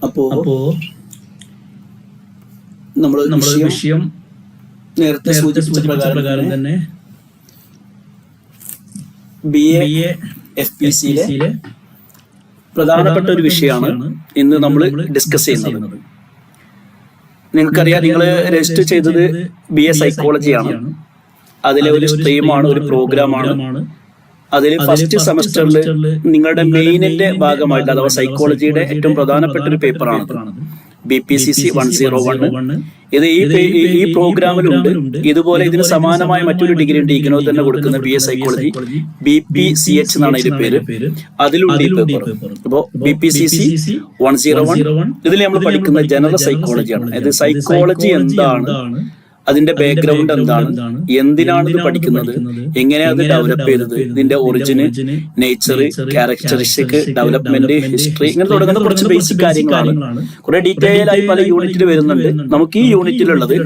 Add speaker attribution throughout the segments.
Speaker 1: അപ്പോ നമ്മൾ വിഷയം നേരത്തെ സൂചിപ്പിച്ച പ്രകാരം തന്നെ BA FPCയിലെ പ്രധാനപ്പെട്ട ഒരു വിഷയമാണ് ഇന്ന് നമ്മൾ ഡിസ്കസ് ചെയ്യുന്നത്. നിങ്ങൾക്കറിയാം, നിങ്ങൾ രജിസ്റ്റർ ചെയ്തത് BA സൈക്കോളജിയാണ്. അതിലെ ഒരു സ്ട്രീമാണ്, ഒരു പ്രോഗ്രാമാണ്. അതിൽ ഫസ്റ്റ് സെമസ്റ്ററിൽ നിങ്ങളുടെ മെയിനിന്റെ ഭാഗമായിട്ട്, അഥവാ സൈക്കോളജിയുടെ ഏറ്റവും പ്രധാനപ്പെട്ട ഒരു പേപ്പറാണ് BPCC 101. ഇത് ഈ പ്രോഗ്രാമിലുണ്ട്. ഇതുപോലെ ഇതിന് സമാനമായ മറ്റൊരു ഡിഗ്രി ഉണ്ട്, ഇഗ്നോ തന്നെ കൊടുക്കുന്ന BA സൈക്കോളജി, BPCH എന്നാണ് ഇതിന്റെ പേര്. അതിലുണ്ട് ഈ പേപ്പർ. അപ്പോൾ BPCC 101 ഇതിൽ നമ്മൾ പഠിക്കുന്ന ജനറൽ സൈക്കോളജിയാണ്. അതായത് സൈക്കോളജി എന്താണ്, അതിന്റെ ബാക്ക്ഗ്രൗണ്ട് എന്താണ്, എന്തിനാണ് ഇത് പഠിക്കുന്നത്, എങ്ങനെയാണ് അത് ഡെവലപ്പ് ചെയ്തത്, ഇതിന്റെ ഒറിജിന്, നേച്ചർ, ക്യാരക്ടറിസ്റ്റിക്, ഡെവലപ്മെന്റ്, ഹിസ്റ്ററി, ഇങ്ങനെ തുടങ്ങുന്ന കുറച്ച് ബേസിക് കാര്യങ്ങളാണ്. കുറെ ഡീറ്റെയിൽ ആയി പല യൂണിറ്റിൽ വരുന്നുണ്ട്. നമുക്ക് ഈ യൂണിറ്റിലുള്ളത്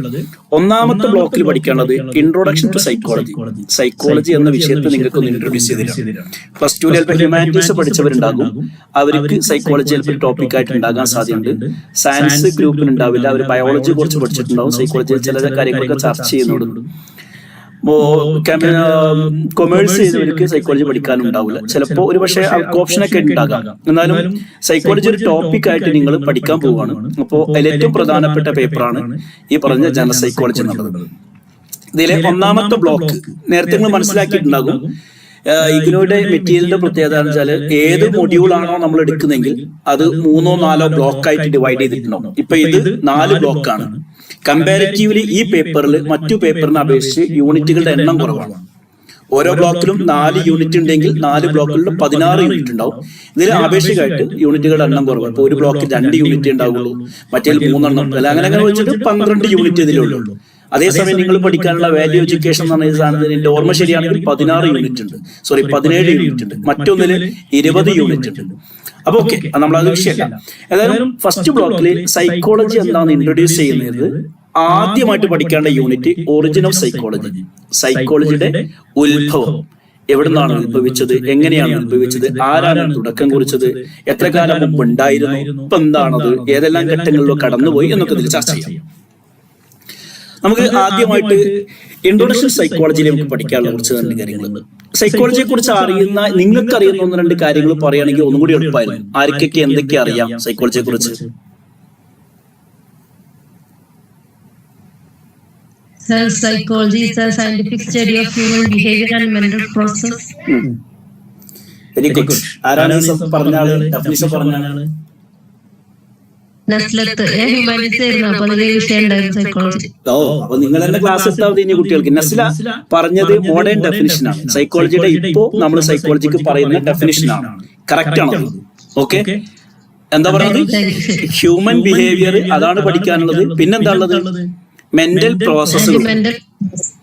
Speaker 1: ഒന്നാമത്തെ ബ്ലോക്കിൽ പഠിക്കേണ്ടത് ഇൻട്രൊഡക്ഷൻ ടു സൈക്കോളജി. സൈക്കോളജി എന്ന വിഷയത്തെ നിങ്ങൾക്ക് ഒന്ന് ഇൻട്രൊഡ്യൂസ് ചെയ്തില്ല. പ്ലസ് ടു ചിലപ്പോൾ ഹ്യൂമാനിറ്റീസ് പഠിച്ചവരുണ്ടാകും, അവർക്ക് സൈക്കോളജി ചിലപ്പോൾ ടോപ്പിക് ആയിട്ട് ഉണ്ടാകാൻ സാധ്യതയുണ്ട്. സയൻസ് ഗ്രൂപ്പിൽ ഉണ്ടാവില്ല, അവർ ബയോളജി കുറച്ച് പഠിച്ചിട്ടുണ്ടാവും, സൈക്കോളജി ചില കാര്യങ്ങളൊക്കെ ചർച്ച ചെയ്യുന്നുണ്ട്. കൊമേഴ്സ് ചെയ്തവർക്ക് സൈക്കോളജി പഠിക്കാനുണ്ടാവില്ല, ചിലപ്പോൾ ഒരു പക്ഷേ ഓപ്ഷനൊക്കെ ഉണ്ടാകാം. എന്നാലും സൈക്കോളജി ഒരു ടോപ്പിക് ആയിട്ട് നിങ്ങൾ പഠിക്കാൻ പോവുകയാണ്. അപ്പോൾ അതിൽ ഏറ്റവും പ്രധാനപ്പെട്ട പേപ്പറാണ് ഈ പറഞ്ഞ ജനറൽ സൈക്കോളജി എന്നുള്ളത്. ഇതിലെ ഒന്നാമത്തെ ബ്ലോക്ക് നേരത്തെ നിങ്ങൾ മനസ്സിലാക്കിയിട്ടുണ്ടാകും. ഇഗ്നോയുടെ മെറ്റീരിയലിന്റെ പ്രത്യേകത എന്ന് വെച്ചാൽ ഏത് മൊഡ്യൂളാണോ നമ്മൾ എടുക്കുന്നെങ്കിൽ അത് 3 or 4 ബ്ലോക്കായിട്ട് ഡിവൈഡ് ചെയ്തിട്ടുണ്ടാവും. ഇപ്പൊ ഇത് 4 ബ്ലോക്കാണ്. കമ്പാരിറ്റീവ്ലി ഈ പേപ്പറിൽ മറ്റു പേപ്പറിനെ അപേക്ഷിച്ച് യൂണിറ്റുകളുടെ എണ്ണം കുറവാണ്. ഓരോ ബ്ലോക്കിലും 4 യൂണിറ്റ് ഉണ്ടെങ്കിൽ 4 ബ്ലോക്കുകളിൽ 16 യൂണിറ്റ് ഉണ്ടാവും. ഇതിൽ ആപേക്ഷികമായിട്ട് യൂണിറ്റുകളുടെ എണ്ണം കുറവാണ്. ഇപ്പോൾ ഒരു ബ്ലോക്കിൽ 2 യൂണിറ്റ് ഉണ്ടാവുള്ളൂ, മറ്റേ 3 എണ്ണം, അങ്ങനെ വെച്ചിട്ട് 12 യൂണിറ്റ് ഇതിലുള്ളൂ. അതേസമയം നിങ്ങൾ പഠിക്കാനുള്ള വാല്യൂ എഡ്യൂക്കേഷൻ എന്ന് പറഞ്ഞ സാധനത്തിന് എന്റെ ഓർമ്മ ശരിയാണെങ്കിൽ 16 യൂണിറ്റ് ഉണ്ട്, 17 യൂണിറ്റ് ഉണ്ട്, മറ്റൊന്നിൽ 20 യൂണിറ്റ് ഉണ്ട്. അപ്പൊ ഓക്കെ, നമ്മളത് വിഷയമല്ല. ഏതായാലും ഫസ്റ്റ് ബ്ലോക്കിൽ സൈക്കോളജി എന്താണെന്ന് ഇൻട്രൊഡ്യൂസ് ചെയ്യുന്നത് ആദ്യമായിട്ട് പഠിക്കേണ്ട യൂണിറ്റ് ഒറിജിൻ ഓഫ് സൈക്കോളജി. സൈക്കോളജിയുടെ ഉത്ഭവം, എവിടെ നിന്നാണ് ഉത്ഭവിച്ചത്, എങ്ങനെയാണ് ഉത്ഭവിച്ചത്, ആരാണ് തുടക്കം കുറിച്ചത്, എത്ര കാലം മുമ്പ് ഉണ്ടായിരുന്നു, ഇപ്പൊ എന്താണത്, ഏതെല്ലാം ഘട്ടങ്ങളിലോ കടന്നുപോയി എന്നൊക്കെ ഇതിൽ ചർച്ച ചെയ്യാം. നമുക്ക് ആദ്യമായിട്ട് ഇൻട്രൊഡക്ഷൻ സൈക്കോളജിയിൽ നമുക്ക് പഠിക്കാനുള്ള കുറച്ച് 2 കാര്യങ്ങളുണ്ട്. സൈക്കോളജിയെ കുറിച്ച് അറിയുന്ന, നിങ്ങൾക്ക് അറിയുന്ന 1-2 കാര്യങ്ങൾ പറയുകയാണെങ്കിൽ ഒന്നും കൂടി എളുപ്പമായിരുന്നു. ആർക്കൊക്കെ എന്തൊക്കെ അറിയാം സൈക്കോളജിയെ കുറിച്ച്?
Speaker 2: Psychology is a scientific study of human behavior and mental process.
Speaker 1: Very good. ആരാണ് പറഞ്ഞാല് ഡെഫിനിഷൻ പറഞ്ഞാണ്? അപ്പൊ നിങ്ങൾ തന്നെ ക്ലാസ് എടുത്താൽ ഇനി കുട്ടികൾക്ക്. നസ്ല പറഞ്ഞത് മോഡേൺ ഡെഫിനിഷൻ ആണ് സൈക്കോളജിയുടെ. ഇപ്പോ നമ്മൾ സൈക്കോളജിക്ക് പറയുന്ന ഡെഫിനിഷൻ ആണ്, കറക്റ്റ് ആണോ? ഓക്കെ, എന്താ പറയുന്നത്? ഹ്യൂമൻ ബിഹേവിയർ, അതാണ് പഠിക്കാനുള്ളത്. പിന്നെന്താ ഉള്ളത്? മെന്റൽ പ്രോസസ്സുകൾ,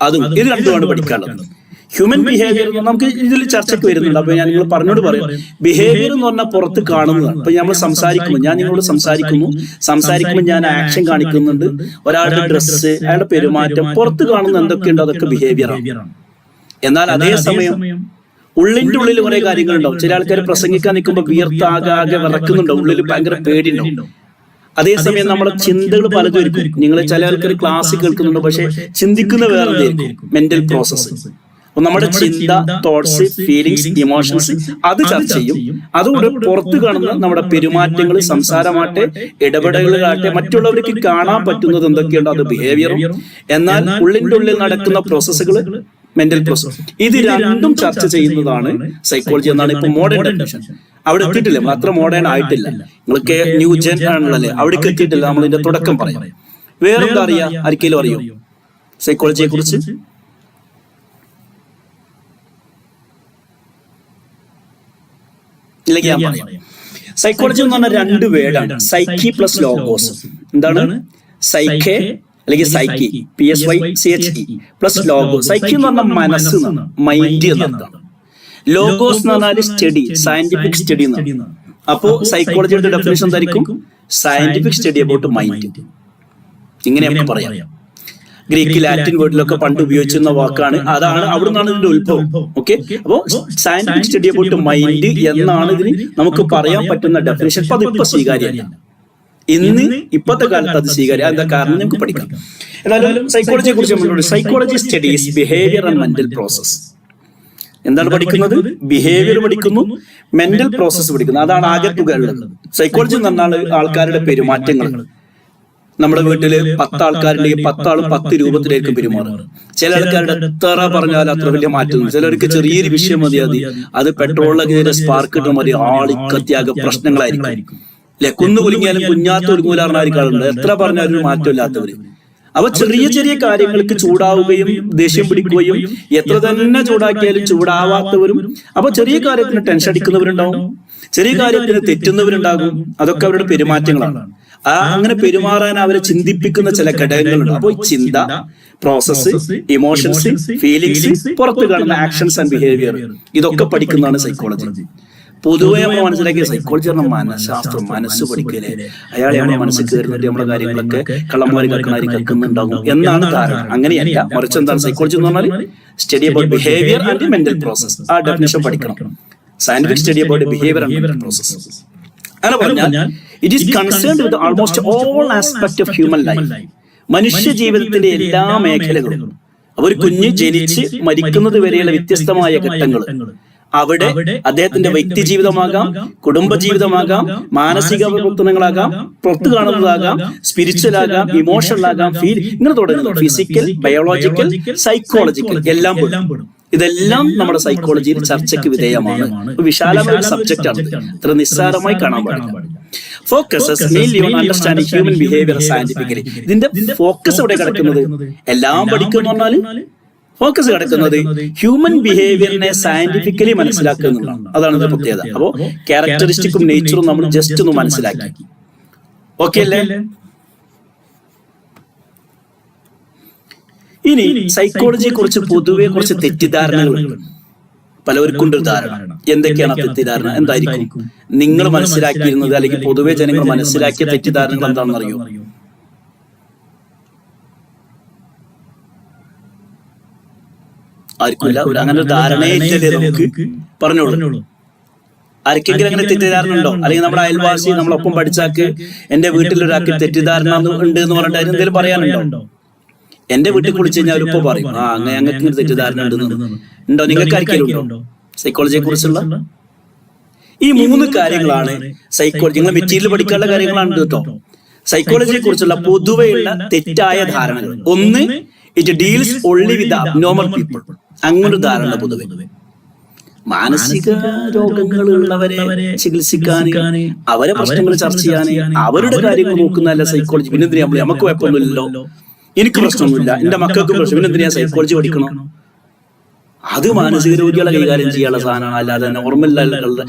Speaker 1: അതും ഇത് രണ്ടുമാണ് പഠിക്കാനുള്ളത്. ഹ്യൂമൻ ബിഹേവിയർ നമുക്ക് ഇതിൽ ചർച്ചയ്ക്ക് വരുന്നുണ്ട്. അപ്പൊ ഞാൻ നിങ്ങൾ പറഞ്ഞോട് പറയാം, ബിഹേവിയർ എന്ന് പറഞ്ഞാൽ പുറത്ത് കാണുന്നതാണ്. ഇപ്പൊ നമ്മൾ സംസാരിക്കുമ്പോൾ, ഞാൻ നിങ്ങളോട് സംസാരിക്കുമ്പോൾ ഞാൻ ആക്ഷൻ കാണിക്കുന്നുണ്ട്, ഒരാളുടെ ഡ്രസ്സ്, അയാളുടെ പെരുമാറ്റം, പുറത്ത് കാണുന്ന എന്തൊക്കെയുണ്ടോ അതൊക്കെ ബിഹേവിയർ ആണ്. എന്നാൽ അതേസമയം ഉള്ളിന്റെ ഉള്ളിൽ കുറെ കാര്യങ്ങളുണ്ടാവും. ചില ആൾക്കാർ പ്രസംഗിക്കാൻ നിൽക്കുമ്പോൾ വിയർത്താകെ വിറക്കുന്നുണ്ടാവും, ഉള്ളിൽ ഭയങ്കര പേടിയുണ്ടാവും. അതേസമയം നമ്മുടെ ചിന്തകൾ പലതും ഇരിക്കും. നിങ്ങൾ ചില ആൾക്കാർ ക്ലാസ് കേൾക്കുന്നുണ്ട്, പക്ഷെ ചിന്തിക്കുന്ന വേറെ എന്തായിരിക്കും? Mental process. നമ്മുടെ ചിന്ത, തോട്ട്സ്, ഫീലിങ്സ്, ഇമോഷൻസ് അത് ചർച്ച ചെയ്യും. അതുകൂടെ പുറത്ത് കാണുന്ന നമ്മുടെ പെരുമാറ്റങ്ങൾ, സംസാരമാട്ടെ, ഇടപെടലുകളാട്ടെ, മറ്റുള്ളവർക്ക് കാണാൻ പറ്റുന്നത് എന്തൊക്കെയുണ്ടോ അത് ബിഹേവിയറും. എന്നാൽ ഉള്ളിന്റെ ഉള്ളിൽ നടക്കുന്ന പ്രോസസ്സുകൾ മെന്റൽ പ്രോസസ്. ഇത് രണ്ടും ചർച്ച ചെയ്യുന്നതാണ് സൈക്കോളജി എന്നാണ് ഇപ്പൊ മോഡേൺ ഡെഫിനിഷൻ. അവിടെ എത്തിയിട്ടില്ല, അത്ര മോഡേൺ ആയിട്ടില്ല. നിങ്ങൾക്ക് ന്യൂ ജെൻ ആണല്ലേ, അവിടേക്ക് എത്തിയിട്ടില്ല. നമ്മൾ ഇതിന്റെ തുടക്കം പറയാം. വേറെന്താ അറിയാ? ആർക്കെങ്കിലും അറിയോ സൈക്കോളജിയെ കുറിച്ച്? ഇല്ലെങ്കിൽ ഞാൻ പറയാം. സൈക്കോളജി എന്ന് പറഞ്ഞാൽ 2 വേർഡാണ്, സൈക്കി പ്ലസ് ലോഗോസ്. എന്താണ്? സൈക്കേ അല്ലെങ്കിൽ psyche, PSYCHE plus logo. Psyche എന്ന് പറഞ്ഞാൽ മനസ്സ് എന്നാണ്, മൈൻഡ് എന്നതാണ്. ലോഗോസ് എന്ന് പറഞ്ഞാൽ സ്റ്റഡി, സയന്റിഫിക് സ്റ്റഡി എന്നാണ്. അപ്പോ സൈക്കോളജിയുടെ ഡെഫിനേഷൻ എന്തായിരിക്കും? Scientific study about mind. ഇങ്ങനെ നമുക്ക് പറയാം. ഗ്രീക്ക് ലാറ്റിൻ വേർഡിലൊക്കെ പണ്ട് ഉപയോഗിച്ചിരുന്ന വാക്കാണ്. അതാണ് അവിടെ നിന്നാണ് ഇതിന്റെ ഉത്ഭവം. ഓക്കെ, അപ്പോ സയന്റിഫിക് സ്റ്റഡി അബൌട്ട് മൈൻഡ് എന്നാണ് ഇതിന് നമുക്ക് പറയാൻ പറ്റുന്ന ഡെഫിനേഷൻ. അപ്പൊ അതിപ്പോ സ്വീകാര്യമല്ല. ഇന്ന് ഇപ്പോഴത്തെ കാലത്ത് അത് സ്വീകാര്യം. എന്താ കാരണം നമുക്ക് പഠിക്കാം. എന്നാലും സൈക്കോളജിയെ കുറിച്ച് നമ്മളോട് psychology studies behaviour and mental process. എന്താണ് പഠിക്കുന്നത്? ബിഹേവിയർ പഠിക്കുന്നു, മെന്റൽ പ്രോസസ് പഠിക്കുന്നു. അതാണ് ആകെ തുക ഉള്ളത്. സൈക്കോളജി എന്ന് പറഞ്ഞാൽ ആൾക്കാരുടെ പെരുമാറ്റങ്ങൾ. നമ്മുടെ വീട്ടില് 10 ആൾക്കാരുണ്ടെങ്കിൽ 10 ആളും 10 രൂപത്തിലേക്ക് പെരുമാറും. ചില ആൾക്കാരുടെ എത്ര പറഞ്ഞാൽ അത്ര വലിയ മാറ്റം. ചിലർക്ക് ചെറിയൊരു വിഷയം മതി, അത് പെട്രോളിലൊക്കെ സ്പാർക്ക് കിട്ടാൻ മതി, ആളിക്കത്യാക പ്രശ്നങ്ങളായിരിക്കും. അല്ലെ, കുന്നു കുലുങ്ങിയാലും കുഞ്ഞാത്ത ഒരുങ്ങൂലാറിനായിരിക്കാറുണ്ട്. എത്ര പറഞ്ഞാലും ഒരു മാറ്റമില്ലാത്തവര്. അവ ചെറിയ ചെറിയ കാര്യങ്ങൾക്ക് ചൂടാവുകയും ദേഷ്യം പിടിക്കുകയും എത്ര തന്നെ ചൂടാക്കിയാലും ചൂടാവാത്തവരും. അപ്പൊ ചെറിയ കാര്യത്തിന് ടെൻഷൻ അടിക്കുന്നവരുണ്ടാവും, ചെറിയ കാര്യത്തിന് തെറ്റുന്നവരുണ്ടാകും. അതൊക്കെ അവരുടെ പെരുമാറ്റങ്ങളാണ്. അങ്ങനെ പെരുമാറാൻ അവരെ ചിന്തിപ്പിക്കുന്ന ചില ഘടകങ്ങളുണ്ട്. അപ്പോൾ ചിന്ത, പ്രോസസ്, ഇമോഷൻസ്, ഫീലിങ്സ്, പുറത്ത് കാണുന്ന ആക്ഷൻസ് ആൻഡ് ബിഹേവിയർ, ഇതൊക്കെ പഠിക്കുന്നതാണ് സൈക്കോളജി. പൊതുവെ നമ്മൾ മനസ്സിലാക്കിയ സൈക്കോളജി പറഞ്ഞ മനഃശാസ്ത്രം, മനസ്സ് പഠിക്കലേ, അയാളെ നമ്മുടെ മനസ്സിൽ കയറുന്നിട്ട് നമ്മുടെ കാര്യങ്ങളൊക്കെ കള്ളന്മാരി കൽക്കുന്നുണ്ടാകും എന്നാണ് ധാരണ. അങ്ങനെയല്ല, മറിച്ച് എന്താണ് സൈക്കോളജി എന്ന് പറഞ്ഞാൽ study about behaviour and mental process. ആ ഡെഫിനിഷൻ പഠിക്കണം. Scientific study about behaviour and mental process. അങ്ങനെ പറഞ്ഞാൽ it is concerned with almost all aspect of human life. മനുഷ്യ ജീവിതത്തിന്റെ എല്ലാ മേഖലകളും. ഒരു കുഞ്ഞ് ജനിച്ച് മരിക്കുന്നത് വരെയുള്ള വ്യത്യസ്തമായ ഘട്ടങ്ങൾ. അവിടെ അദ്ദേഹത്തിന്റെ വ്യക്തി ജീവിതമാകാം, കുടുംബ ജീവിതമാകാം, മാനസിക പ്രവർത്തനങ്ങളാകാം, പുറത്തു കാണുന്നതാകാം, സ്പിരിച്വൽ ആകാം, ഇമോഷണൽ ആകാം, ഇങ്ങനെ തുടങ്ങി ഫിസിക്കൽ, ബയോളജിക്കൽ, സൈക്കോളജിക്കൽ എല്ലാം പെടും. ഇതെല്ലാം നമ്മുടെ സൈക്കോളജിയിൽ ചർച്ചയ്ക്ക് വിധേയമാണ്. വിശാലമായ ഒരു സബ്ജക്റ്റ് ആണ്, ഇത്ര നിസ്സാരമായി കാണാൻ പാടില്ല. Focuses mainly on understanding human behaviour scientifically. ഇതിന്റെ ഫോക്കസ് എവിടെ കിടക്കുന്നത്? എല്ലാം പഠിക്കുന്ന പറഞ്ഞാല് ഫോക്കസ് കിടക്കുന്നത് ഹ്യൂമൻ ബിഹേവിയറിനെ സയന്റിഫിക്കലി മനസ്സിലാക്കുക എന്നുള്ളതാണ്. അതാണ് ഇതിന്റെ പ്രത്യേകത. അപ്പോ ക്യാരക്ടറിസ്റ്റിക്കും നേച്ചറും നമ്മൾ ജസ്റ്റ് ഒന്ന് മനസ്സിലാക്കി. ഓക്കെ അല്ലേ? ഇനി സൈക്കോളജിയെ കുറിച്ച് പൊതുവെ കുറച്ച് തെറ്റിദ്ധാരണകളുണ്ട്. പലവർക്കും ഒരു ധാരണ. എന്തൊക്കെയാണ് തെറ്റിദ്ധാരണ? എന്തായിരിക്കും നിങ്ങൾ മനസ്സിലാക്കിയിരുന്നത്, അല്ലെങ്കിൽ പൊതുവെ ജനങ്ങൾ മനസ്സിലാക്കിയ തെറ്റിദ്ധാരണകൾ എന്താണെന്ന് അറിയോ? ആർക്കില്ല, അങ്ങനെ ഒരു ധാരണയില്ലേ നമുക്ക്? പറഞ്ഞോളൂ. ആർക്കെങ്കിലും അങ്ങനെ തെറ്റിദ്ധാരണ ഉണ്ടോ? അല്ലെങ്കിൽ നമ്മുടെ അയൽവാസി, നമ്മളൊപ്പം പഠിച്ചാക്ക് എന്റെ വീട്ടിലൊരാൾക്ക് തെറ്റിദ്ധാരണ ഉണ്ട് എന്ന് പറഞ്ഞിട്ട് അതിനെന്തെങ്കിലും പറയാനുണ്ടോ? എന്റെ വീട്ടിൽ കുളിച്ച് കഴിഞ്ഞാൽ അവരിപ്പോ പറയും, അങ്ങനെ ഞങ്ങൾക്ക് തെറ്റിദ്ധാരണ ഉണ്ടോ? നിങ്ങൾക്ക് ആർക്കെങ്കിലും ഉണ്ടോ സൈക്കോളജിയെ കുറിച്ചുള്ള? ഈ 3 കാര്യങ്ങളാണ് സൈക്കോളജി. നിങ്ങൾ മെറ്റീരിയൽ പഠിക്കാനുള്ള കാര്യങ്ങളാണ് കേട്ടോ. സൈക്കോളജിയെ കുറിച്ചുള്ള പൊതുവെയുള്ള തെറ്റായ ധാരണകൾ. ഒന്ന്, it deals only with abnormal people. അങ്ങനൊരു ധാരണ പൊതുവെ. മാനസിക രോഗങ്ങളുള്ളവരെ ചികിത്സിക്കാൻ, അവരെ പ്രശ്നങ്ങൾ ചർച്ച ചെയ്യാൻ, അവരുടെ കാര്യങ്ങൾ നോക്കുന്നതല്ല സൈക്കോളജി. പിന്നെ എന്തിനാ നമുക്ക് കുഴപ്പമൊന്നുമില്ലല്ലോ, എനിക്ക് പ്രശ്നമൊന്നുമില്ല, എന്റെ മക്കൾക്കും പ്രശ്നം, പിന്നെ എന്തിനാ സൈക്കോളജി പഠിക്കണം? അത് മാനസിക രോഗികളെ കൈകാര്യം ചെയ്യാനുള്ള സാധനമാണ്, അല്ലാതെ നോർമൽ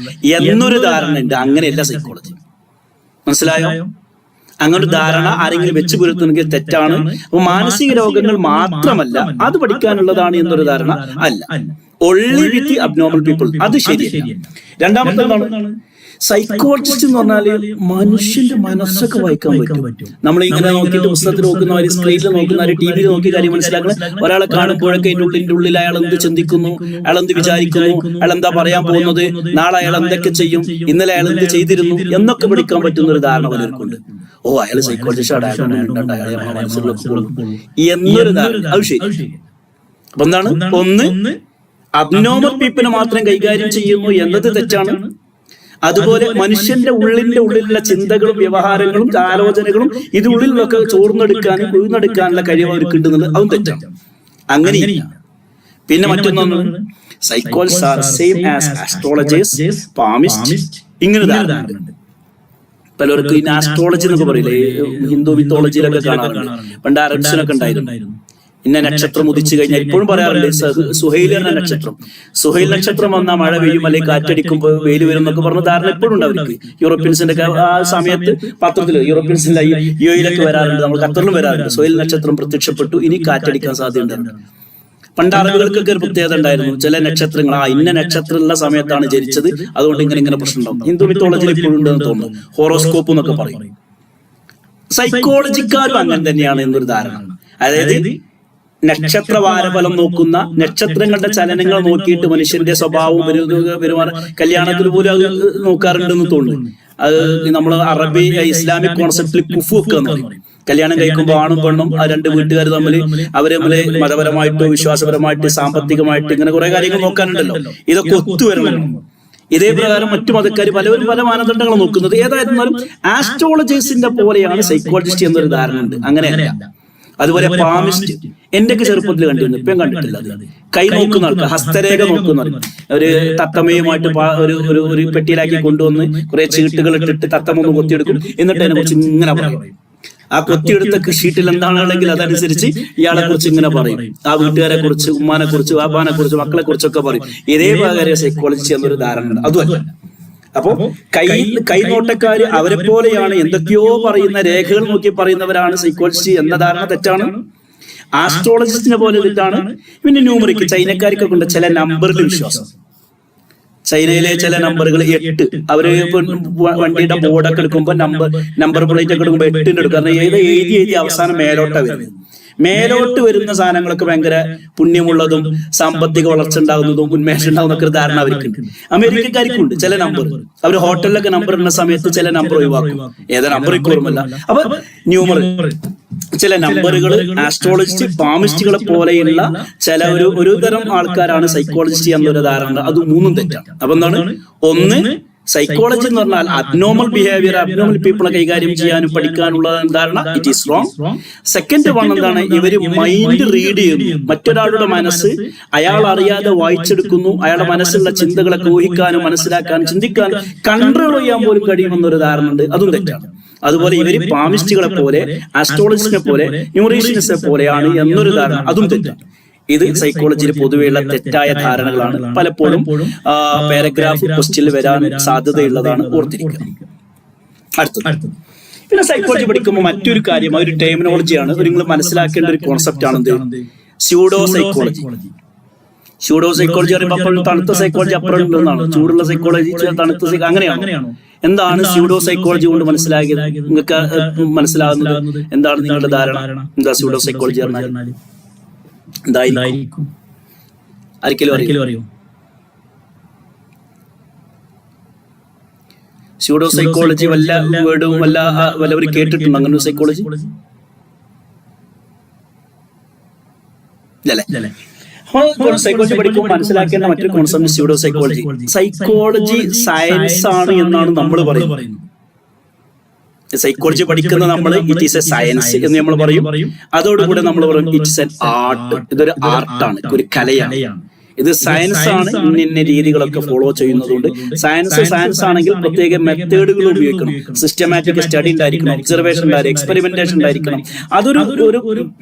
Speaker 1: എന്നൊരു ധാരണ ഉണ്ട്. അങ്ങനെയല്ല സൈക്കോളജി. മനസ്സിലായോ? അങ്ങനെ ധാരണ ആരെങ്കിലും വെച്ച് പുലർത്തുന്നെങ്കിൽ തെറ്റാണ്. അപ്പൊ മാനസിക രോഗങ്ങൾ മാത്രമല്ല അത് പഠിക്കാനുള്ളതാണ് എന്നൊരു ധാരണ അല്ല. ഓൺലി വിത്ത് അബ്നോർമൽ പീപ്പിൾ, അത് ശരിയല്ല. രണ്ടാമത്തെ എന്താണ്? സൈക്കോളജിസ്റ്റ് എന്ന് പറഞ്ഞാല് മനുഷ്യന്റെ മനസ്സൊക്കെ വായിക്കാൻ പറ്റും. നമ്മൾ ഇങ്ങനെ നോക്കിയിട്ട് പുസ്തകത്തിൽ നോക്കുന്നവര്, സ്ക്രീനിൽ നോക്കുന്നവര്, ടി വിയിൽ നോക്കി കാര്യം മനസ്സിലാക്കണം. ഒരാളെ കാണുമ്പോഴൊക്കെ അതിന്റെ ഉള്ളിൽ അയാൾ എന്ത് ചിന്തിക്കുന്നു, അയാൾ എന്ത് വിചാരിക്കുന്നു, അയാൾ എന്താ പറയാൻ പോകുന്നത്, നാളെ അയാൾ എന്തൊക്കെ ചെയ്യും, ഇന്നലെ അയാൾ എന്ത് ചെയ്തിരുന്നു എന്നൊക്കെ പഠിക്കാൻ പറ്റുന്ന ഒരു ധാരണ പലർക്കുണ്ട്. അയാൾ സൈക്കോളജിസ്റ്റ് എന്നൊരു ധാരണ. അത് ശരി. അപ്പൊ എന്താണ്? ഒന്ന്, അബ്നോർമൽ പീപ്പിളിനെ മാത്രം കൈകാര്യം ചെയ്യുന്നു എന്നത് തെറ്റാണ്. അതുപോലെ മനുഷ്യന്റെ ഉള്ളിലുള്ള ചിന്തകളും വ്യവഹാരങ്ങളും ആലോചനകളും ഇതിനുള്ളിലൊക്കെ ചോർന്നെടുക്കാനും കുഴിന്നെടുക്കാനുള്ള കഴിവ് അവർക്ക് കിട്ടുന്നത് അതും തെറ്റാണ്. അങ്ങനെയില്ല. പിന്നെ മറ്റൊന്നാണ് psychologist are same as astrologers, palmist, ഇങ്ങനെ ധാരണയുണ്ട്. പലർക്കും ഈ ആസ്ട്രോളജി എന്നൊക്കെ പറയില്ലേ, ഹിന്ദു മിത്തോളജിയിലൊക്കെ കാണാറുണ്ട്. പണ്ട് അറബ്സിനൊക്കെ ഉണ്ടായിരുന്നു. ഇന്ന നക്ഷത്രം ഉദിച്ചു കഴിഞ്ഞാൽ ഇപ്പോഴും പറയാറുണ്ട് സുഹൈൽ എന്ന നക്ഷത്രം. സുഹൈൽ നക്ഷത്രം വന്നാൽ മഴ പെയ്യും, അല്ലെങ്കിൽ കാറ്റടിക്കുമ്പോൾ വെയിൽ വരും എന്നൊക്കെ പറഞ്ഞ ധാരണ എപ്പോഴും ഉണ്ട് അവർക്ക്. യൂറോപ്യൻസിന്റെ ആ സമയത്ത് പത്രത്തിൽ യൂറോപ്യൻസിന്റെ യുഎയിലൊക്കെ വരാറുണ്ട്, നമ്മൾ ഖത്തറിലും വരാറുണ്ട്. സുഹൈൽ നക്ഷത്രം പ്രത്യക്ഷപ്പെട്ടു, ഇനി കാറ്റടിക്കാൻ സാധ്യതയുണ്ട്. പണ്ട് അറബികൾക്കൊക്കെ ഒരു പ്രത്യേകത ഉണ്ടായിരുന്നു. ചില നക്ഷത്രങ്ങൾ ഇന്ന നക്ഷത്രമുള്ള സമയത്താണ് ജനിച്ചത്, അതുകൊണ്ട് ഇങ്ങനെ പ്രശ്നം ഉണ്ടാവും. ഹിന്ദു മിത്തോളജിയിൽ ഇപ്പോഴും ഉണ്ടെന്ന് തോന്നുന്നു. ഹോറോസ്കോപ്പ് എന്നൊക്കെ പറയും. സൈക്കോളജിക്കാരും അങ്ങനെ തന്നെയാണ് എന്നൊരു ധാരണ. അതായത് നക്ഷത്രവാരഫലം നോക്കുന്ന, നക്ഷത്രങ്ങളുടെ ചലനങ്ങൾ നോക്കിയിട്ട് മനുഷ്യന്റെ സ്വഭാവം പെരുമാറും. കല്യാണത്തിൽ പോലും അത് നോക്കാറുണ്ടെന്ന് തോന്നുന്നു. അത് നമ്മൾ അറബി ഇസ്ലാമിക് കോൺസെപ്റ്റിൽ കുഫു ഒക്കെ എന്ന് പറയും. കല്യാണം കഴിക്കുമ്പോൾ ആണും പെണ്ണും ആ രണ്ട് വീട്ടുകാർ തമ്മിൽ അവരെ മതപരമായിട്ടോ വിശ്വാസപരമായിട്ട് സാമ്പത്തികമായിട്ട് ഇങ്ങനെ കുറെ കാര്യങ്ങൾ നോക്കാനുണ്ടല്ലോ. ഇതൊക്കെ ഒത്തുവരണം. ഇതേ പ്രകാരം മറ്റു മതക്കാർ പലവരും പല മാനദണ്ഡങ്ങൾ നോക്കുന്നത്. ഏതായിരുന്നാലും ആസ്ട്രോളജിസ്റ്റിന്റെ പോലെയാണ് സൈക്കോളജിസ്റ്റ് എന്നൊരു ധാരണ ഉണ്ട്. അങ്ങനെയല്ല. അതുപോലെ പാമിസ്റ്റ് എന്റെയൊക്കെ ചെറുപ്പത്തിൽ കണ്ടിരുന്നു, ഇപ്പം കണ്ടിട്ടില്ല. അത് കൈ നോക്കുന്ന ആൾക്ക്, ഹസ്തരേഖ നോക്കുന്ന ഒരു തത്തമ്മയുമായിട്ട് ഒരു പെട്ടിയിലാക്കി കൊണ്ടുവന്ന് കുറെ ചീട്ടുകൾ ഇട്ടിട്ട് തത്തമ്മ ഒന്ന് കൊത്തിയെടുക്കും. എന്നിട്ട് അതിനെ കുറിച്ച് ഇങ്ങനെ പറയും. ആ കൊത്തിയെടുത്ത ഷീറ്റിൽ എന്താണെന്നുണ്ടെങ്കിൽ അതനുസരിച്ച് ഇയാളെ കുറിച്ച് ഇങ്ങനെ പറയും. ആ വീട്ടുകാരെ കുറിച്ച്, ഉമ്മാനെ കുറിച്ച്, വാപ്പാനെ കുറിച്ച്, മക്കളെ കുറിച്ചൊക്കെ പറയും. ഇതേ പ്രകാരം സൈക്കോളജി എന്നൊരു ധാരണ ഉണ്ട്. അതുമല്ല. അപ്പോ കൈനോട്ടക്കാര് അവരെ പോലെയാണ്, എന്തൊക്കെയോ പറയുന്ന രേഖകൾ നോക്കി പറയുന്നവരാണ് സൈക്കോളജിസ്റ്റ് എന്ന ധാരണ തെറ്റാണ്. ആസ്ട്രോളജിസ്റ്റിനെ പോലെ തെറ്റാണ്. പിന്നെ ന്യൂമറിക്ക് ചൈനക്കാർക്കൊക്കെ ഉണ്ട് ചില നമ്പറിൽ വിശ്വാസം. ചൈനയിലെ ചില നമ്പറുകൾ 8, അവര് വണ്ടിയുടെ ബോർഡൊക്കെ എടുക്കുമ്പോൾ നമ്പർ പ്ലേറ്റ് ഒക്കെ എടുക്കുമ്പോൾ 8 എടുക്കും. കാരണം എഴുതി അവസാനം മേലോട്ടാ വരുന്നത്. മേലോട്ട് വരുന്ന സാധനങ്ങളൊക്കെ ഭയങ്കര പുണ്യമുള്ളതും സാമ്പത്തിക വളർച്ച ഉണ്ടാകുന്നതും ഉന്മേഷം ഉണ്ടാകുന്നൊക്കെ ഒരു ധാരണ അവർക്കുണ്ട്. അമേരിക്കക്കാർക്കുണ്ട് ചില നമ്പർ. അവർ ഹോട്ടലിലൊക്കെ നമ്പർ ഇടുന്ന സമയത്ത് ചില നമ്പർ ഒഴിവാക്കും. ഏതാ നമ്പർ ഓർമ്മല്ല. അപ്പൊ ന്യൂമർ ചില നമ്പറുകൾ ആസ്ട്രോളജിസ്റ്റ് പാമിസ്റ്റുകളെ പോലെയുള്ള ചില ഒരു തരം ആൾക്കാരാണ് സൈക്കോളജിസ്റ്റ് എന്നൊരു ധാരണ. അത് മൂന്നും തെറ്റാണ്. അപ്പൊ എന്താണ്? ഒന്ന്, സൈക്കോളജി എന്ന് പറഞ്ഞാൽ അബ്നോർമൽ ബിഹേവിയർ, അബ്നോർമൽ പീപ്പിളെ കൈകാര്യം ചെയ്യാനും പഠിക്കാനുള്ള ധാരണ, it is wrong. Second one എന്താണ്? ഇവര് മൈൻഡ് റീഡ് ചെയ്യുന്നു. മറ്റൊരാളുടെ മനസ്സ് അയാൾ അറിയാതെ വായിച്ചെടുക്കുന്നു. അയാളുടെ മനസ്സിലുള്ള ചിന്തകളൊക്കെ ഊഹിക്കാനും മനസ്സിലാക്കാനും ചിന്തിക്കാനും കൺട്രോൾ ചെയ്യാൻ പോലും കഴിയുമെന്നൊരു ധാരണ ഉണ്ട്. അതും തെറ്റാണ്. അതുപോലെ ഇവര് പാമിസ്റ്റുകളെ പോലെ, ആസ്ട്രോളജിസ്റ്റിനെ പോലെ, ന്യൂമറീഷ്യനിസ്റ്റിനെ പോലെയാണ് എന്നൊരു ധാരണ, അതും തെറ്റാണ്. ഇത് സൈക്കോളജിയിൽ പൊതുവെയുള്ള തെറ്റായ ധാരണകളാണ്. പലപ്പോഴും പാരഗ്രാഫ് ക്വസ്റ്റ്യനിൽ വരാൻ സാധ്യതയുള്ളതാണ്. ഓർത്തിരിക്കുക. അടുത്തത് പിന്നെ സൈക്കോളജി പഠിക്കുമ്പോൾ മറ്റൊരു കാര്യം, ഒരു ടെർമിനോളജിയാണ്. നിങ്ങൾ മനസ്സിലാക്കേണ്ട ഒരു കോൺസെപ്റ്റ് ആണെന്ത്? Pseudo psychology. സ്യൂഡോ സൈക്കോളജി പറയുമ്പോൾ തണുത്ത സൈക്കോളജി അപ്പുറം ഉണ്ടെന്നാണ്. ചൂടുള്ള സൈക്കോളജി, തണുത്ത അങ്ങനെയാണോ? എന്താണ് സ്യൂഡോ സൈക്കോളജി കൊണ്ട് മനസ്സിലാക്കിയത്? നിങ്ങൾക്ക് മനസ്സിലാകുന്നത് എന്താണ്? നിങ്ങളുടെ ധാരണ എന്താ സ്യൂഡോ സൈക്കോളജി പറഞ്ഞാൽ എന്തായിരിക്കും? ആർക്കെങ്കിലും അറിയോ? സ്യൂഡോ സൈക്കോളജി വല്ല വേർഡും വല്ലവരും കേട്ടിട്ടുണ്ടോ? അങ്ങനെ ഒരു സൈക്കോളജി ഇല്ലല്ലേ. സൈക്കോളജി പഠിക്കുമ്പോൾ മനസ്സിലാക്കേണ്ട മറ്റൊരു concept pseudo psychology. Psychology science ആണ് എന്നാണ് നമ്മൾ പറയുന്നത്. സൈക്കോളജി പഠിക്കുന്ന നമ്മൾ ഇറ്റ് ഈസ് എ സയൻസ് എന്ന് നമ്മൾ പറയും. അതോടുകൂടെ നമ്മൾ പറയും ഇറ്റ്സ് എൻ ആർട്ട്. ഇതൊരു ആർട്ടാണ്, ഒരു കലയാണ്. ഇത് സയൻസ് ആണ്. ഇന്ന രീതികളൊക്കെ ഫോളോ ചെയ്യുന്നതുകൊണ്ട് സയൻസ് ആണെങ്കിൽ പ്രത്യേക മെത്തേഡുകൾ ഉപയോഗിക്കണം. സിസ്റ്റമാറ്റിക് സ്റ്റഡി ഉണ്ടായിരിക്കണം, ഒബ്സർവേഷൻ ഉണ്ടായിരിക്കും, എക്സ്പെരിമെന്റേഷൻ ഉണ്ടായിരിക്കണം. അതൊരു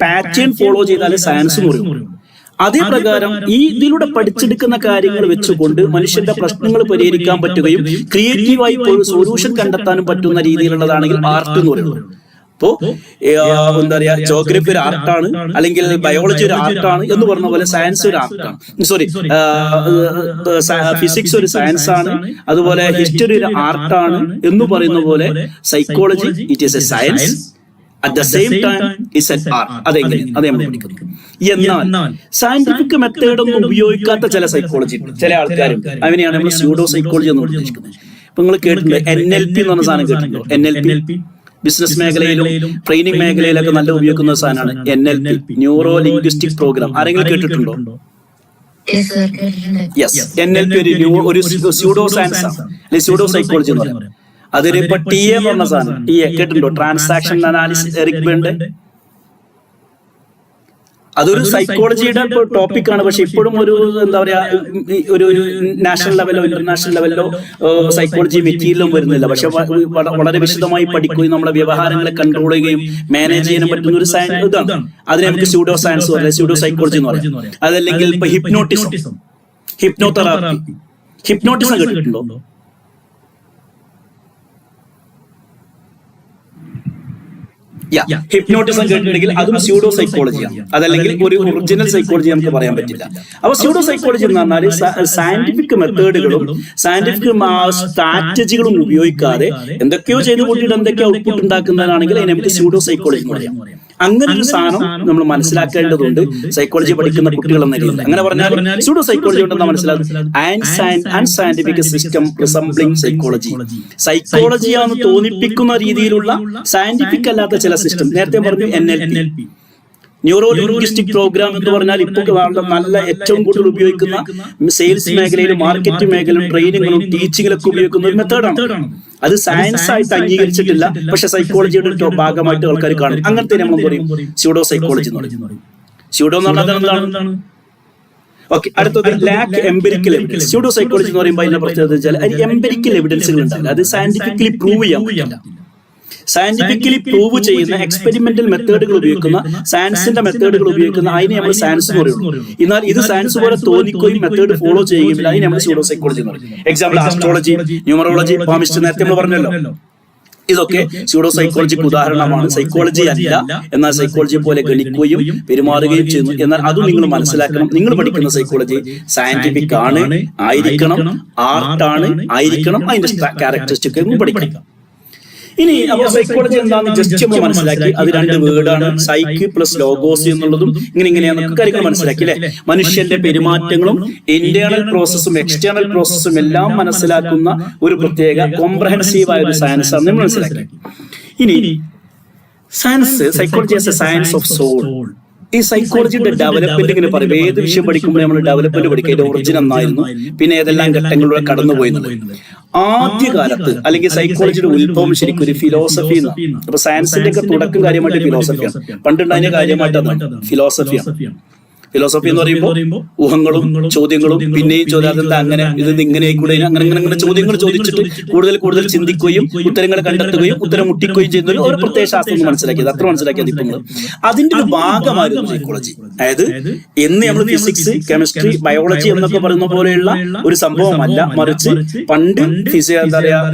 Speaker 1: പാറ്റേൺ ഫോളോ ചെയ്താലേ സയൻസ് എന്ന് പറയും. അതേ പ്രകാരം ഇതിലൂടെ പഠിച്ചെടുക്കുന്ന കാര്യങ്ങൾ വെച്ചുകൊണ്ട് മനുഷ്യന്റെ പ്രശ്നങ്ങൾ പരിഹരിക്കാൻ പറ്റുകയും ക്രിയേറ്റീവായി സൊല്യൂഷൻ കണ്ടെത്താനും പറ്റുന്ന രീതിയിലുള്ളതാണെങ്കിൽ ആർട്ട് എന്ന് പറയുന്നത്. അപ്പോ എന്താ പറയാ, ജോഗ്രഫി ഒരു ആർട്ടാണ്, അല്ലെങ്കിൽ ബയോളജി ഒരു ആർട്ടാണ് എന്ന് പറഞ്ഞ പോലെ സയൻസ് ഒരു ആർട്ടാണ്. ഫിസിക്സ് ഒരു സയൻസ് ആണ്, അതുപോലെ ഹിസ്റ്ററി ഒരു ആർട്ടാണ് എന്ന് പറയുന്ന പോലെ psychology it is A science, at the same time is an art. അതെങ്ങനെ നമ്മൾ പഠിക്കുന്നത്. എന്നാൽ സയന്റിഫിക് മെത്തേഡ് ഒന്നും ഉപയോഗിക്കാത്ത ചില സൈക്കോളജി ചില ആൾക്കാരുണ്ട്. അതിനെയാണ് നമ്മൾ സ്യൂഡോ സൈക്കോളജി എന്ന് ഉദ്ദേശിക്കുന്നത്. ഇപ്പൊ നിങ്ങൾ കേട്ടിട്ടുണ്ട് NLP എന്ന് പറഞ്ഞ സാധനം കേട്ടിട്ടുണ്ടോ? NLP ബിസിനസ് മേഖലയിലും ട്രെയിനിങ് മേഖലയിലൊക്കെ നല്ല ഉപയോഗിക്കുന്ന സാധനമാണ് NLP, ന്യൂറോ ലിംഗ്വിസ്റ്റിക് പ്രോഗ്രാം. ആരെങ്കിലും കേട്ടിട്ടുണ്ടോ? യെസ്, NLP ഒരു സ്യൂഡോ സയൻസ് ആണ്, അല്ലെങ്കിൽ സ്യൂഡോ സൈക്കോളജി എന്ന് പറയുന്നത്. അതൊരു ഇപ്പൊ TA എന്ന് പറഞ്ഞ സാധനം, TA കേട്ടിട്ടുണ്ടോ? ട്രാൻസാക്ഷൻ അനാലിസിസ്, എറിക് ബേണിന്റെ. അതൊരു സൈക്കോളജിയുടെ ടോപ്പിക്കാണ്. പക്ഷെ ഇപ്പോഴും ഒരു എന്താ പറയാ, ഒരു നാഷണൽ ലെവലോ ഇന്റർനാഷണൽ ലെവലിലോ സൈക്കോളജി മെറ്റീരിയലും വരുന്നില്ല. പക്ഷെ വളരെ വിശദമായി പഠിക്കുകയും നമ്മുടെ വ്യവഹാരങ്ങളെ കൺട്രോൾ ചെയ്യുകയും മാനേജ് ചെയ്യാനും പറ്റുന്ന ഒരു സയൻസ് ഇതാണ്. അതിനെ നമുക്ക് സ്യൂഡോ സയൻസ് പറയാം, സ്യൂഡോ സൈക്കോളജി എന്ന് പറയാം. അതല്ലെങ്കിൽ ഇപ്പൊ ഹിപ്നോട്ടിസം, ഹിപ്നോതെറാപ്പി. ഹിപ്നോട്ടിസം കേട്ടിട്ടുണ്ടോ? ഹിപ്നോട്ടിസം കേട്ടിട്ടുണ്ടെങ്കിൽ അതും സ്യൂഡോ സൈക്കോളജിയാണ്. അതല്ലെങ്കിൽ ഒരു ഒറിജിനൽ സൈക്കോളജി നമുക്ക് പറയാൻ പറ്റില്ല. അപ്പൊ സ്യൂഡോ സൈക്കോളജി എന്ന് പറഞ്ഞാൽ സയന്റിഫിക് മെത്തേഡുകളും സയന്റിഫിക് സ്ട്രാറ്റജികളും ഉപയോഗിക്കാതെ എന്തൊക്കെയോ ചെയ്ത് കൂട്ടിയിട്ട് എന്തൊക്കെയോ ഔട്ട്പുട്ട് ഉണ്ടാക്കുന്നതാണെങ്കിൽ അതിനെ നമുക്ക് സ്യൂഡോ സൈക്കോളജി എന്ന് പറയാം. അങ്ങനെ ഒരു സാധനം നമ്മൾ മനസ്സിലാക്കേണ്ടതുണ്ട് സൈക്കോളജി പഠിക്കുന്ന കുട്ടികൾ എന്ന രീതിയിൽ. അങ്ങനെ പറഞ്ഞാൽ സ്യൂഡോ സൈക്കോളജി ഉണ്ടെന്ന് മനസ്സിലാക്കും. അൺസയന്റിഫിക് സിസ്റ്റം റിസംബ്ലിംഗ് സൈക്കോളജി, സൈക്കോളജിയാണെന്ന് തോന്നിപ്പിക്കുന്ന രീതിയിലുള്ള സയന്റിഫിക് അല്ലാത്ത ചില സിസ്റ്റം. നേരത്തെ പറഞ്ഞു NLP, ന്യൂറോ ലിംഗ്വിസ്റ്റിക് പ്രോഗ്രാം എന്ന് പറഞ്ഞാൽ ഇപ്പോൾ നല്ല ഏറ്റവും കൂടുതൽ ഉപയോഗിക്കുന്ന സെയിൽസ് മേഖലയിലും മാർക്കറ്റിംഗ് മേഖലയിലും ട്രെയിനിങ്ങിലും ടീച്ചിങ്ങിലൊക്കെ ഉപയോഗിക്കുന്ന ഒരു മെത്തേഡാണ്. അത് സയൻസ് ആയിട്ട് അംഗീകരിച്ചിട്ടില്ല, പക്ഷെ സൈക്കോളജിയുടെ ഭാഗമായിട്ട് ആൾക്കാർ കാണും. അങ്ങനത്തെ നമ്മൾ പറയും സ്യൂഡോ സൈക്കോളജി എന്ന് പറയും. സ്യൂഡോ എന്ന് പറഞ്ഞാൽ എന്താണ്? ഓക്കെ, അടുത്തത് lack empirical evidence. Pseudo psychology എന്ന് പറയുമ്പോൾ അതിന്റെ പ്രത്യേകത വെച്ചാൽ അത് എംപിരിക്കൽ എവിഡൻസുകൾ ഉണ്ടാവില്ല, അത് സയന്റിഫിക്കലി പ്രൂവ് ചെയ്യാൻ പറ്റില്ല. സയന്റിഫിക്കലി പ്രൂവ് ചെയ്യുന്ന എക്സ്പെരിമെന്റൽ മെത്തേഡുകൾ ഉപയോഗിക്കുന്ന, സയൻസിന്റെ മെത്തേഡുകൾ ഉപയോഗിക്കുന്ന അതിനെ നമ്മൾ സയൻസ് എന്ന് പറയുള്ളൂ. എന്നാൽ ഇത് സയൻസ് പോലെ തോന്നിക്കുകയും മെത്തേഡ് ഫോളോ ചെയ്യുകയും അതിനെ നമ്മൾ സ്യൂഡോ സൈക്കോളജി എന്ന് പറയും. എക്സാമ്പിൾ ആസ്ട്രോളജി, ന്യൂമറോളജി, പാമിസ്ട്രി നേരത്തെ നമ്മൾ പറഞ്ഞല്ലോ. ഇതൊക്കെ സ്യൂഡോ സൈക്കോളജിക്ക് ഉദാഹരണമാണ്. സൈക്കോളജി അല്ല, എന്നാൽ സൈക്കോളജിയെ പോലെ ഗണിക്കുകയും പെരുമാറുകയും ചെയ്യുന്നു. എന്നാൽ അതും നിങ്ങൾ മനസ്സിലാക്കണം. നിങ്ങൾ പഠിക്കുന്ന സൈക്കോളജി സയന്റിഫിക് ആണ്, ആയിരിക്കണം, ആർട്ടാണ്, ആയിരിക്കണം, അതിന്റെ ക്യാരക്ടറിസ്റ്റിക് പഠിക്കണം. ഇനി അപ്പോൾ സൈക്കോളജി എന്താണെന്ന് ജസ്റ്റ് നമ്മൾ മനസ്സിലാക്കി. അത് രണ്ട് വേർഡാണ്, സൈക്ക് പ്ലസ് ലോഗോസ് എന്നുള്ളതും ഇങ്ങനെയൊക്കെ കാര്യങ്ങൾ മനസ്സിലാക്കി അല്ലെ. മനുഷ്യന്റെ പെരുമാറ്റങ്ങളും ഇന്റേണൽ പ്രോസസ്സും എക്സ്റ്റേണൽ പ്രോസസ്സും എല്ലാം മനസ്സിലാക്കുന്ന ഒരു പ്രത്യേക കോംപ്രഹെൻസീവ് ആയ ഒരു സയൻസ് ആണ് നമ്മൾ മനസ്സിലാക്കി. ഇനി science, psychology as a science of soul. ഈ സൈക്കോളജിയുടെ ഡെവലപ്മെന്റ് ഇങ്ങനെ പറയും. ഏത് വിഷയം പഠിക്കുമ്പോൾ നമ്മൾ ഡെവലപ്മെന്റ് പഠിക്കുക, അതിന്റെ ഒറിജിൻ എന്നായിരുന്നു, പിന്നെ ഏതെല്ലാം ഘട്ടങ്ങളിലൂടെ കടന്നുപോയിരുന്നത്. ആദ്യകാലത്ത് അല്ലെങ്കിൽ സൈക്കോളജിയുടെ ഉത്ഭവം ശരിക്കും ഒരു ഫിലോസഫി എന്നാണ്. അപ്പൊ സയൻസിന്റെ ഒക്കെ തുടക്കം കാര്യമായിട്ട് ഫിലോസഫിയാണ്. പണ്ടുണ്ടായ കാര്യമായിട്ട് അതാണ് ഫിലോസഫിയാണ്. ഫിലോസഫി എന്ന് പറയുമ്പോൾ ഊഹങ്ങളും ചോദ്യങ്ങളും പിന്നെയും ചോദ്യാതെന്താ അങ്ങനെ ഇത് ഇങ്ങനെ കൂടെ അങ്ങനെ ചോദ്യങ്ങൾ ചോദിച്ചിട്ട് കൂടുതൽ ചിന്തിക്കുകയും ഉത്തരങ്ങൾ കണ്ടെത്തുകയും ഉത്തരം മുട്ടിക്കുകയും ചെയ്യുന്ന ഒരു പ്രത്യേക ശാസ്ത്രം എന്ന് മനസ്സിലാക്കിയത്. അത്ര മനസ്സിലാക്കിയത് ഇപ്പം അതിന്റെ ഒരു ഭാഗമായിരുന്നു സൈക്കോളജി. അതായത് എന്ന് നമ്മൾ ഫിസിക്സ്, കെമിസ്ട്രി, ബയോളജി എന്നൊക്കെ പറയുന്ന പോലെയുള്ള ഒരു സംഭവമല്ല, മറിച്ച് പണ്ട്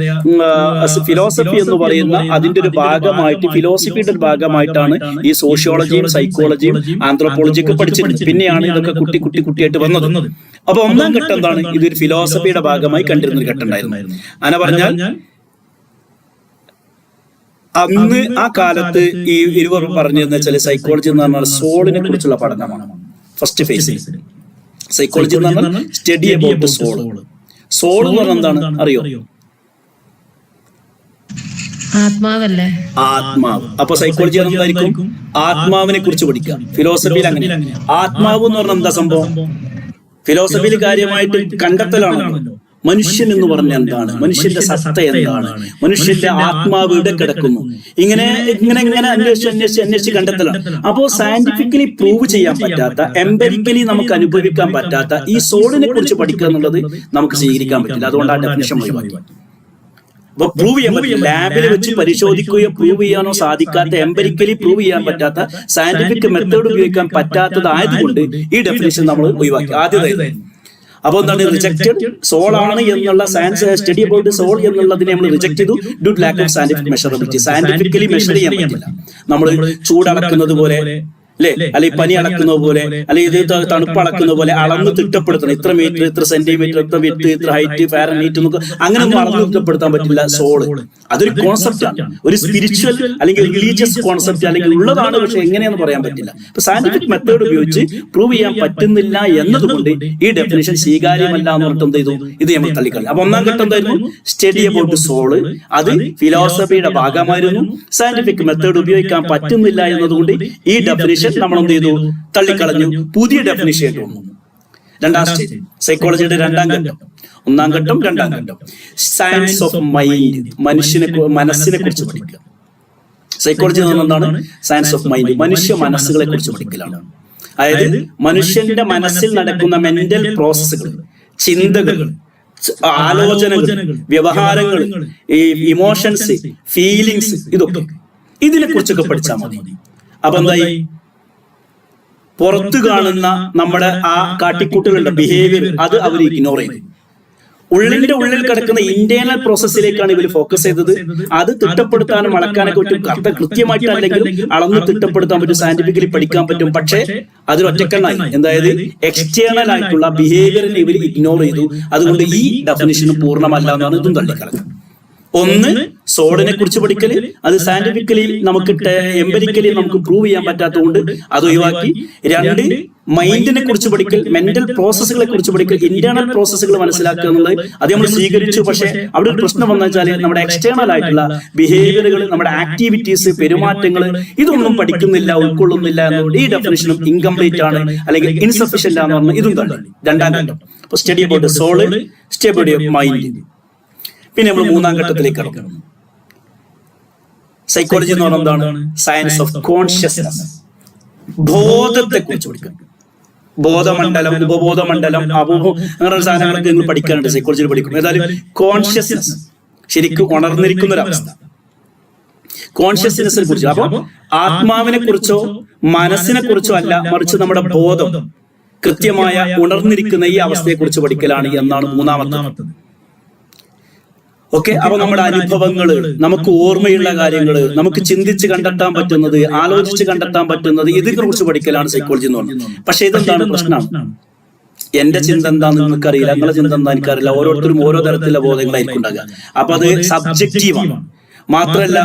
Speaker 1: ഫിലോസഫി എന്ന് പറയുന്ന അതിന്റെ ഒരു ഭാഗമായിട്ട്, ഫിലോസഫിയുടെ ഒരു ഭാഗമായിട്ടാണ് ഈ സോഷ്യോളജിയും സൈക്കോളജിയും ആന്ത്രോപോളജിയൊക്കെ പഠിച്ചിട്ടുണ്ട്. പിന്നെയാണ് ഇതൊക്കെ കുട്ടിയായിട്ട് വന്നത്. അപ്പൊ ഒന്നാം ഘട്ടം എന്താണ്? ഇതൊരു ഫിലോസഫിയുടെ ഭാഗമായി കണ്ടിരുന്ന ഒരു ഘട്ടം ഉണ്ടായിരുന്നു. അങ്ങനെ പറഞ്ഞാൽ അന്ന് ആ കാലത്ത് ഈ ഇരുവർ പറഞ്ഞിരുന്ന വെച്ചാൽ സൈക്കോളജി എന്ന് പറഞ്ഞാൽ സോളിനെ കുറിച്ചുള്ള പഠനമാണ്. ഫസ്റ്റ് ഫേസ് സൈക്കോളജി എന്ന് പറഞ്ഞാൽ സ്റ്റഡി അബൌട്ട് സോൾ. സോൾ എന്ന് പറഞ്ഞാൽ എന്താണ് അറിയോ?
Speaker 2: ആത്മാവല്ലേ?
Speaker 1: ആത്മാവ്. അപ്പൊ സൈക്കോളജി എന്തായിരിക്കും? ആത്മാവിനെ കുറിച്ച് പഠിക്കുക. ഫിലോസഫിയിൽ അങ്ങനെ ആത്മാവ് എന്ന് പറഞ്ഞാൽ എന്താ സംഭവം? ഫിലോസഫിയിൽ കാര്യമായിട്ട് കണ്ടെത്തലാണല്ലോ. മനുഷ്യൻ എന്ന് പറഞ്ഞാൽ എന്താണ്? മനുഷ്യന്റെ സത്ത എന്താണ്? മനുഷ്യന്റെ ആത്മാവ് ഇവിടെ കിടക്കുന്നു. ഇങ്ങനെ അന്വേഷിച്ച് കണ്ടെത്തലാണ്. അപ്പോ സയന്റിഫിക്കലി പ്രൂവ് ചെയ്യാൻ പറ്റാത്ത, എംപെരിക്കലി നമുക്ക് അനുഭവിക്കാൻ പറ്റാത്ത ഈ സോളിനെ കുറിച്ച് പഠിക്കുക എന്നുള്ളത് നമുക്ക് സ്വീകരിക്കാൻ പറ്റില്ല. അതുകൊണ്ട് ആ ഡെഫിനിഷൻ ഒഴിവാക്കി. അപ്പൊ പ്രൂവ് ചെയ്യാൻ പറ്റില്ല, ലാബിൽ വെച്ച് പരിശോധിക്കുകയോ പ്രൂവ് ചെയ്യാനോ സാധിക്കാത്ത, എംപെരിക്കലി പ്രൂവ് ചെയ്യാൻ പറ്റാത്ത, സയന്റിഫിക് മെത്തേഡ് ഉപയോഗിക്കാൻ പറ്റാത്തതായതുകൊണ്ട് ഈ ഡെഫിനിഷൻ നമ്മൾ ഒഴിവാക്കി. ആദ്യത്തെ അപ്പൊ എന്താണ്? റിജക്റ്റഡ്. സോൾ ആണ് എന്നുള്ള സയൻസ് സ്റ്റഡി അബൌട്ട് സോൾ എന്നുള്ളതിനെ നമ്മൾ റിജക്ട് ചെയ്തു due to lack of scientific measurability. Scientifically measure ചെയ്യാൻ പറ്റില്ല. നമ്മൾ ചൂടളക്കുന്നത് പോലെ അല്ലെ, അല്ലെങ്കിൽ പനി അളക്കുന്ന പോലെ, അല്ലെങ്കിൽ ഇത് തണുപ്പ് അളക്കുന്ന പോലെ അളന്ന് തിട്ടപ്പെടുത്തണം. ഇത്ര മീറ്റർ, ഇത്ര സെന്റിമീറ്റർ, ഇത്ര വിഡ്ത്, ഇത്ര ഹൈറ്റ്, ഫാരൻഹീറ്റ് എന്നൊക്കെ അങ്ങനെ ഒന്നും അളന്ന് തിട്ടപ്പെടുത്താൻ പറ്റില്ല. സോള് അതൊരു കോൺസെപ്റ്റാണ്, ഒരു സ്പിരിച്വൽ അല്ലെങ്കിൽ റിലീജിയസ് കോൺസെപ്റ്റ് അല്ലെങ്കിൽ ഉള്ളതാണ്. പക്ഷെ എങ്ങനെയാന്ന് പറയാൻ പറ്റില്ല. ഇപ്പൊ സയന്റിഫിക് മെത്തേഡ് ഉപയോഗിച്ച് പ്രൂവ് ചെയ്യാൻ പറ്റുന്നില്ല എന്നതുകൊണ്ട് ഈ ഡെഫിനിഷൻ സ്വീകാര്യമല്ല എന്ന് പറഞ്ഞിട്ട് എന്ത് ചെയ്തു? ഇത് നമ്മൾ തള്ളിക്കളഞ്ഞു. അപ്പൊ ഒന്നാം ഘട്ടം എന്തായിരുന്നു? Study about soul. അത് ഫിലോസഫിയുടെ ഭാഗമായിരുന്നു. സയന്റിഫിക് മെത്തേഡ് ഉപയോഗിക്കാൻ പറ്റുന്നില്ല എന്നതുകൊണ്ട് ഈ ഡെഫിനിഷൻ നമ്മൾ എന്ത് ചെയ്തു? തള്ളിക്കളഞ്ഞു. പുതിയ ഡെഫിനിഷൻ വന്നു. രണ്ടാം സ്റ്റേജ് സൈക്കോളജിയുടെ രണ്ടാം ഘട്ടം. ഒന്നാം ഘട്ടം, രണ്ടാം ഘട്ടം സയൻസ് ഓഫ് മൈൻഡ്. മനസ്സിനെ കുറിച്ച് പഠിക്കുക. സൈക്കോളജി എന്താണ്? സയൻസ് ഓഫ് മൈൻഡ്, മനുഷ്യ മനസ്സുകളെ കുറിച്ച് പഠിക്കലാണ്. അതായത് മനുഷ്യന്റെ മനസ്സിൽ നടക്കുന്ന മെന്റൽ പ്രോസസ്സുകൾ, ചിന്തകൾ, ആലോചനകൾ, വ്യവഹാരങ്ങൾ, ഈ ഇമോഷൻസ്, ഫീലിങ്സ്, ഇതൊക്കെ ഇതിനെ കുറിച്ചൊക്കെ പഠിച്ചാൽ മതി. അപ്പൊ എന്തായി? പുറത്തു കാണുന്ന നമ്മുടെ ആ കാട്ടിക്കൂട്ടുകളുടെ ബിഹേവിയർ അത് അവർ ഇഗ്നോർ ചെയ്തു. ഉള്ളിന്റെ ഉള്ളിൽ കിടക്കുന്ന ഇന്റേണൽ പ്രോസസ്സിലേക്കാണ് ഇവർ ഫോക്കസ് ചെയ്തത്. അത് തിട്ടപ്പെടുത്താനും അളക്കാനൊക്കെ പറ്റും. കൃത്യമായിട്ട് അല്ലെങ്കിൽ അളന്ന് തിട്ടപ്പെടുത്താൻ പറ്റും, സയന്റിഫിക്കലി പഠിക്കാൻ പറ്റും. പക്ഷെ അതിലൊറ്റക്കണ്ണായി. എന്തായത് എക്സ്റ്റേണൽ ആയിട്ടുള്ള ബിഹേവിയറിനെ ഇവർ ഇഗ്നോർ ചെയ്തു. അതുകൊണ്ട് ഈ ഡെഫിനിഷൻ പൂർണ്ണമല്ല എന്നാണ് ഇതും തള്ളിക്കളഞ്ഞത്. ഒന്ന് സോളിനെ കുറിച്ച് പഠിക്കൽ അത് സയന്റിഫിക്കലി നമുക്ക് എംപെരിക്കലി നമുക്ക് പ്രൂവ് ചെയ്യാൻ പറ്റാത്തതുകൊണ്ട് അത് ഒഴിവാക്കി. 2 മൈൻഡിനെ കുറിച്ച് പഠിക്കൽ, മെന്റൽ പ്രോസസ്സുകളെ കുറിച്ച് പഠിക്കൽ, ഇന്റേണൽ പ്രോസസ്സുകൾ മനസ്സിലാക്കുക എന്നുള്ളത് അത് നമ്മൾ സ്വീകരിച്ചു. പക്ഷെ അവിടെ ഒരു പ്രശ്നം വന്നു വെച്ചാൽ നമ്മുടെ എക്സ്റ്റേണൽ ആയിട്ടുള്ള ബിഹേവിയറുകൾ, നമ്മുടെ ആക്ടിവിറ്റീസ്, പെരുമാറ്റങ്ങൾ ഇതൊന്നും പഠിക്കുന്നില്ല, ഉൾക്കൊള്ളുന്നില്ല എന്നുകൊണ്ട് ഈ ഡെഫിനിഷനും ഇൻകംപ്ലീറ്റ് ആണ് അല്ലെങ്കിൽ ഇൻസഫിഷ്യന്റ് ആണെന്ന് പറഞ്ഞാൽ ഇതും തള്ളി. 2ാം ഘട്ടം. അപ്പൊ study about soul, study of mind. പിന്നെ നമ്മൾ 3ാം ഘട്ടത്തിലേക്ക് കടക്കണം. സൈക്കോളജി എന്ന് പറഞ്ഞാൽ എന്താണ്? Science of consciousness. ബോധത്തെ കുറിച്ച് പഠിക്കണം. ബോധമണ്ഡലം, ഉപബോധമണ്ഡലം, അങ്ങനെ സാധനങ്ങളൊക്കെ നിങ്ങൾ പഠിക്കാനുണ്ട്, സൈക്കോളജിയിൽ പഠിക്കും. ഏതായാലും കോൺഷ്യസ്നസ്, ശരിക്കും ഉണർന്നിരിക്കുന്ന ഒരവസ്ഥ, കോൺഷ്യസ്നെസ്സിനെ കുറിച്ച്. അപ്പൊ ആത്മാവിനെ കുറിച്ചോ മനസ്സിനെ കുറിച്ചോ അല്ല, മറിച്ച് നമ്മുടെ ബോധം കൃത്യമായ ഉണർന്നിരിക്കുന്ന ഈ അവസ്ഥയെ കുറിച്ച് പഠിക്കലാണ് എന്നാണ് 3ാമത്തെ. ഓക്കെ. അപ്പൊ നമ്മുടെ അനുഭവങ്ങള്, നമുക്ക് ഓർമ്മയുള്ള കാര്യങ്ങള്, നമുക്ക് ചിന്തിച്ച് കണ്ടെത്താൻ പറ്റുന്നത്, ആലോചിച്ച് കണ്ടെത്താൻ പറ്റുന്നത്, ഇതിനെ കുറിച്ച് പഠിക്കലാണ് സൈക്കോളജി എന്ന് പറയുന്നത്. പക്ഷെ ഇതെന്താണ് പ്രശ്നം? എന്റെ ചിന്ത എന്താണെന്ന് നിങ്ങൾക്കറിയില്ല, നിങ്ങളുടെ ചിന്ത എന്താ എനിക്കറിയില്ല. ഓരോരുത്തരും ഓരോ തരത്തിലുള്ള ബോധങ്ങളായിരിക്കും ഉണ്ടാകുക. അപ്പൊ അത് സബ്ജക്റ്റീവാണ്. മാത്രമല്ല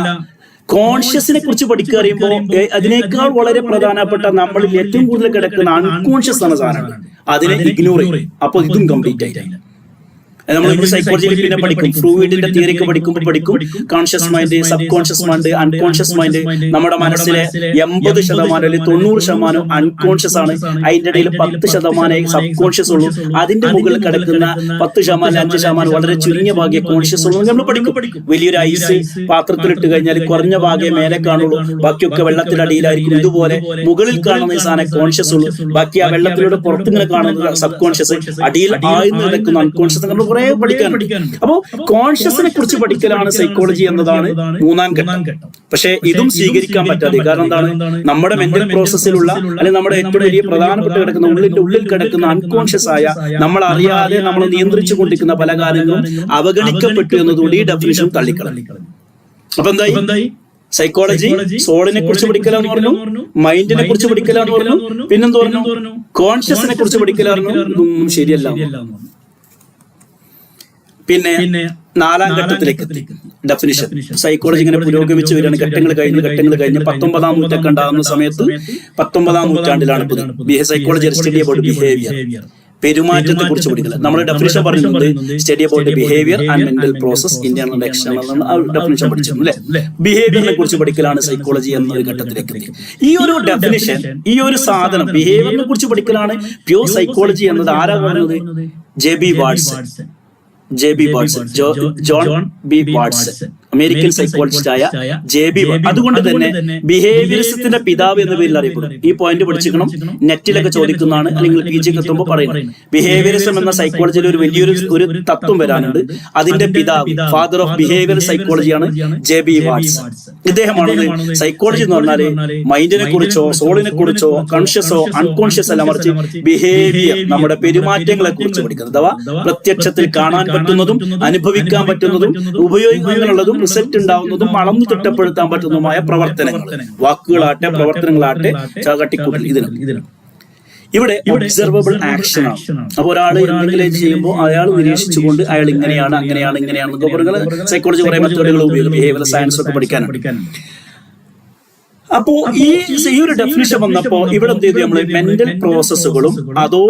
Speaker 1: കോൺഷ്യസിനെ കുറിച്ച് പഠിക്കുക അറിയുമ്പോൾ അതിനേക്കാൾ വളരെ പ്രധാനപ്പെട്ട നമ്മളിൽ ഏറ്റവും കൂടുതൽ കിടക്കുന്ന അൺകോൺഷ്യസ് എന്ന സാധനമാണ്. അതിനെ ഇഗ്നോർ ചെയ്യും. അപ്പൊ ഇതും കംപ്ലീറ്റ് ആയിട്ടില്ല. നമ്മൾ സൈക്കോളജിയിൽ പിന്നെ പഠിക്കും, ഫ്രൂയിഡിന്റെ തിയറിക്ക് പഠിക്കും conscious mind, sub conscious mind, unconscious mind. നമ്മുടെ മനസ്സിലെ 80% അല്ലെങ്കിൽ 90% അൺകോൺഷ്യസ് ആണ്. അതിന്റെ ഇടയിൽ 10% സബ് കോൺഷ്യസ് ഉള്ളൂ. അതിന്റെ മുകളിൽ കിടക്കുന്ന 10% 5% വളരെ ചുരുങ്ങിയ ഭാഗ്യ കോൺഷ്യസ് ഉള്ളൂ. നമ്മൾ പഠിക്കും. വലിയൊരു ഐസ് പാത്രത്തിലിട്ട് കഴിഞ്ഞാൽ കുറഞ്ഞ ഭാഗ്യ മേലെ കാണുള്ളൂ, ബാക്കിയൊക്കെ വെള്ളത്തിനടിയിലായിരിക്കും. ഇതുപോലെ മുകളിൽ കാണുന്ന ഈ സാധനം കോൺഷ്യസ് ഉള്ളൂ, ബാക്കി ആ വെള്ളത്തിലൂടെ പുറത്തിങ്ങനെ കാണുന്നത് സബ് കോൺഷ്യസ്, അടിയിൽ ആഴ്ന്നു കിടക്കുന്ന അൺകോൺഷ്യസ്. കുറെ പഠിക്കാനുണ്ട്. അപ്പോ കോൺഷ്യസിനെ കുറിച്ച് പഠിക്കലാണ് സൈക്കോളജി എന്നതാണ് 3ാം ഘട്ടം. പക്ഷെ ഇതും സ്വീകരിക്കാൻ പറ്റാതെ. കാരണം എന്താണ്? നമ്മുടെ മെന്റൽ പ്രോസസ്സിലുള്ള അല്ലെങ്കിൽ നമ്മുടെ ഏറ്റവും വലിയ പ്രധാനപ്പെട്ട കിടക്കുന്ന ഉള്ളിൽ കിടക്കുന്ന അൺകോൺഷ്യസ് ആയ, നമ്മൾ അറിയാതെ നമ്മൾ നിയന്ത്രിച്ചു കൊണ്ടിരിക്കുന്ന പല കാര്യങ്ങളും അവഗണിക്കപ്പെട്ടു എന്നതുകൊണ്ട് ഈ ഡെഫിനിഷൻ തള്ളിക്കളഞ്ഞു. അപ്പൊ എന്തായി? സൈക്കോളജി സോളിനെ കുറിച്ച് പഠിക്കലാന്ന് പറഞ്ഞു, മൈൻഡിനെ കുറിച്ച് പഠിക്കലാന്ന് പറഞ്ഞു, പിന്നെന്ത് പറഞ്ഞു? കോൺഷ്യസിനെ കുറിച്ച് പഠിക്കലാന്ന്. ഇതൊന്നും ശരിയല്ല. പിന്നെ 4ാം ഘട്ടത്തിലേക്ക് ഡെഫിനിഷൻ. സൈക്കോളജി ഇങ്ങനെ പുരോഗമിച്ചു വരികയാണ്. ഘട്ടങ്ങൾ കഴിഞ്ഞ് 19ാം നൂറ്റാണ്ട് ഉണ്ടാകുന്ന സമയത്ത് 19ാം നൂറ്റാണ്ടിലാണ് സൈക്കോളജി സ്റ്റഡി അബൌട്ട് ബിഹേവിയർ, പെരുമാറ്റത്തെ കുറിച്ച് പഠിക്കുന്നത്. നമ്മൾ ഡെഫിനിഷൻ പറയുന്നത് study about behaviour and mental process, internal and external എന്നാണ് ഡെഫിനിഷൻ പഠിച്ചത് അല്ലെ. ബിഹേവിയറിനെ കുറിച്ച് പഠിക്കലാണ് സൈക്കോളജി എന്നൊരു ഘട്ടത്തിലേക്ക് എത്തി. ഈ ഒരു ഡെഫിനിഷൻ, ഈ ഒരു സാധനം ബിഹേവിയറിനെ കുറിച്ച് പഠിക്കലാണ് പ്യൂർ സൈക്കോളജി എന്നത് ആരാ പറയുന്നത്? John B Watson, American psychologist ആയ JB. അതുകൊണ്ട് തന്നെ ബിഹേവിയറിസത്തിന്റെ പിതാവ് എന്ന പേരിൽ അറിയപ്പെടും. ഈ പോയിന്റ് പഠിച്ചിരിക്കണം, നെറ്റിലൊക്കെ ചോദിക്കുന്നതാണ്, അല്ലെങ്കിൽ PG എത്തുമ്പോൾ പറയുന്നത്. ബിഹേവിയറിസം എന്ന സൈക്കോളജിയിൽ ഒരു വലിയൊരു തത്വം വരാനുണ്ട്. അതിന്റെ പിതാവ്, ഫാദർ ഓഫ് ബിഹേവിയർ സൈക്കോളജിയാണ് JB വാട്സൺ. ഇദ്ദേഹമാണ് സൈക്കോളജി എന്ന് പറഞ്ഞാല് മൈൻഡിനെ കുറിച്ചോ സോളിനെ കുറിച്ചോ കോൺഷ്യസോ അൺകോൺഷ്യസ് അല്ല, മറിച്ച് ബിഹേവിയർ, നമ്മുടെ പെരുമാറ്റങ്ങളെ കുറിച്ച് പഠിക്കുന്നത്. അഥവാ പ്രത്യക്ഷത്തിൽ കാണാൻ പറ്റുന്നതും അനുഭവിക്കാൻ പറ്റുന്നതും ഉപയോഗിക്കാനുള്ളതും റിസൾട്ട് ഉണ്ടാവുന്നതും അളന്നു തിട്ടപ്പെടുത്താൻ പറ്റുന്നതുമായ പ്രവർത്തനങ്ങൾ, വാക്കുകളാട്ടെ പ്രവർത്തനങ്ങളാട്ടെ ചാകട്ടിക്കൂട്ടൽ. ഇതിന് ഇവിടെ ഒബ്സർവബിൾ ആക്ഷൻ ആണ്. അപ്പൊ ഒരാൾ എന്തെങ്കിലും ചെയ്യുമ്പോൾ അയാൾ നിരീക്ഷിച്ചുകൊണ്ട് അയാൾ ഇങ്ങനെയാണ് ഇങ്ങനെയാണെന്നൊക്കെ പറയുന്നത് സൈക്കോളജി കുറെ മെത്തേഡുകൾ ഉപയോഗിക്കും. ബിഹേവിയർ സയൻസ് ഒക്കെ പഠിക്കാനാണ്. അപ്പോ ഈ ഒരു ഡെഫിനിഷൻ വന്നപ്പോ ഇവിടെ എന്ത് ചെയ്തു? നമ്മൾ മെന്റൽ പ്രോസസ്സുകളും അതോ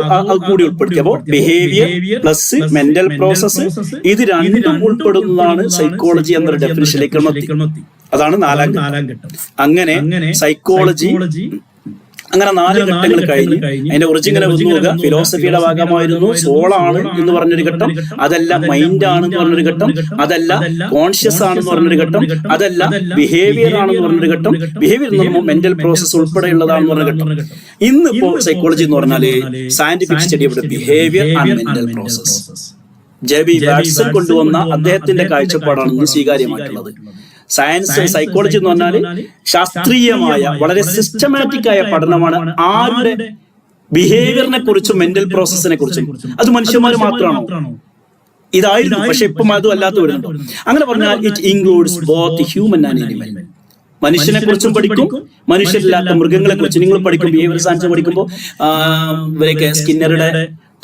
Speaker 1: കൂടി ഉൾപ്പെടുത്തിയപ്പോ ബിഹേവിയർ പ്ലസ് മെന്റൽ പ്രോസസ്സ്, ഇത് രണ്ടും ഉൾപ്പെടുന്നതാണ് സൈക്കോളജി എന്നൊരു ഡെഫിനിഷനിലേക്ക് എത്തി. അതാണ് 4ാം ഘട്ടം. അങ്ങനെ സൈക്കോളജി അങ്ങനെ 4 ഘട്ടങ്ങൾ കഴിഞ്ഞ് അതിന്റെ ഒറിജിനൽ വന്നു നോക്കുക. ഫിലോസഫിയുടെ ഭാഗമായിരുന്നു സോളാണ് എന്ന് പറഞ്ഞൊരു ഘട്ടം, അതല്ല മൈൻഡ് ആണെന്ന് പറഞ്ഞൊരു ഘട്ടം, അതല്ല കോൺഷ്യസ് ആണെന്ന് പറഞ്ഞൊരു ഘട്ടം, അതല്ല ബിഹേവിയർ ആണെന്ന് പറഞ്ഞൊരു ഘട്ടം, ബിഹേവിയർ എന്ന് പറയുമ്പോൾ മെന്റൽ പ്രോസസ് ഉൾപ്പെടെയുള്ളതാണെന്ന് പറഞ്ഞ ഘട്ടം. ഇന്നിപ്പോ സൈക്കോളജി എന്ന് പറഞ്ഞാല് scientific study of behaviour and mental process. JB Watson കൊണ്ടുവന്ന അദ്ദേഹത്തിന്റെ കാഴ്ചപ്പാടാണ് ഇന്ന് സ്വീകാര്യമായിട്ടുള്ളത്. സയൻസ് സൈക്കോളജി എന്ന് പറഞ്ഞാൽ ശാസ്ത്രീയമായ വളരെ സിസ്റ്റമാറ്റിക് ആയ പഠനമാണ് ആരുടെ ബിഹേവിയറിനെ കുറിച്ചും മെന്റൽ പ്രോസസ്സിനെ കുറിച്ചും. അത് മനുഷ്യന്മാർ മാത്രമാണോ? ഇതായിരുന്നു, പക്ഷെ ഇപ്പം അതും അല്ലാത്ത വരുന്നുണ്ടോ? അങ്ങനെ പറഞ്ഞാൽ it includes both human and animal. മനുഷ്യനെ കുറിച്ചും പഠിക്കും, മനുഷ്യരില്ലാത്ത മൃഗങ്ങളെ കുറിച്ച് നിങ്ങൾ പഠിക്കും. ബിഹേവിയർ സയൻസ് പഠിക്കുമ്പോൾ ഇവരൊക്കെ സ്കിന്നറുടെ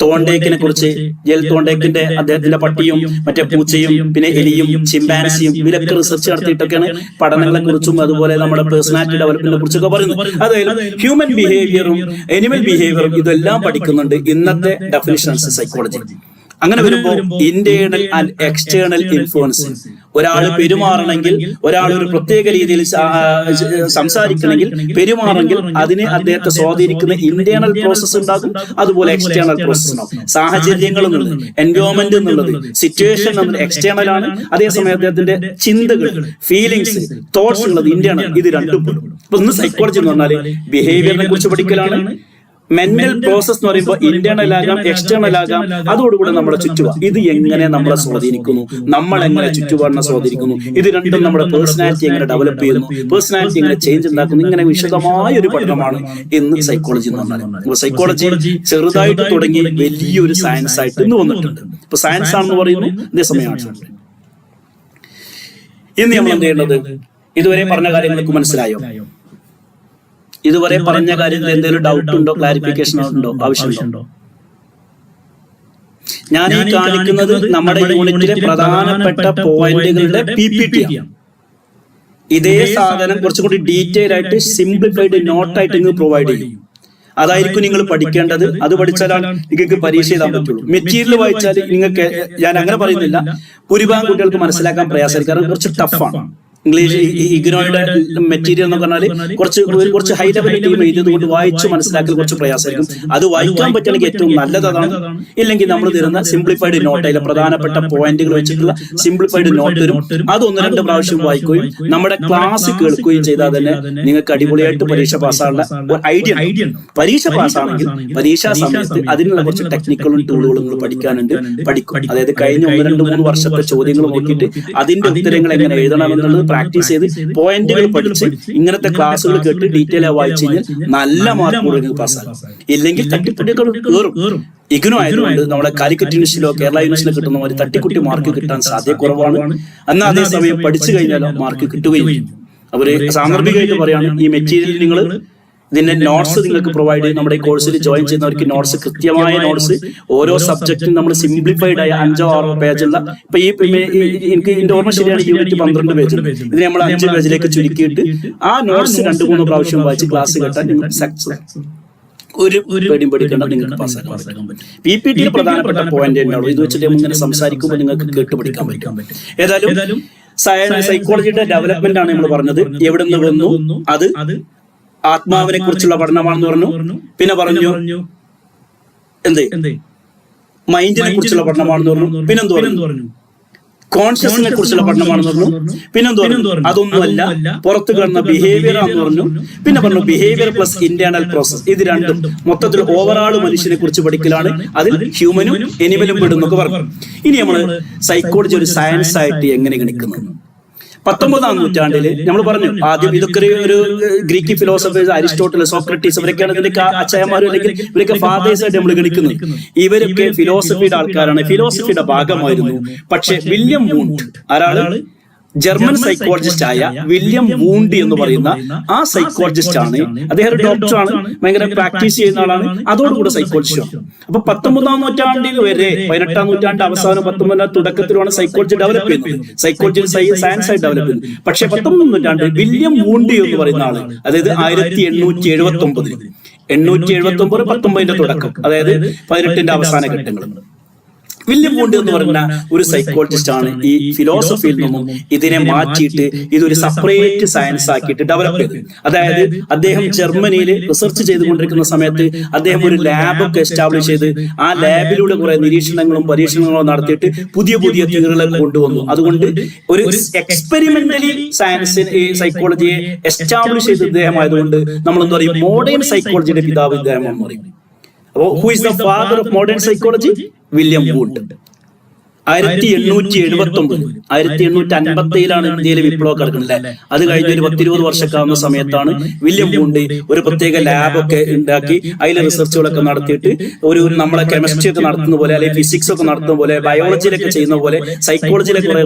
Speaker 1: തോണ്ടേക്കിനെ കുറിച്ച്, ജയിൽ തോണ്ടേക്കിന്റെ അദ്ദേഹത്തിന്റെ പട്ടിയും മറ്റേ പൂച്ചയും പിന്നെ എലിയും ചിമ്പാൻസിയും ഇതിലൊക്കെ റിസർച്ച് നടത്തിയിട്ടൊക്കെയാണ് പഠനങ്ങളെ കുറിച്ചും അതുപോലെ നമ്മുടെ പേഴ്സണാലിറ്റി ഡെവലപ്മെന്റിനെ കുറിച്ചൊക്കെ പറയുന്നത്. അതായത് ഹ്യൂമൻ ബിഹേവിയറും അനിമൽ ബിഹേവിയറും ഇതെല്ലാം പഠിക്കുന്നുണ്ട് ഇന്നത്തെ ഡെഫിനിഷൻസ് സൈക്കോളജി. അങ്ങനെ വരുമ്പോൾ ഇന്റേണൽ ആൻഡ് എക്സ്റ്റേണൽ ഇൻഫ്ലുവൻസ്, ഒരാൾ പെരുമാറണമെങ്കിൽ, ഒരാൾ ഒരു പ്രത്യേക രീതിയിൽ സംസാരിക്കണമെങ്കിൽ, പെരുമാറണമെങ്കിൽ അതിനെ അദ്ദേഹത്തെ സ്വാധീനിക്കുന്ന ഇന്റേണൽ പ്രോസസ് ഉണ്ടാകും, അതുപോലെ എക്സ്റ്റേണൽ പ്രോസസ് ഉണ്ടാകും. സാഹചര്യങ്ങൾ എന്നുള്ളത്, എൻവയോൺമെന്റ് എന്നുള്ളത്, സിറ്റുവേഷൻ എന്നുള്ളത് എക്സ്റ്റേണൽ ആണ്. അതേസമയം അദ്ദേഹത്തിന്റെ ചിന്തകൾ, ഫീലിങ്സ്, തോട്ട്സ് ഉള്ളത് ഇന്റേണൽ. ഇത് രണ്ടും പെടും. അപ്പൊ ഇന്ന് സൈക്കോളജി എന്ന് പറഞ്ഞാൽ ബിഹേവിയറിനെ കുറിച്ച് പഠിക്കലാണ്. മെന്റൽ പ്രോസസ് എന്ന് പറയുമ്പോൾ ഇന്റേണൽ ആകാം, എക്സ്റ്റേണൽ ആകാം. അതോടുകൂടെ നമ്മുടെ ചുറ്റുപാട് ഇത് എങ്ങനെ നമ്മളെ സ്വാധീനിക്കുന്നു, നമ്മൾ എങ്ങനെ ചുറ്റുപാടിനെ സ്വാധീനിക്കുന്നു, ഇത് രണ്ടും നമ്മുടെ പേഴ്സണാലിറ്റി എങ്ങനെ ഡെവലപ്പ് ചെയ്യുന്നു, പേഴ്സണാലിറ്റി എങ്ങനെ ചേഞ്ച് ഉണ്ടാക്കുന്നു, ഇങ്ങനെ വിശദമായ ഒരു പഠനമാണ് ഇന്ന് സൈക്കോളജി എന്ന് പറഞ്ഞാൽ. അപ്പൊ സൈക്കോളജി ചെറുതായിട്ട് തുടങ്ങി വലിയൊരു സയൻസ് ആയിട്ട് ഇന്ന് വന്നിട്ടുണ്ട്. ഇപ്പൊ സയൻസ് ആണെന്ന് പറയുന്നു, അതേസമയം ഇന്ന് നമ്മൾ എന്ത് ചെയ്യേണ്ടത്? ഇതുവരെ പറഞ്ഞ കാര്യങ്ങൾക്ക് മനസ്സിലായോ? ഇതുവരെ പറഞ്ഞ കാര്യത്തിൽ എന്തെങ്കിലും ഡൗട്ട് ഉണ്ടോ, ക്ലാരിഫിക്കേഷൻ ഉണ്ടോ, ആവശ്യമുണ്ടോ? ഞാൻ ഈ കാണിക്കുന്നത് നമ്മുടെ യൂണിറ്റിലെ പ്രധാനപ്പെട്ട പോയിന്റുകളുടെ PPT ആണ്. ഇതേ സാധനം കുറച്ചും കൂടി ഡീറ്റെയിൽ ആയിട്ട് സിംപ്ലിഫൈഡ് നോട്ടായിട്ട് നിങ്ങൾ പ്രൊവൈഡ് ചെയ്യും. അതായിരിക്കും നിങ്ങൾ പഠിക്കേണ്ടത്. അത് പഠിച്ചാലാണ് നിങ്ങൾക്ക് പരീക്ഷ എഴുതാൻ പറ്റുള്ളൂ. മെറ്റീരിയൽ വായിച്ചാൽ നിങ്ങൾക്ക്, ഞാൻ അങ്ങനെ പറയുന്നില്ല, ഭൂരിഭാഗം കുട്ടികൾക്ക് മനസ്സിലാക്കാൻ പ്രയാസമായിരിക്കും, കാരണം കുറച്ച് ടഫാണ്. ഇംഗ്ലീഷ് ഇഗ്നോയുടെ മെറ്റീരിയൽ എന്ന് പറഞ്ഞാൽ കുറച്ച് ഹൈ ലെവൽ ടീം എഴുതിയതുകൊണ്ട് വായിച്ച് മനസ്സിലാക്കൽ കുറച്ച് പ്രയാസമായിരിക്കും. അത് വായിക്കാൻ പറ്റുകയാണെങ്കിൽ ഏറ്റവും നല്ലത് അതാണ്. ഇല്ലെങ്കിൽ നമ്മൾ തരുന്ന സിംപ്ലിഫൈഡ് നോട്ട്, അതിലെ പ്രധാനപ്പെട്ട പോയിന്റുകൾ വെച്ചിട്ടുള്ള സിംപ്ലിഫൈഡ് നോട്ട് വരും. അത് 1-2 പ്രാവശ്യം വായിക്കുകയും നമ്മുടെ ക്ലാസ് കേൾക്കുകയും ചെയ്താൽ തന്നെ നിങ്ങൾക്ക് അടിപൊളിയായിട്ട് പരീക്ഷ പാസ്സാനുള്ള ഒരു ഐഡിയ. പരീക്ഷ പാസ്സാണെങ്കിൽ പരീക്ഷാ സമയത്ത് അതിനുള്ള കുറച്ച് ടെക്നിക്കലും ടൂളുകളും നിങ്ങൾ പഠിക്കാനുണ്ട്, പഠിക്കും. അതായത് കഴിഞ്ഞ 1-2-3 വർഷത്തെ ചോദ്യങ്ങൾ നോക്കിയിട്ട് അതിന്റെ ഉത്തരങ്ങൾ എങ്ങനെ എഴുതണമെന്നുള്ളത് പ്രാക്ടീസ് ചെയ്ത് പോയിന്റുകൾ പഠിച്ച് ഇങ്ങനത്തെ ക്ലാസ്സുകൾ കേട്ട് ഡീറ്റെയിൽ വായിച്ചു കഴിഞ്ഞാൽ നല്ല മാർക്കോട് പാസ്സാകും. ഇല്ലെങ്കിൽ തട്ടിപ്പൊട്ടികൾ കയറും. ഇഗ്നോ ആയതുകൊണ്ട് നമ്മുടെ കാലിക്കറ്റ് യൂണിവേഴ്സിറ്റിയിലോ കേരള യൂണിവേഴ്സിറ്റിയിലോ കിട്ടുന്ന ഒരു തട്ടിക്കുട്ടി മാർക്ക് കിട്ടാൻ സാധ്യത കുറവാണ്. എന്നാൽ അതേസമയം പഠിച്ചു കഴിഞ്ഞാൽ മാർക്ക് കിട്ടുകയും ചെയ്യും. അവര് സാന്ദർഭികമായിട്ട് പറയാണ്, ഈ മെറ്റീരിയൽ നിങ്ങൾ ഇതിന്റെ നോട്ട്സ് നിങ്ങൾക്ക് പ്രൊവൈഡ് ചെയ്യും. നമ്മുടെ ഈ കോഴ്സിൽ ജോയിൻ ചെയ്യുന്നവർക്ക് നോട്ട്സ്, കൃത്യമായ നോട്ട്സ്, ഓരോ സബ്ജക്റ്റും നമ്മൾ സിംപ്ലിഫൈഡ് ആയ 5-6 പേജുള്ള, ഇപ്പൊ എനിക്ക് ഇതിന്റെ ഓർമ്മ ശരിയാണ്, യൂണിറ്റ് 12 പേജ്, ഇതിനെ നമ്മൾ 5 പേജിലേക്ക് ചുരുക്കിയിട്ട് ആ നോട്ട്സ് 2-3 പ്രാവശ്യം വായിച്ച് ക്ലാസ് കേട്ടാൽ നിങ്ങൾ സക്സസ്, ഒരു പേടിയും പേടിക്കേണ്ട, നിങ്ങൾക്ക് പാസ്സാക്കാൻ പറ്റും. PPT പ്രധാനപ്പെട്ട പോയിന്റ് ഉണ്ടാവും. ഇത് വെച്ചിട്ട് ഇങ്ങനെ സംസാരിക്കുമ്പോൾ നിങ്ങൾക്ക് കേട്ടുപഠിക്കാൻ പറ്റും. ഏതായാലും സൈക്കോളജിയുടെ ഡെവലപ്മെന്റ് ആണ് നമ്മൾ പറഞ്ഞത്. എവിടെ നിന്ന് വന്നു? അത് ആത്മാവിനെ കുറിച്ചുള്ള പഠനമാണെന്ന് പറഞ്ഞു. പിന്നെ പറഞ്ഞു എന്ത്? മൈൻഡിനെ കുറിച്ചുള്ള പഠനമാണെന്ന് പറഞ്ഞു. പിന്നെന്ത് പറഞ്ഞു? കോൺഷ്യസിനെ കുറിച്ചുള്ള പഠനമാണെന്ന് പറഞ്ഞു. പിന്നെന്ത് പറഞ്ഞു? അതൊന്നുമല്ല, പുറത്തു കാണുന്ന ബിഹേവിയർ ആണെന്ന് പറഞ്ഞു. പിന്നെ പറഞ്ഞു ബിഹേവിയർ പ്ലസ് ഇന്റേണൽ പ്രോസസ്. ഇത് രണ്ടും മൊത്തത്തിൽ ഓവറാൾ മനുഷ്യനെ കുറിച്ച് പഠിക്കലാണ്. അതിൽ ഹ്യൂമനും എനിമലും പെടുന്നൊക്കെ പറഞ്ഞു. ഇനി നമ്മൾ സൈക്കോളജി ഒരു സയൻസ് ആയിട്ട് എങ്ങനെ ഗണിക്കുന്നു? 19ാം നൂറ്റാണ്ടില് നമ്മൾ പറഞ്ഞു, ആദ്യം ഇതൊക്കെ ഒരു ഗ്രീക്ക് ഫിലോസഫേഴ്സ്, അരിസ്റ്റോട്ടൽ, സോക്രട്ടീസ്, ഇവരൊക്കെയാണ് ഇതിന്റെ അച്ഛന്മാരും അല്ലെങ്കിൽ ഇവരൊക്കെ ഫാദേഴ്സ് ആയിട്ട് നമ്മൾ ഗണിക്കുന്നത്. ഇവരൊക്കെ ഫിലോസഫിയുടെ ആൾക്കാരാണ്, ഫിലോസഫിയുടെ ഭാഗമായിരുന്നു. പക്ഷെ വില്യം വൂണ്ട്, ആരാള്? ജർമ്മൻ സൈക്കോളജിസ്റ്റ് ആയ വില്യം വൂണ്ടി എന്ന് പറയുന്ന ആ സൈക്കോളജിസ്റ്റ് ആണ്. അദ്ദേഹം ഒരു ഡോക്ടറാണ്, ഭയങ്കര പ്രാക്ടീസ് ചെയ്യുന്ന ആളാണ്, അതോടുകൂടെ സൈക്കോളജിസ്റ്റാണ്. അപ്പൊ 19ാം നൂറ്റാണ്ടിൽ വരെ, 18ാം നൂറ്റാണ്ട് അവസാനം 19ാം തുടക്കത്തിലാണ് സൈക്കോളജി ഡെവലപ്പ് ചെയ്യുന്നത്, സൈക്കോളജി സയൻസ് ആയി ഡെവലപ്പ് ചെയ്യുന്നത്. പക്ഷെ 19ാം നൂറ്റാണ്ടിൽ വില്യം വൂണ്ടി എന്ന് പറയുന്ന ആള്, അതായത് 1879 19ന്റെ തുടക്കം, അതായത് 18ന്റെ അവസാന ഘട്ടങ്ങൾ, വില്യം വൂണ്ട് എന്ന് പറഞ്ഞ ഒരു സൈക്കോളജിസ്റ്റ് ആണ് ഈ ഫിലോസഫിയിൽ നിന്നും ഇതിനെ മാറ്റിയിട്ട് ഇതൊരു സെപ്പറേറ്റ് സയൻസ് ആക്കിയിട്ട് ഡെവലപ്പ് ചെയ്തത്. അതായത് അദ്ദേഹം ജർമ്മനിയിൽ റിസർച്ച് ചെയ്തുകൊണ്ടിരിക്കുന്ന സമയത്ത് അദ്ദേഹം ഒരു ലാബൊക്കെ എസ്റ്റാബ്ലിഷ് ചെയ്ത് ആ ലാബിലൂടെ കുറെ നിരീക്ഷണങ്ങളും പരീക്ഷണങ്ങളും നടത്തിയിട്ട് പുതിയ പുതിയ തിയറികളൊക്കെ കൊണ്ടുവന്നു. അതുകൊണ്ട് ഒരു എക്സ്പെരിമെന്റലി സയൻസിന് ഈ സൈക്കോളജിയെ എസ്റ്റാബ്ലിഷ് ചെയ്ത ഇദ്ദേഹം ആയതുകൊണ്ട് നമ്മൾ എന്താ പറയും, മോഡേൺ സൈക്കോളജിയുടെ പിതാവ് ഇദ്ദേഹം എന്ന് പറയും. അപ്പോ who is the father of modern psychology? William Wundt. 1879 1857 ഇന്ത്യയിലെ വിപ്ലവം നടക്കുന്നത് അല്ലെ. അത് കഴിഞ്ഞ ഒരു 10-20 വർഷക്കാവുന്ന സമയത്താണ് വില്യം വൂണ്ട് ഒരു പ്രത്യേക ലാബൊക്കെ ഉണ്ടാക്കി അതിൽ റിസർച്ചുകളൊക്കെ നടത്തിയിട്ട് ഒരു നമ്മളെ കെമിസ്ട്രി ഒക്കെ നടത്തുന്ന പോലെ, അല്ലെങ്കിൽ ഫിസിക്സ് ഒക്കെ നടത്തുന്ന പോലെ, ബയോളജിയിലൊക്കെ ചെയ്യുന്ന പോലെ സൈക്കോളജിയിലെ കുറെ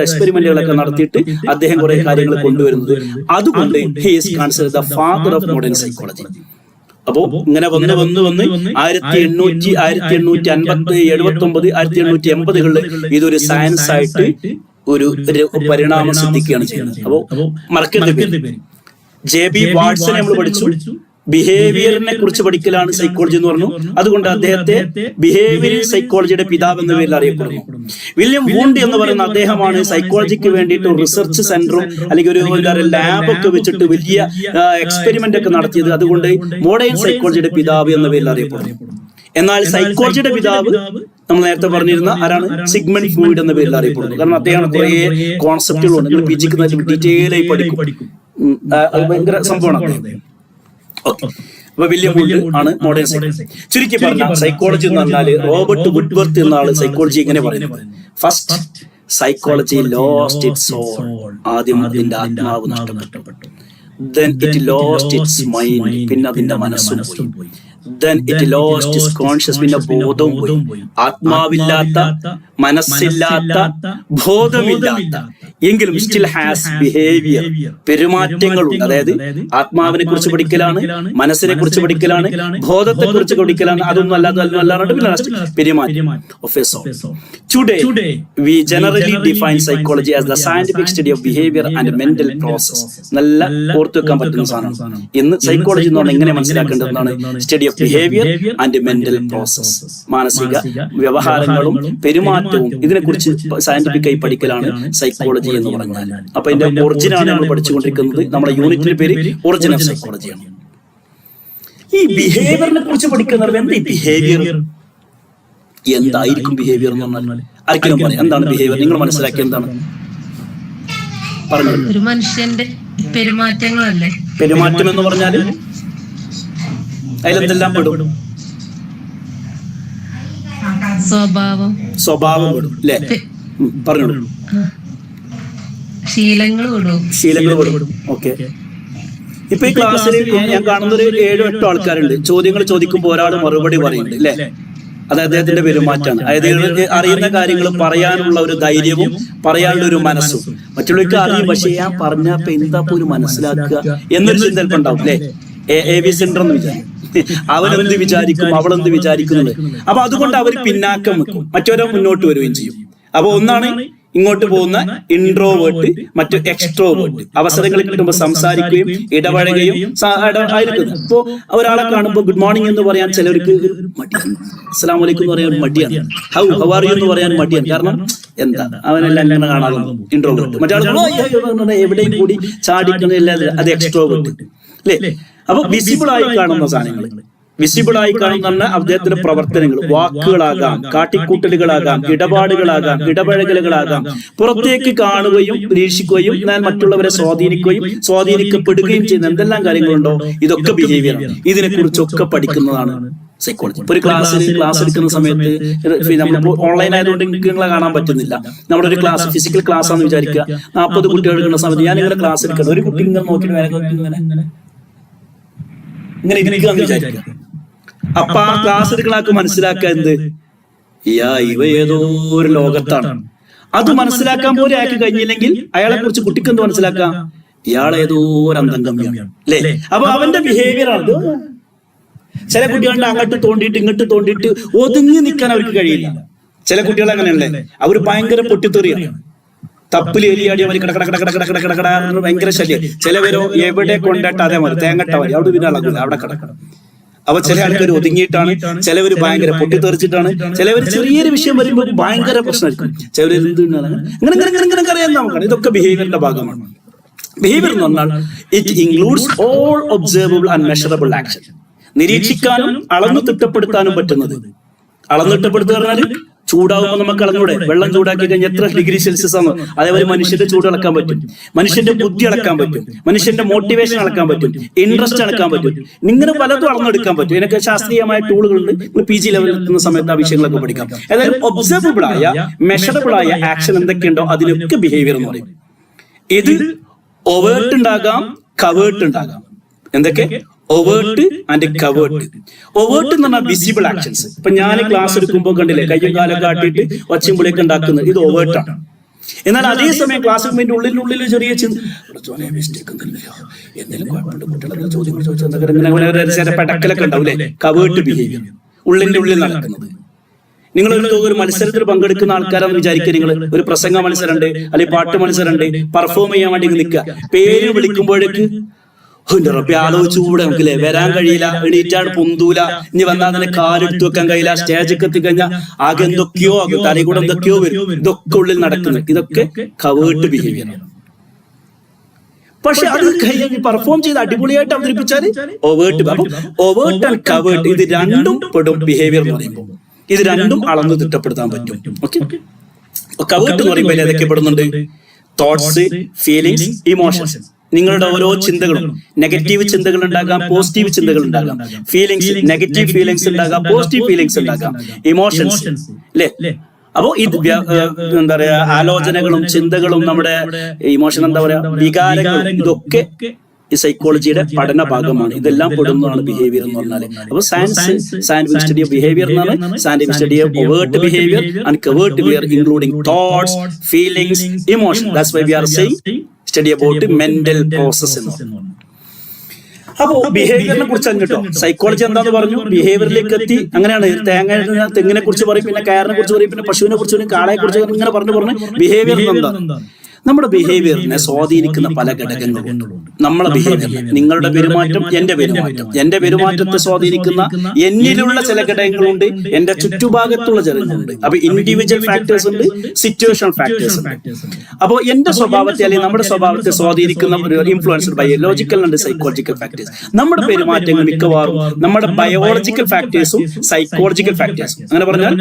Speaker 1: എക്സ്പെരിമെന്റുകളൊക്കെ നടത്തിയിട്ട് അദ്ദേഹം കുറെ കാര്യങ്ങൾ കൊണ്ടുവരുന്നത്. അതുകൊണ്ട് he is considered the father of modern psychology. അപ്പോ ഇങ്ങനെ വന്ന് 1879 ഇതൊരു സയൻസ് ആയിട്ട് ഒരു പരിണാമം സിദ്ധിക്കുകയാണ് ചെയ്യുന്നത്. അപ്പോ മറക്കരുത് പേര്. JB വാട്സനെ നമ്മൾ പഠിച്ചു. ബിഹേവിയറിനെ കുറിച്ച് പഠിക്കലാണ് സൈക്കോളജി എന്ന് പറഞ്ഞു. അതുകൊണ്ട് അദ്ദേഹത്തെ ബിഹേവിയറൽ സൈക്കോളജിയുടെ പിതാവ് എന്ന പേരിൽ അറിയപ്പെടുന്നു. വില്യം വൂണ്ട് എന്ന് പറയുന്ന അദ്ദേഹമാണ് സൈക്കോളജിക്ക് വേണ്ടിയിട്ട് ഒരു റിസർച്ച് സെന്ററും അല്ലെങ്കിൽ ഒരു ലാബൊക്കെ വെച്ചിട്ട് വലിയ എക്സ്പെരിമെന്റ് ഒക്കെ നടത്തിയത്. അതുകൊണ്ട് മോഡേൺ സൈക്കോളജിയുടെ പിതാവ് എന്ന പേരിൽ അറിയപ്പെടുന്നു. എന്നാൽ സൈക്കോളജിയുടെ പിതാവ് നമ്മൾ നേരത്തെ പറഞ്ഞിരുന്ന ആരാണ്? സിഗ്മണ്ട് ഫ്രോയിഡ് എന്ന പേരിൽ അറിയപ്പെടുന്നു. കാരണം അദ്ദേഹം കുറെ കോൺസെപ്റ്റുകളുണ്ട്. നിങ്ങൾ PG ഡീറ്റെയിൽ ആയി പഠിക്കും. അത് ഭയങ്കര സംഭവമാണ്. അപ്പൊ വില്യം വൂണ്ട് ആണ് മോഡേൺ സൈക്കോളജി. ചുരുക്കി പറഞ്ഞ സൈക്കോളജി എന്ന് പറഞ്ഞാൽ റോബർട്ട് വുഡ്വർത്ത് എന്ന ആള് സൈക്കോളജി ഇങ്ങനെ പറയുന്നത്, first psychology lost its soul, ആദ്യം അതിന്റെ ആത്മാവ് നഷ്ടപ്പെട്ടു. then it lost its mind, പിന്നെ അതിന്റെ മനസ്സും പോയി. then it lost its conscious, പിന്നെ ബോധവും പോയി. ആത്മാവില്ലാത്ത, മനസ്സില്ലാത്ത, ബോധമില്ലാത്ത എങ്കിലും സ്റ്റിൽ ഹാസ് ബിഹേവിയർ, പെരുമാറ്റങ്ങളുണ്ട്. അതായത് ആത്മാവിനെ കുറിച്ച് പഠിക്കലാണ്, മനസ്സിനെ കുറിച്ച് പഠിക്കലാണ്, ബോധത്തെ കുറിച്ച് പഠിക്കലാണ്. അതൊന്നും അല്ലാതെ പെരുമാറ്റം of a soul. Today we generally define psychology as the scientific study of behavior and mental process. നല്ല ഓർത്തു വെക്കാൻ പറ്റുന്ന സാധനമാണ്. ഇന്ന് സൈക്കോളജി എന്ന് പറഞ്ഞാൽ എങ്ങനെ മനസ്സിലാക്കേണ്ടതാണ്? Study of behaviour and mental process, മാനസിക വ്യവഹാരങ്ങളും പെരുമാറ്റവും ഇതിനെക്കുറിച്ച് സയന്റിഫിക്കായി പഠിക്കലാണ് സൈക്കോളജി എന്ന് പറഞ്ഞാൽ. അപ്പൊ ഇതിന്റെ ഒറിജിനാണ് നമ്മൾ പഠിച്ചുകൊണ്ടിരിക്കുന്നത്. നമ്മുടെ യൂണിറ്റിന്റെ പേര് ഒറിജിൻ ഓഫ് സൈക്കോളജിയാണ്. ഈ ബിഹേവിയറിനെ കുറിച്ച് പഠിക്കുന്നത് എന്താ? ഈ ബിഹേവിയർ എന്തായിരിക്കും? ബിഹേവിയർ എന്ന് പറഞ്ഞാൽ ആർക്കെങ്കിലും പറയാം എന്താണ് ബിഹേവിയർ? നിങ്ങൾ മനസ്സിലാക്കി എന്താണ്? പറഞ്ഞു.
Speaker 2: ഒരു മനുഷ്യന്റെ പെരുമാറ്റങ്ങളല്ലേ?
Speaker 1: പെരുമാറ്റം എന്ന് പറഞ്ഞാൽ അതിലെന്തെല്ലാം പെടും? സ്വഭാവം പെടും അല്ലേ? പറഞ്ഞോളൂ.
Speaker 2: ശീലങ്ങൾ
Speaker 1: പെടും. ഓക്കെ. ഇപ്പൊ ഈ ക്ലാസ്സിൽ ഞാൻ കാണുന്ന ഒരു 7-8 ആൾക്കാരുണ്ട്. ചോദ്യങ്ങൾ ചോദിക്കുമ്പോൾ ഒരാൾ മറുപടി പറയുന്നുണ്ട് അല്ലെ? അത് അദ്ദേഹത്തിന്റെ പെരുമാറ്റമാണ്. അതായത് അറിയുന്ന കാര്യങ്ങൾ പറയാനുള്ള ഒരു ധൈര്യവും പറയാനുള്ള ഒരു മനസ്സും. മറ്റുള്ളവർക്ക് അറിയും, പക്ഷെ ഞാൻ പറഞ്ഞപ്പോ എന്താ പോലും മനസ്സിലാക്കുക എന്നൊരു ചിന്തൽപ്പം ഉണ്ടാവും അല്ലെ? AV സെന്റർ എന്ന് വിചാരിക്കും. അവനെന്ത് വിചാരിക്കും, അവളെന്ത് വിചാരിക്കുന്നത്. അപ്പൊ അതുകൊണ്ട് അവർ പിന്നാക്കം വെക്കും, മറ്റവരോ മുന്നോട്ട് വരികയും ചെയ്യും. അപ്പൊ ഒന്നാണ് ഇങ്ങോട്ട് പോകുന്ന ഇൻട്രോവേർട്ട്, മറ്റു എക്സ്ട്രോവേർട്ട്. അവസരങ്ങൾ കിട്ടുമ്പോൾ സംസാരിക്കുകയും ഇടപഴകുകയും ആയിരിക്കുന്നത്. ഇപ്പോ ഒരാളെ കാണുമ്പോൾ ഗുഡ് മോർണിംഗ് എന്ന് പറയാൻ ചിലർക്ക് മടിയാണ്, അസ്സലാമു അലൈക്കും എന്ന് പറയാൻ മടിയാണ്, ഹൗ ആർ യു എന്ന് പറയാൻ മടിയാണ്. കാരണം എന്താ, അവനെല്ലാം ഇങ്ങനെ കാണാതെ ഇൻട്രോവേർട്ട്. മറ്റേ എവിടെയും കൂടി ചാടിക്കുന്ന അത് എക്സ്ട്രോവേർട്ട് അല്ലേ? അപ്പൊ വിസിബിൾ ആയി കാണുന്ന സാധനങ്ങൾ, വിസിബിൾ ആയി കാണുന്ന അദ്ദേഹത്തിന്റെ പ്രവർത്തനങ്ങൾ, വാക്കുകളാകാം, കാട്ടിക്കൂട്ടലുകളാകാം, ഇടപാടുകളാകാം, ഇടപഴകലുകളാകാം, പുറത്തേക്ക് കാണുകയും നിരീക്ഷിക്കുകയും എന്നാൽ മറ്റുള്ളവരെ സ്വാധീനിക്കപ്പെടുകയും ചെയ്യുന്ന എന്തെല്ലാം കാര്യങ്ങളുണ്ടോ ഇതൊക്കെ ബിഹേവിയർ. ഇതിനെ കുറിച്ചൊക്കെ പഠിക്കുന്നതാണ് സൈക്കോളജി. ഇപ്പൊ ഒരു ക്ലാസ് എടുക്കുന്ന സമയത്ത് നമ്മളിപ്പോ ഓൺലൈൻ ആയതുകൊണ്ട് നിങ്ങൾക്ക് നിങ്ങളെ കാണാൻ പറ്റുന്നില്ല. നമ്മുടെ ഒരു ക്ലാസ് ഫിസിക്കൽ ക്ലാസ് ആണെന്ന് വിചാരിക്കുക. 40 കുട്ടികൾ എടുക്കുന്ന സമയത്ത് ഞാൻ ഇങ്ങനെ ക്ലാസ് എടുക്കുന്നത്, ഒരു കുട്ടി ഇങ്ങനെ നോക്കിയിട്ട് ഇങ്ങനെ ഇരിക്കുകയെന്ന് വിചാരിക്കുക. അപ്പൊ ആ ക്ലാസ് എടുക്കുന്ന ആൾക്ക് മനസ്സിലാക്കുക എന്ത്, ഇവ ഏതോ ഒരു ലോകത്താണ്. അത് മനസ്സിലാക്കാൻ പോലും അയാൾക്ക് കഴിഞ്ഞില്ലെങ്കിൽ അയാളെ കുറിച്ച് കുട്ടിക്ക് എന്ത് മനസ്സിലാക്കാം? ഇയാൾ ഏതോ ഒരു അന്തംഗമ്യാണ് അല്ലേ? അപ്പൊ അവന്റെ ബിഹേവിയർ ആണ്. ചില കുട്ടികളുടെ അങ്ങോട്ട് തോണ്ടിയിട്ട് ഇങ്ങോട്ട് തോണ്ടിയിട്ട് ഒതുങ്ങി നിൽക്കാൻ അവർക്ക് കഴിയില്ല. ചില കുട്ടികൾ അങ്ങനെയല്ലേ, അവർ ഭയങ്കര പൊട്ടിത്തെറിയാണ്. തപ്പിൽ എലിയാടി അവർ കടക്കട ഭയങ്കര ശല്യം. ചിലവരോ എവിടെ കൊണ്ടിട്ട് അതേമാതിരി തേങ്ങട്ട വരി അവിടെ പിന്നെ അളകില്ല, അവിടെ കിടക്കണം. അപ്പൊ ചില ആൾക്കാർ ഒതുങ്ങിയിട്ടാണ്, ചിലവര് ഭയങ്കര പൊട്ടിത്തെറിച്ചിട്ടാണ്, ചിലവർ ചെറിയൊരു വിഷയം വരുമ്പോൾ ഭയങ്കര പ്രശ്നമായിരിക്കും. ചിലവർ ഇങ്ങനെ അറിയാൻ നമുക്കാണ്. ഇതൊക്കെ ബിഹേവിയറിന്റെ ഭാഗമാണ്. ബിഹേവിയർ എന്ന് പറഞ്ഞാൽ it includes all observable and measurable action. നിരീക്ഷിക്കാനും അളന്നു തിട്ടപ്പെടുത്താനും പറ്റുന്നത്. അളന്നു തിട്ടപ്പെടുത്തുക പറഞ്ഞാൽ ചൂടാവുമ്പോൾ നമുക്ക് അളന്നൂടെ? വെള്ളം ചൂടാക്കി കഴിഞ്ഞാൽ എത്ര ഡിഗ്രി സെൽഷ്യസ് ആണ്? അതേപോലെ മനുഷ്യന്റെ ചൂട് അളക്കാൻ പറ്റും, മനുഷ്യന്റെ ബുദ്ധി അളക്കാൻ പറ്റും, മനുഷ്യന്റെ മോട്ടിവേഷൻ അളക്കാൻ പറ്റും, ഇൻട്രസ്റ്റ് അളക്കാൻ പറ്റും. ഇങ്ങനെ പലതും അളന്നെടുക്കാൻ പറ്റും. ഇതിനൊക്കെ ശാസ്ത്രീയമായ ടൂളുകളുണ്ട്. PG ലെവലിൽ എത്തുന്ന സമയത്ത് ആ വിഷയങ്ങളൊക്കെ പഠിക്കാം. അതായത് ഒബ്സർവബിൾ ആയ മെഷറബിൾ ആയ ആക്ഷൻ എന്തൊക്കെയുണ്ടോ അതിനൊക്കെ ബിഹേവിയർ എന്ന് പറയും. ഇത് ഒവേർട്ട് ഉണ്ടാകാം, കവേർട്ട് ഉണ്ടാകാം. എന്തൊക്കെ? Overt and covert. ഒവേർട്ട് എന്ന് പറഞ്ഞാൽ വിസിബിൾ ആക്ഷൻസ്. ഇപ്പൊ ഞാൻ ക്ലാസ് എടുക്കുമ്പോൾ കണ്ടില്ലേ, കയ്യും കാലൊക്കെ ആട്ടിയിട്ട് ഒച്ചയും പുളിയൊക്കെ ഉണ്ടാക്കുന്നത്, ഇത് ഒവേർട്ടാണ്. എന്നാൽ അതേസമയം ക്ലാസ് റൂമിന്റെ ഉള്ളിൽ ചെറിയ മിസ്റ്റേക്ക് എന്തെങ്കിലും കുഴപ്പമുണ്ട് കുട്ടികളെ ചോദ്യങ്ങൾ ചോദിച്ചാൽ പടക്കലൊക്കെ ഉണ്ടാവില്ലേ, കവേർട്ട് ബിഹേവിയർ ഉള്ളിന്റെ ഉള്ളിൽ നടക്കുന്നത്. നിങ്ങൾ ഒരു മത്സരത്തിൽ പങ്കെടുക്കുന്ന ആൾക്കാരാണെന്ന് വിചാരിക്കുക. നിങ്ങൾ ഒരു പ്രസംഗ മത്സരമുണ്ട്, അല്ലെങ്കിൽ പാട്ട് മത്സരമുണ്ട്, പെർഫോം ചെയ്യാൻ വേണ്ടി നിൽക്കുക. പേര് വിളിക്കുമ്പോഴേക്ക് റബ്ബി ആലോചിച്ചു കൂടെ നമുക്കില്ലേ, വരാൻ കഴിയില്ല, എണീറ്റാണ് പൊന്തൂല, ഇനി വന്നാൽ അതിനെ കാലെടുത്തു വെക്കാൻ കഴിയില്ല, സ്റ്റേജൊക്കെ എത്തിക്കഴിഞ്ഞാൽ ആകെ എന്തൊക്കെയോ ആകും, തലയിൽ കൂടെ എന്തൊക്കെയോ വരും. ഇതൊക്കെ ഉള്ളിൽ നടക്കുന്നത്, ഇതൊക്കെ കവേർട്ട് ബിഹേവിയർ ആണ്. പക്ഷെ അത് കഴിഞ്ഞ് പെർഫോം ചെയ്ത് അടിപൊളിയായിട്ട് അവതരിപ്പിച്ചാൽ ഓവേർട്ട്. അപ്പൊ ഓവേർട്ട് ആൻഡ് കവേർട്ട് ഇത് രണ്ടും പെടും ബിഹേവിയർ എന്ന് പറയുമ്പോൾ. ഇത് രണ്ടും അളന്ന് തിട്ടപ്പെടുത്താൻ പറ്റും. ഓക്കെ, കവേർട്ട് എന്ന് പറയുമ്പോൾ ഏതൊക്കെ പെടുന്നുണ്ട്? Thoughts, feelings, emotions. നിങ്ങളുടെ ഓരോ ചിന്തകളും നെഗറ്റീവ് ചിന്തകൾ ഉണ്ടാകാം, പോസിറ്റീവ് ചിന്തകൾ ഉണ്ടാകാം. ഫീലിങ്സ്, നെഗറ്റീവ് ഫീലിങ്സ് ഉണ്ടാകാം, പോസിറ്റീവ് ഫീലിങ്സ് ഉണ്ടാകാം. ഇമോഷൻസ് അല്ലേ? അപ്പോ ഇത് എന്താ പറയാ, ആലോചനകളും ചിന്തകളും നമ്മുടെ ഇമോഷൻ എന്താ പറയാ, വികാരങ്ങളും, ഇതൊക്കെ ഈ സൈക്കോളജിയുടെ പഠന ഭാഗമാണ്. ഇതെല്ലാം പെടുന്നതാണ് ബിഹേവിയർ എന്ന് പറഞ്ഞാൽ. അപ്പൊ സയന്റിഫിക് സ്റ്റഡി ഓഫ് ബിഹേവിയർ എന്നാണ് scientific study of overt behaviour and covert behaviour including thoughts, feelings, emotion. That's why we are saying study about mental process എന്ന്. അപ്പോ ബിഹേവിയറിനെ കുറിച്ച് അങ്ങോട്ടോ സൈക്കോളജി എന്താന്ന് പറഞ്ഞു, ബിഹേവിയറിലേക്ക് എത്തി. അങ്ങനെയാണ് തെങ്ങിനെ കുറിച്ച് പറയും, പിന്നെ കയറിനെ കുറിച്ച് പറയും, പിന്നെ പശുവിനെ കുറിച്ച് പറയും, കാളയെ കുറിച്ച് ഇങ്ങനെ പറഞ്ഞു ബിഹേവിയർ എന്താ? നമ്മുടെ ബിഹേവിയറിനെ സ്വാധീനിക്കുന്ന പല ഘടകങ്ങളുണ്ട്. നമ്മളെ ബിഹേവിയർ, നിങ്ങളുടെ പെരുമാറ്റം, എന്റെ പെരുമാറ്റത്തെ സ്വാധീനിക്കുന്ന എന്നിലുള്ള ചില ഘടകങ്ങളുണ്ട്, എന്റെ ചുറ്റുഭാഗത്തുള്ള ചിലരുണ്ട്. അപ്പൊ ഇൻഡിവിജ്വൽ ഫാക്ടേഴ്സ് ഉണ്ട്, സിറ്റുവേഷൻ ഫാക്ടേഴ്സ് ഉണ്ട്. അപ്പോൾ എന്റെ സ്വഭാവത്തെ അല്ലെങ്കിൽ നമ്മുടെ സ്വഭാവത്തെ സ്വാധീനിക്കുന്ന ഒരു influenced biological and psychological factors. നമ്മുടെ പെരുമാറ്റങ്ങൾ മിക്കവാറും നമ്മുടെ ബയോളജിക്കൽ ഫാക്ടേഴ്സും സൈക്കോളജിക്കൽ ഫാക്ടേഴ്സും. അങ്ങനെ പറഞ്ഞാൽ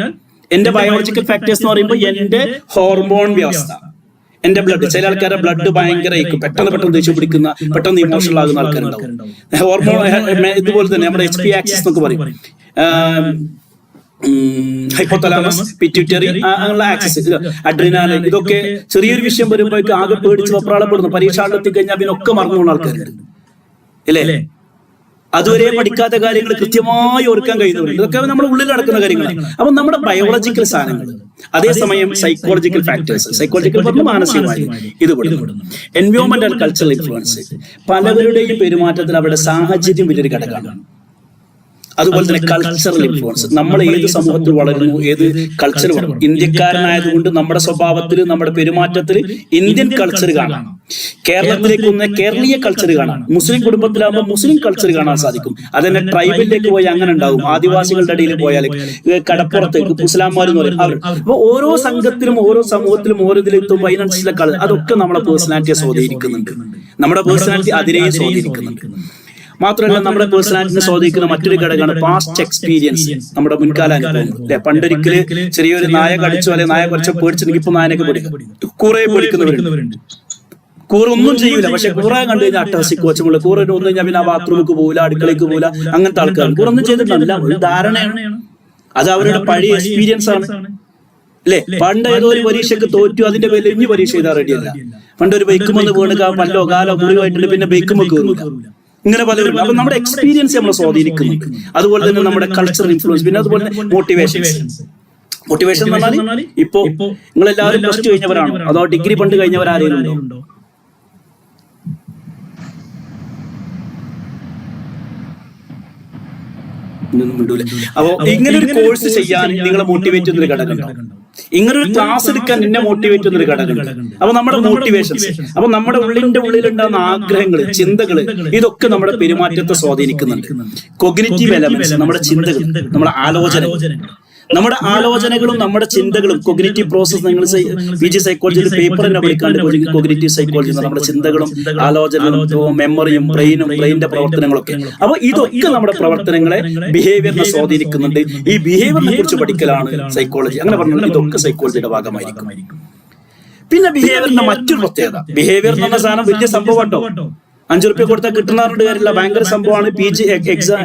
Speaker 1: എന്റെ ബയോളജിക്കൽ ഫാക്ടേഴ്സ് എന്ന് പറയുമ്പോൾ എന്റെ ഹോർമോൺ വ്യവസ്ഥ, എന്റെ ബ്ലഡ്. ചില ആൾക്കാരുടെ ബ്ലഡ് ഭയങ്കര പെട്ടെന്ന് ദേഷ്യം പിടിക്കുന്ന, പെട്ടെന്ന് ഇമോഷണൽ ആകുന്ന ആൾക്കാരുണ്ടാവും. ഹോർമോൺ ഇതുപോലെ തന്നെ നമ്മുടെ HP ആക്സിസ് എന്നൊക്കെ പറയും, ഹൈപ്പോതലാമസ്, പിറ്റ്യൂട്ടറി, അങ്ങനെയുള്ള ആക്സിസ്, അഡ്രിനാലിൻ. ഇതൊക്കെ ചെറിയൊരു വിഷയം വരുമ്പോഴേക്ക് ആകെ പേടിച്ച് വെപ്രാളപ്പെടുന്നു. പരീക്ഷ എത്തി കഴിഞ്ഞാൽ പിന്നെ ഒക്കെ മറന്നു പോകുന്ന ആൾക്കാരുണ്ട് ഇല്ലേ? അതുവരെ പഠിക്കാത്ത കാര്യങ്ങൾ കൃത്യമായി ഓർക്കാൻ കഴിയുന്നവരുണ്ട്. ഇതൊക്കെ നമ്മുടെ ഉള്ളിൽ നടക്കുന്ന കാര്യങ്ങളാണ്. അപ്പൊ നമ്മുടെ ബയോളജിക്കൽ സാധനങ്ങൾ, അതേസമയം സൈക്കോളജിക്കൽ ഫാക്ടേഴ്സ്, സൈക്കോളജിക്കൽ പറഞ്ഞ മാനസികമായി ഇത് പെടുന്നു. എൻവയോൺമെന്റൽ കൾച്ചറൽ ഇൻഫ്ലുവൻസ്. പലവരുടെയും പെരുമാറ്റത്തിൽ അവരുടെ സാഹചര്യം വലിയൊരു ഘടകമാണ്. അതുപോലെ തന്നെ കൾച്ചറൽ ഇൻഫ്ലുവൻസ്. നമ്മൾ ഏത് സമൂഹത്തിൽ വളരുന്നു, ഏത് കൾച്ചർ വളരുന്നു. ഇന്ത്യക്കാരനായതുകൊണ്ട് നമ്മുടെ സ്വഭാവത്തിൽ, നമ്മുടെ പെരുമാറ്റത്തിൽ ഇന്ത്യൻ കൾച്ചർ കാണാം. കേരളത്തിലേക്ക് വന്ന കേരളീയ കൾച്ചർ കാണാം. മുസ്ലിം കുടുംബത്തിലാകുമ്പോൾ മുസ്ലിം കൾച്ചർ കാണാൻ സാധിക്കും. അതന്നെ ട്രൈബലിലേക്ക് പോയി അങ്ങനെ ഉണ്ടാവും. ആദിവാസികളുടെ ഇടയിൽ പോയാൽ, കടപ്പുറത്തേക്ക് മുസ്ലാംമാരെന്ന് പറയും അവർ. അപ്പൊ ഓരോ സംഘത്തിലും ഓരോ സമൂഹത്തിലും ഓരോ ഇതിലെത്തുമ്പോൾ അതിനനുസരിച്ചുള്ള കളർ, അതൊക്കെ നമ്മളെ പേഴ്സണാലിറ്റിയെ സ്വാധീനിക്കുന്നുണ്ട്. നമ്മുടെ പേഴ്സണാലിറ്റി അതിനെ സ്വാധീനിക്കുന്നുണ്ട്. മാത്രമല്ല നമ്മുടെ പേഴ്സണാലിറ്റിനെ സ്വാധീനിക്കുന്ന മറ്റൊരു ഘടകമാണ് പാസ്റ്റ് എക്സ്പീരിയൻസ്, നമ്മുടെ മുൻകാല അനുഭവം അല്ലെ. പണ്ടൊരിക്കല് ചെറിയൊരു നായ കടിച്ചു, അല്ലെ നായ കുറച്ച് പേടിച്ചിട്ടുണ്ടെങ്കിൽ ഇപ്പൊ നായനൊക്കെ പേടിക്കും. കൂറയെ പേടിക്കുന്നവരുണ്ട്. കൂറ ഒന്നും ചെയ്യൂല, പക്ഷെ കൂറ കണ്ടു കഴിഞ്ഞാൽ അട്ടഹസിക്ക് വെച്ചുള്ള കൂറ ഒന്നും കഴിഞ്ഞാൽ പിന്നെ ആ ബാത്റൂമിലേക്ക് പോകില്ല, അടുക്കളയ്ക്ക് പോകില്ല. അങ്ങനത്തെ ആൾക്കാർ കൂറ ഒന്നും ചെയ്തിട്ടില്ല, ഒരു ധാരണയാണ്. അത് അവരുടെ പഴയ എക്സ്പീരിയൻസ് ആണ് അല്ലെ. പണ്ട് ഏതോ ഒരു പരീക്ഷയ്ക്ക് തോറ്റു, അതിന്റെ പേരിൽ ഇനി പരീക്ഷ ചെയ്താൽ റെഡിയല്ല. പണ്ട് ഒരു ബൈക്കുമെന്ന് വീണ് പല്ലോ കാലോ മുറിവായിട്ടുണ്ട്, പിന്നെ ബൈക്കുമൊക്കെ കയറില്ല. ഇങ്ങനെ പലരും. അപ്പൊ നമ്മുടെ എക്സ്പീരിയൻസ് നമ്മളെ സ്വാധീനിക്കുന്നുണ്ട്. അതുപോലെ തന്നെ നമ്മുടെ കൾച്ചറൽ ഇൻഫ്ലുവൻസ്. പിന്നെ അതുപോലെ തന്നെ മോട്ടിവേഷൻസ്. മോട്ടിവേഷൻ എന്ന് പറഞ്ഞാൽ ഇപ്പോ നിങ്ങൾ എല്ലാവരും പ്ലസ് ടു കഴിഞ്ഞവരാണോ, അതോ ഡിഗ്രി പണ്ട് കഴിഞ്ഞവരാരെങ്കിലും ഉണ്ടോ? അപ്പോ ഇങ്ങനെ ഒരു കോഴ്സ് ചെയ്യാൻ നിങ്ങളെ മോട്ടിവേറ്റ് ചെയ്യുന്നൊരു ഘടകമുണ്ടോ? ഇങ്ങനൊരു ക്ലാസ് എടുക്കാൻ എന്നെ മോട്ടിവേറ്റ് ചെയ്യുന്നൊരു ഘടകമുണ്ട്. അപ്പൊ നമ്മുടെ മോട്ടിവേഷൻസ്, അപ്പൊ നമ്മുടെ ഉള്ളിലുണ്ടാകുന്ന ആഗ്രഹങ്ങൾ, ചിന്തകൾ, ഇതൊക്കെ നമ്മുടെ പെരുമാറ്റത്തെ സ്വാധീനിക്കുന്നുണ്ട്. കൊഗ്നിറ്റീവ് എലമെന്റ്സ്, നമ്മുടെ ചിന്തകൾ, നമ്മുടെ ആലോചനകളും നമ്മുടെ ചിന്തകളും. കൊഗ്നിറ്റീവ് പ്രോസസ് നിങ്ങൾ PG സൈക്കോളജിയിൽ പേപ്പർ തന്നെ പഠിക്കാണ്ട് കൊഗ്നിറ്റീവ് സൈക്കോളജി, നമ്മുടെ ചിന്തകളും ആലോചനകളും മെമ്മറിയും ബ്രെയിനിന്റെ പ്രവർത്തനങ്ങളൊക്കെ. അപ്പൊ ഇതൊക്കെ നമ്മുടെ പ്രവർത്തനങ്ങളെ, ബിഹേവിയറിനെ സ്വാധീനിക്കുന്നുണ്ട്. ഈ ബിഹേവിയറിനെ കുറിച്ച് പഠിക്കലാണ് സൈക്കോളജി. അങ്ങനെ പറഞ്ഞാൽ ഇതൊക്കെ സൈക്കോളജിയുടെ ഭാഗമായിരിക്കും. പിന്നെ ബിഹേവിയറിന്റെ മറ്റൊരു പ്രത്യേകത, ബിഹേവിയർ എന്ന സാധനം വലിയ സംഭവം കേട്ടോ. 5 രൂപ കൊടുത്താൽ കിട്ടുന്നവരുടെ കാര്യമില്ല, ഭയങ്കര സംഭവമാണ്. PG എക്സാം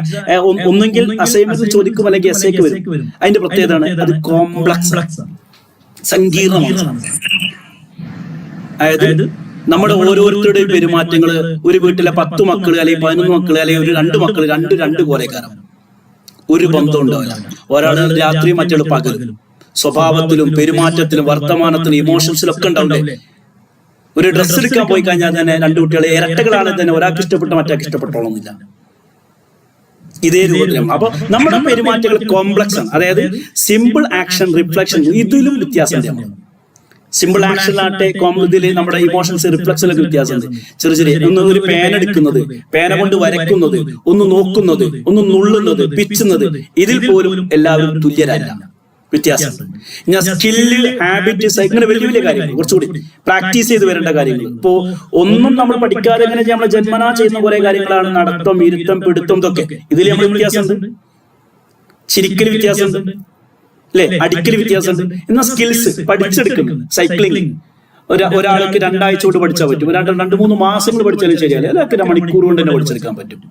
Speaker 1: ഒന്നെങ്കിൽ അസൈൻമെന്റ് ചോദിക്കും, അല്ലെങ്കിൽ എസ്സേക്ക് വരും. അതിന്റെ പ്രത്യേകതയാണ് അത് കോംപ്ലക്സ്, സങ്കീർണമാണ്. അതായത് നമ്മുടെ ഓരോരുത്തരുടെയും പെരുമാറ്റങ്ങള്, ഒരു വീട്ടിലെ 10 മക്കള് അല്ലെങ്കിൽ 11 മക്കള് അല്ലെങ്കിൽ ഒരു 2 മക്കള് രണ്ട് പോലെ കാരണം ഒരു ബന്ധം ഉണ്ടാവില്ല. ഒരാൾ രാത്രി മറ്റൊരു പകൽ, സ്വഭാവത്തിലും പെരുമാറ്റത്തിലും വർത്തമാനത്തിലും ഇമോഷൻസിലും ഒക്കെ ഉണ്ടാവില്ലേ? ഒരു ഡ്രസ്സ് എടുക്കാൻ പോയി കഴിഞ്ഞാൽ തന്നെ രണ്ട് കുട്ടികളെ ഇരട്ടകളാണ് തന്നെ ഒരാൾക്ക് ഇഷ്ടപ്പെട്ട മറ്റാൾക്ക് ഇഷ്ടപ്പെട്ടോളന്നില്ല. ഇതേ രൂപത്തിലും അപ്പൊ നമ്മുടെ പെരുമാറ്റങ്ങൾ കോംപ്ലക്സ് ആണ്. അതായത് സിമ്പിൾ ആക്ഷൻ, റിഫ്ലക്ഷൻ, ഇതിലും വ്യത്യാസം. സിമ്പിൾ ആക്ഷനിലാട്ടെ ഇതില് നമ്മുടെ ഇമോഷൻസ് റിഫ്ലക്സിലൊക്കെ വ്യത്യാസമുണ്ട്. ചെറിയ ചെറിയ ഒന്ന് ഒരു പേന എടുക്കുന്നത്, പേന കൊണ്ട് വരയ്ക്കുന്നത്, ഒന്ന് നോക്കുന്നത്, ഒന്ന് നുള്ളുന്നത്, പിച്ചുന്നത്, ഇതിൽ പോലും എല്ലാവരും തുല്യരല്ല, വ്യത്യാസമുണ്ട്. ഞാൻ സ്കില്ല്, ഹാബിറ്റ്സ്, ഇങ്ങനെ വലിയ വലിയ കാര്യങ്ങൾ കുറച്ചുകൂടി പ്രാക്ടീസ് ചെയ്ത് വരേണ്ട കാര്യങ്ങൾ. ഇപ്പോ ഒന്നും നമ്മൾ പഠിക്കാതെ എങ്ങനെ നമ്മളെ ജന്മനാ ചെയ്യുന്ന കുറെ കാര്യങ്ങളാണ് നടത്തം, ഇരുത്തം, പിടുത്തം, ഇതൊക്കെ. ഇതിൽ നമ്മൾ വ്യത്യാസമുണ്ട്. ചിരിക്കൽ വ്യത്യാസമുണ്ട്, അല്ലെ? അടിക്കൽ വ്യത്യാസമുണ്ട്. എന്നാൽ സ്കിൽസ് പഠിച്ചെടുക്കുന്നു. സൈക്ലിംഗ് ഒരാൾക്ക് 2 ആഴ്ച കൊണ്ട് പഠിച്ചാൽ പറ്റും, 2-3 മാസങ്ങൾ പഠിച്ചാലും ശരിയല്ല, അതൊക്കെ മണിക്കൂർ കൊണ്ട് തന്നെ പഠിച്ചെടുക്കാൻ പറ്റും.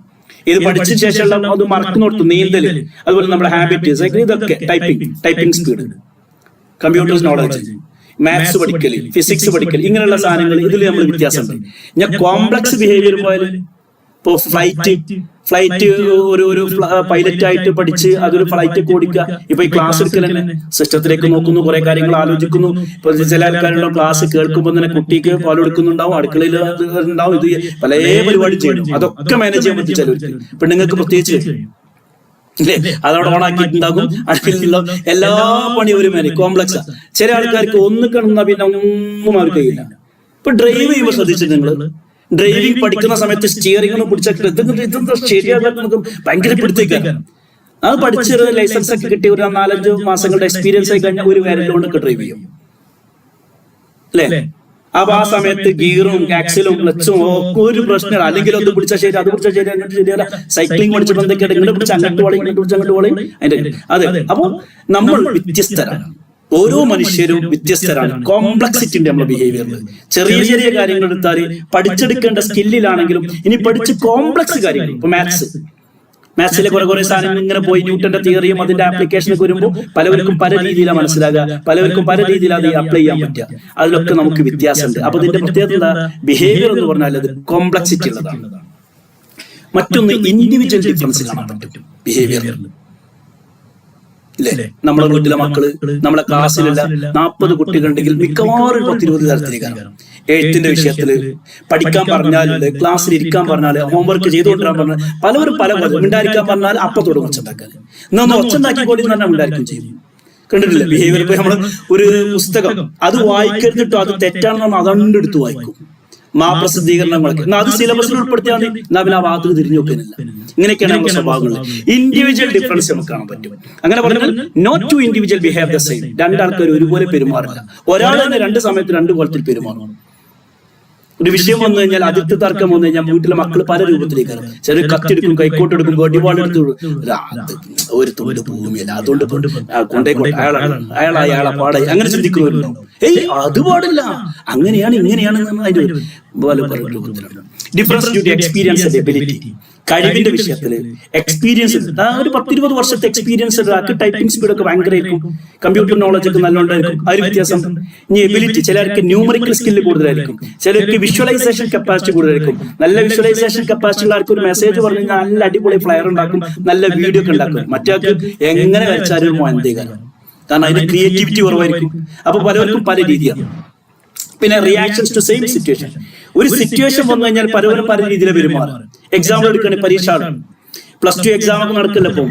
Speaker 1: ഇത് പഠിച്ച ശേഷമുള്ള അത് മറക്കുന്നോടത്ത് നീന്തല്, അതുപോലെ നമ്മുടെ ഹാബിറ്റ്, സൈക്ലിംഗ്, ഇതൊക്കെ typing speed, computer knowledge, maths പഠിക്കൽ, ഫിസിക്സ് പഠിക്കൽ, ഇങ്ങനെയുള്ള സാധനങ്ങൾ ഇതിൽ നമ്മൾ വ്യത്യാസമുണ്ട്. ഞാൻ കോംപ്ലക്സ് ബിഹേവിയർ പോയാൽ ഇപ്പോ ഫ്ലൈറ്റ് ഒരു പൈലറ്റ് ആയിട്ട് പഠിച്ച് അതൊരു ഫ്ലൈറ്റ് ഓടിക്കുക. ഇപ്പൊ ഈ ക്ലാസ് എടുക്കൽ തന്നെ സിസ്റ്റത്തിലേക്ക് നോക്കുന്നു, കുറെ കാര്യങ്ങൾ ആലോചിക്കുന്നു. ഇപ്പൊ ചില ആൾക്കാരുടെ ക്ലാസ് കേൾക്കുമ്പോൾ തന്നെ കുട്ടിക്ക് പാൽ എടുക്കുന്നുണ്ടാവും, അടുക്കളയിൽ ഉണ്ടാവും, ഇത് പല പരിപാടി ചെയ്യണം. അതൊക്കെ മാനേജ് ചെയ്യാൻ പറ്റും ചിലർക്ക്. പെണ്ണുങ്ങൾക്ക് പ്രത്യേകിച്ച് അല്ലേ, അതവിടെ ഓണാക്കിയിട്ടുണ്ടാകും. അടുക്കളയിലുള്ള എല്ലാ പണിയും ഒരു മാനേജ് കോംപ്ലക്സാ. ചില ആൾക്കാർക്ക് ഒന്ന് കിടന്നാ പിന്നെ ഒന്നും അവർ കഴിയില്ല. ഇപ്പൊ ഡ്രൈവ് ചെയ്യുമ്പോൾ ശ്രദ്ധിച്ചിട്ട് നിങ്ങള് ഡ്രൈവിംഗ് പഠിക്കുന്ന സമയത്ത് സ്റ്റിയറിംഗ് ഒന്നും പിടിച്ചിട്ട് ഇതെന്താ ശരിയാകാൻ നമുക്ക് ഭയങ്കര പിടുത്തേക്കാണ്. അത് പഠിച്ചൊരു ലൈസൻസ് ഒക്കെ കിട്ടി ഒരു 4-5 മാസങ്ങളുടെ എക്സ്പീരിയൻസ് ആയി കഴിഞ്ഞാൽ ഒരു വിരൽ കൊണ്ടൊക്കെ ഡ്രൈവ് ചെയ്യും, അല്ലേ? അപ്പൊ ആ സമയത്ത് ഗിയറും ആക്സിലും ക്ലച്ചും ഒക്കെ ഒരു പ്രശ്നമില്ല. അല്ലെങ്കിൽ ഒന്ന് പിടിച്ചാൽ ശരി, അത് പിടിച്ചാൽ ശരി, അങ്ങോട്ട് ശരിയല്ല. സൈക്ലിംഗ് പഠിച്ചപ്പോൾ എന്തൊക്കെയാണ് ഇങ്ങോട്ട് പിടിച്ച് അങ്ങോട്ട് വളയും, ഇങ്ങോട്ട് പിടിച്ച് അങ്ങോട്ട് വളയും. അതിന്റെ അതെ. അപ്പൊ നമ്മൾ വ്യത്യസ്തരാണ്, ഓരോ മനുഷ്യരും വ്യത്യസ്തരാണ്. കോംപ്ലക്സിറ്റിന്റെ നമ്മുടെ ബിഹേവിയറിൽ ചെറിയ ചെറിയ കാര്യങ്ങൾ എടുത്താൽ പഠിച്ചെടുക്കേണ്ട സ്കില്ലിലാണെങ്കിലും ഇനി പഠിച്ച് കോംപ്ലക്സ് കാര്യങ്ങൾ, ഇപ്പൊ മാത്സിലെ കുറെ സാധനങ്ങൾ ഇങ്ങനെ പോയി ന്യൂട്ടന്റെ തിയറിയും അതിന്റെ ആപ്ലിക്കേഷനൊക്കെ വരുമ്പോൾ പലവർക്കും പല രീതിയിലാണ് മനസ്സിലാകുക, പലവർക്കും പല രീതിയിലാണ് അത് അപ്ലൈ ചെയ്യാൻ പറ്റുക. അതിലൊക്കെ നമുക്ക് വ്യത്യാസമുണ്ട്. അപ്പൊ ഇതിന്റെ പ്രത്യേകത എന്താ? ബിഹേവിയർ എന്ന് പറഞ്ഞാൽ അത് കോംപ്ലക്സിറ്റി ഉള്ളതാണ്. മറ്റൊന്ന് ഇൻഡിവിജ്വൽ ഡിഫറൻസ് കാണാൻ പറ്റും ബിഹേവിയറിൽ. അല്ലേ, നമ്മളെ വീട്ടിലെ മക്കള്, നമ്മളെ ക്ലാസ്സിലുള്ള 40 കുട്ടികളുണ്ടെങ്കിൽ മിക്കവാറും 10-20 തരത്തിലേക്കാണ്. എഴുത്തിന്റെ വിഷയത്തില് പഠിക്കാൻ പറഞ്ഞാൽ, ക്ലാസ്സിൽ ഇരിക്കാൻ പറഞ്ഞാൽ, ഹോംവർക്ക് ചെയ്തുകൊണ്ടിരാൻ പറഞ്ഞാൽ പലവരും പല മിണ്ടായിരിക്കാൻ പറഞ്ഞാൽ അപ്പത്തോട് ഒച്ചുണ്ടാക്കാൻ, ഇന്നൊന്ന് ഒച്ചുണ്ടാക്കിക്കോടി എന്ന് പറഞ്ഞാൽ മിണ്ടായിരിക്കും ചെയ്യും. കണ്ടിട്ടില്ല ബിഹേവിയർ? ഇപ്പൊ നമ്മള് ഒരു പുസ്തകം അത് വായിക്കരുതിട്ടോ അത് തെറ്റാണെന്ന് അതുകൊണ്ട് എടുത്ത് വായിക്കും. പ്രസിദ്ധീകരണങ്ങളൊക്കെ അത് സിലബസിൽ ഉൾപ്പെടുത്തിയാൽ എന്നാ പിന്നെ ആ ഭാഗത്ത് തിരിഞ്ഞു നോക്കാനില്ല. ഇങ്ങനെയൊക്കെയാണ് നമ്മുടെ സ്വഭാവങ്ങൾ. ഇൻഡിവിജ്വൽ ഡിഫറൻസ് നമുക്ക് കാണാൻ പറ്റും. അങ്ങനെ പറഞ്ഞാൽ not two individual behave the same. രണ്ടാൾക്കാർ ഒരുപോലെ പെരുമാറില്ല. ഒരാൾ തന്നെ 2 സമയത്ത് 2 കോലത്തിൽ പെരുമാറണം. ഒരു വിഷയം വന്നു കഴിഞ്ഞാൽ, ആദ്യത്തെ തർക്കം വന്നു കഴിഞ്ഞാൽ വീട്ടിലെ മക്കൾ പല രൂപത്തിലേക്കാണ്. ചിലർ കത്തിയെടുക്കും, കൈക്കോട്ടെടുക്കും, വെടിവാൾ എടുത്തു, ഒരു തുണ്ട് ഭൂമിയല്ല അതുകൊണ്ട് കൊണ്ടേക്കോട്ടെ, അയാളെ പാടായി, അങ്ങനെ ചിന്തിക്കുന്നവരുണ്ടോ? അത് പാടില്ല, അങ്ങനെയാണ് ഇങ്ങനെയാണ് അതിന്റെ രൂപത്തിലാണ്. Difference due to experience and ability. കഴിവിന്റെ വിഷയത്തില് എക്സ്പീരിയൻസ്, ഒരു 10-20 വർഷത്തെ എക്സ്പീരിയൻസ് ഒരാൾക്ക് ടൈപ്പിംഗ് സ്പീഡ് ഒക്കെ ഭയങ്കരമായിരിക്കും, കമ്പ്യൂട്ടർ നോളജ് ഒക്കെ നല്ലോണ്ടായിരിക്കും, ആ ഒരു വ്യത്യാസം. ഇനി എബിലിറ്റി, ചിലർക്ക് ന്യൂമറിക്കൽ സ്കില്ല് കൂടുതലായിരിക്കും, ചിലർക്ക് വിഷ്വലൈസേഷൻ കപ്പാസിറ്റി കൂടുതലായിരിക്കും. നല്ല വിഷ്വലൈസേഷൻ കപ്പാസിറ്റി ഉള്ള ആൾക്ക് ഒരു മെസ്സേജ് പറഞ്ഞു കഴിഞ്ഞാൽ നല്ല അടിപൊളി ഫ്ലയർ ഉണ്ടാക്കും, നല്ല വീഡിയോ ഒക്കെ ഉണ്ടാക്കും. മറ്റാൾക്ക് എങ്ങനെ വരച്ചാലും എന്തേ കാരണം അതിന്റെ ക്രിയേറ്റിവിറ്റി കുറവായിരിക്കും. അപ്പൊ പലവർക്കും പല രീതിയാണ്. പിന്നെ റിയാക്ഷൻസ് ടു സെയിം സിറ്റുവേഷൻ. ഒരു സിറ്റുവേഷൻ വന്നു കഴിഞ്ഞാൽ പലവരും പല രീതിയിൽ പെരുമാറും. എക്സാമ്പിൾ എടുക്കുകയാണെങ്കിൽ പരീക്ഷ, +2 എക്സാം ഒക്കെ നടക്കില്ല. ഇപ്പൊ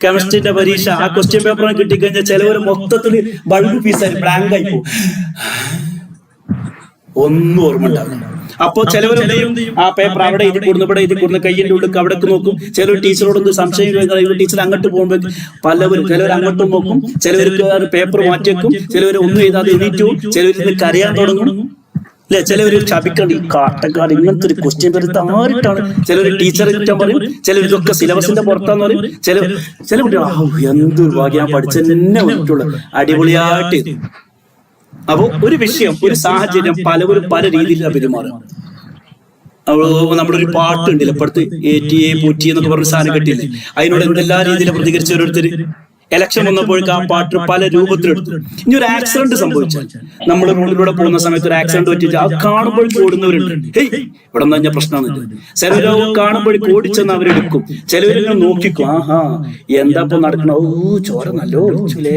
Speaker 1: കെമിസ്ട്രിന്റെ പരീക്ഷ, ആ ക്വസ്റ്റ്യൻ പേപ്പർ കിട്ടിക്കഴിഞ്ഞാൽ ചിലവർ മൊത്തത്തിൽ ബൾബ് പീസായി ബ്ലാങ്ക് ആയി പോകും, ഒന്നും ഓർമ്മ ഉണ്ടാവില്ല. അപ്പൊ ചിലവരെന്തെയും ആ പേപ്പർ അവിടെ എഴുതി കൊടുന്നു, ഇവിടെ എഴുതി കൊടുന്ന് കയ്യിന്റെ ഉള്ളിൽ അവിടേക്ക് നോക്കും. ചിലർ ടീച്ചറോടൊന്ന് സംശയം, ടീച്ചർ അങ്ങോട്ട് പോകുമ്പോൾ ചിലവർ അങ്ങോട്ടും നോക്കും, ചിലവർക്ക് പേപ്പർ മാറ്റി വെക്കും, ചിലവർ ഒന്നും എഴുതാതെ എണീറ്റു, ചിലവർ കരയാൻ തുടങ്ങും, അല്ലെ? ചിലവര് ചാപിക്കണ്ടി കാട്ടക്കാട് ഇങ്ങനത്തെ ഒരു ക്വസ്റ്റ്യൻ പേര് ആരിട്ടാണ്. ചിലർ ടീച്ചറെ കുറ്റം പറയും, ചിലർ ഇതൊക്കെ സിലബസിന്റെ പുറത്താന്ന് പറയും. ചില കുട്ടികൾ എന്ത് ഭാഗ്യം പഠിച്ചെന്നെ വന്നിട്ടുള്ളൂ, അടിപൊളിയായിട്ട്. അപ്പൊ ഒരു വിഷയം, ഒരു സാഹചര്യം പലവരും പല രീതിയിലാണ് പെരുമാറുക. നമ്മുടെ ഒരു പാട്ടുണ്ടല്ലോ ഇപ്പടുത്ത്, ATA പൂറ്റി എന്നൊക്കെ പറഞ്ഞ സാധനം കിട്ടിയില്ലേ, അതിനോട് എന്തെല്ലാം രീതിയിൽ പ്രതികരിച്ച ഓരോരുത്തർ. ഇലക്ഷൻ വന്നപ്പോഴേക്ക് ആ പാട്ട് പല രൂപത്തിലെടുത്തു. ഇനി ഒരു ആക്സിഡന്റ് സംഭവിച്ചാൽ, നമ്മൾ റോഡിലൂടെ പോകുന്ന സമയത്ത് ഒരു ആക്സിഡന്റ് പറ്റിയിട്ട് അത് കാണുമ്പോഴേക്ക് ഓടുന്നവരുണ്ട്. ഹേയ് ഇവിടെ നിന്ന് കഴിഞ്ഞാൽ പ്രശ്നമൊന്നുമില്ല. ചിലവരോ കാണുമ്പോഴേക്ക് ഓടിച്ചെന്ന് അവരെടുക്കും. ചിലവരിങ്ങനെ നോക്കിക്കും, ആഹാ എന്താ ഇപ്പൊ നടക്കണ, ഓ ചോര നല്ലോ ഒളിച്ചുലേ,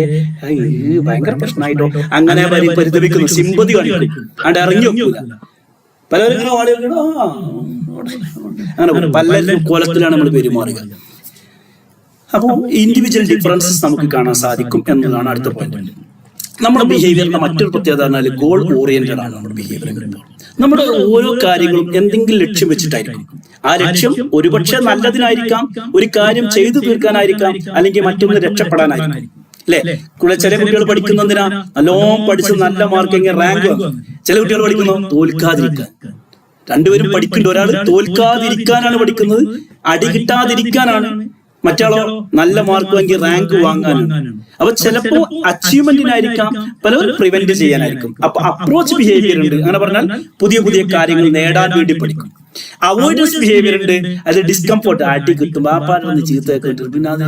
Speaker 1: ഭയങ്കര പ്രശ്നമായിട്ടോ, അങ്ങനെ പരിതപിക്കുന്നു, സിമ്പതി കാണിക്കും, അവിടെ ഇറങ്ങി വെക്കൂല. പലരും അങ്ങനെ പല കോലത്തിലാണ് നമ്മൾ പെരുമാറുക. അപ്പോൾ ഇൻഡിവിജ്വൽ ഡിഫറൻസസ് നമുക്ക് കാണാൻ സാധിക്കും എന്നതാണ് അടുത്ത പോയിന്റ്. നമ്മുടെ ബിഹേവിയറിന്റെ മറ്റൊരു പ്രത്യേകത പറഞ്ഞാൽ ഗോൾ ഓറിയന്റഡ് ആണ് നമ്മുടെ ബിഹേവിയർ. നമ്മുടെ ഓരോ കാര്യങ്ങളും എന്തെങ്കിലും ലക്ഷ്യം വെച്ചിട്ടായിരിക്കും. ആ ലക്ഷ്യം ഒരുപക്ഷെ നല്ലതിനായിരിക്കാം, ഒരു കാര്യം ചെയ്തു തീർക്കാനായിരിക്കാം, അല്ലെങ്കിൽ മറ്റൊന്ന് രക്ഷപ്പെടാനായിരിക്കും. അല്ലെ, ചില കുട്ടികൾ പഠിക്കുന്നതിനാ നല്ലോണം പഠിച്ച് നല്ല മാർക്ക് റാങ്ക് വാങ്ങും. ചില കുട്ടികൾ പഠിക്കുന്നു തോൽക്കാതിരിക്കാൻ. രണ്ടുപേരും പഠിക്കുന്നുണ്ട്. ഒരാൾ തോൽക്കാതിരിക്കാനാണ് പഠിക്കുന്നത്, അടി കിട്ടാതിരിക്കാനാണ്. മറ്റാളോ നല്ല മാർക്ക് വാങ്ങി റാങ്ക് വാങ്ങാനാണ്. അപ്പൊ ചിലപ്പോ അച്ചീവ്മെന്റിനായിരിക്കാം, പലരും പ്രിവെന്റ് ചെയ്യാനായിരിക്കും. അപ്പൊ അപ്രോച്ച് ബിഹേവിയർ ഉണ്ട്. അങ്ങനെ പറഞ്ഞാൽ പുതിയ പുതിയ കാര്യങ്ങൾ നേടാൻ വേണ്ടി പഠിക്കും. അവോയ്ഡൻസ് ബിഹേവിയർ ഉണ്ട്. അത് ഡിസ്കംഫോർട്ട്, അടി കിട്ടും, ബാപ്പാനൊന്ന് ചീത്തയൊക്കെ കിട്ടും, പിന്നെ അത്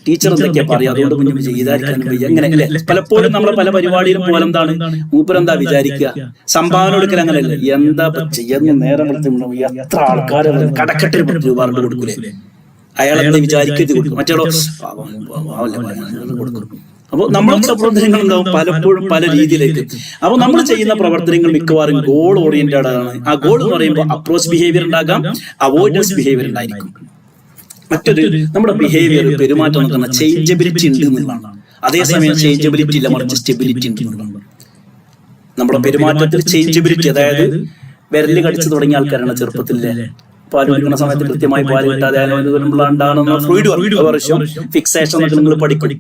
Speaker 1: ടീച്ചർ എന്തൊക്കെയാ പറയാം, അതുകൊണ്ട് മുന്നേ ചെയ്തായിരിക്കാനും വയ്യ. അങ്ങനെ അല്ലെ, പലപ്പോഴും നമ്മളെ പല പരിപാടിയിലും പോലെ എന്താണ് മൂപ്പരെന്താ വിചാരിക്കുക, സംഭാവന കൊടുക്കൽ അങ്ങനെയല്ല, എന്താ ചെയ്യുന്ന നേരം എത്ര ആൾക്കാരെ കടക്കട്ടിൽ 10 രൂപ കൊടുക്കൂലേ, അയാളെന്താ വിചാരിക്കരുത് കൊടുക്കും, മറ്റാളോ കൊടുക്കും. അപ്പൊ നമ്മുടെ പ്രവർത്തനങ്ങൾ ഉണ്ടാവും പലപ്പോഴും പല രീതിയിലേക്ക്. അപ്പൊ നമ്മൾ ചെയ്യുന്ന പ്രവർത്തനങ്ങൾ മിക്കവാറും ഗോൾ ഓറിയന്റഡ് ആണ്. ആ ഗോൾ എന്ന് പറയുമ്പോൾ അപ്രോച്ച് ബിഹേവിയർ ഉണ്ടാകാം, അവോയ്ഡൻസ് ബിഹേവിയർ ഉണ്ടായിരിക്കും. മറ്റൊരു നമ്മുടെ ബിഹേവിയർ, പെരുമാറ്റം നോക്കുന്ന ചേഞ്ചബിലിറ്റി ഉണ്ട് എന്നുള്ളതാണ്. അതേസമയം ചേഞ്ചബിലിറ്റി ഇല്ല, മറിച്ച് സ്റ്റെബിലിറ്റി ഉണ്ട് എന്നുള്ളതാണ്. നമ്മുടെ പെരുമാറ്റത്തിൽ ചേഞ്ചബിലിറ്റി, അതായത് വിരല് കടിച്ചു തുടങ്ങിയ ആൾക്കാരാണ് ചെറുപ്പത്തിലെ പാല് കുടിക്കുന്ന സമയത്ത് കൃത്യമായി പാല് കിട്ടാതെ ഉണ്ടാകുന്ന ഫിക്സേഷൻ എന്നൊക്കെ നിങ്ങൾ പഠിക്കും.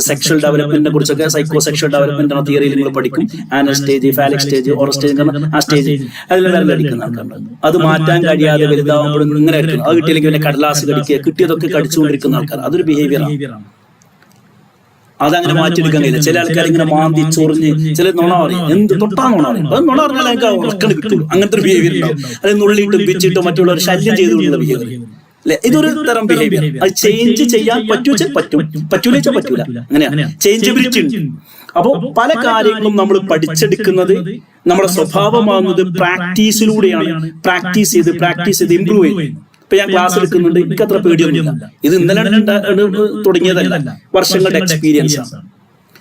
Speaker 1: സെക്ഷൽ ഡെവലപ്മെന്റിനെ കുറിച്ചൊക്കെ സൈക്കോ സെക്ഷൽ ഡെവലപ്മെന്റ് എന്ന തിയറിയിൽ നിങ്ങൾ പഠിക്കും. Anal stage, phallic stage, oral stage, ആ സ്റ്റേജ് അതിലെല്ലാം അടിക്കുന്ന ആൾക്കാരുണ്ട്. അത് മാറ്റാൻ കഴിയാതെ വലുതാവുമ്പോഴും ഇങ്ങനെ ആയിരിക്കും. അത് കിട്ടിയില്ലെങ്കിൽ പിന്നെ കടലാസ് കടിക്കുക, കിട്ടിയതൊക്കെ കടിച്ചുകൊണ്ടിരിക്കുന്ന ആൾക്കാർ, അതൊരു ബിഹേവിയറാണ്. അതങ്ങനെ മാറ്റിയെടുക്കാൻ കഴിയില്ല. ചില ആൾക്കാർ ഇങ്ങനെ മാന്തി ചൊറിഞ്ഞ്, ചില നുണ പറയും, എന്ത് തൊട്ടാ നുണ പറയും, അത് നുണ പറഞ്ഞാൽ എനിക്ക് ഉറക്കണ്ട് കിട്ടുള്ളൂ. അങ്ങനത്തെ ഒരു ബിഹേവിയർ ഉണ്ടാവും. അതായത് നുള്ളിയിട്ടും പിച്ചിട്ടോ മറ്റുള്ളവർ ശല്യം ചെയ്തുകൊണ്ടുള്ള ബിഹേവിയർ അല്ലെ, ഇതൊരു തരം ബിഹേവിയർ. അത് ചേഞ്ച് ചെയ്യാൻ പറ്റുവെച്ചാൽ പറ്റും, പറ്റൂല വെച്ചാൽ പറ്റൂല. അങ്ങനെയാണ് ചേഞ്ചബിലിറ്റി ഉണ്ട്. അപ്പൊ പല കാര്യങ്ങളും നമ്മൾ പഠിച്ചെടുക്കുന്നത്, നമ്മുടെ സ്വഭാവമാകുന്നത് പ്രാക്ടീസിലൂടെയാണ്. പ്രാക്ടീസ് ചെയ്ത് ഇംപ്രൂവ് ചെയ്യും. ഇപ്പൊ ഞാൻ ക്ലാസ് എടുക്കുന്നുണ്ട്, എനിക്ക് അത്ര പേടിയൊന്നുമില്ല. ഇത് ഇന്നലെ തുടങ്ങിയതല്ല, വർഷങ്ങളുടെ എക്സ്പീരിയൻസ് ആണ്.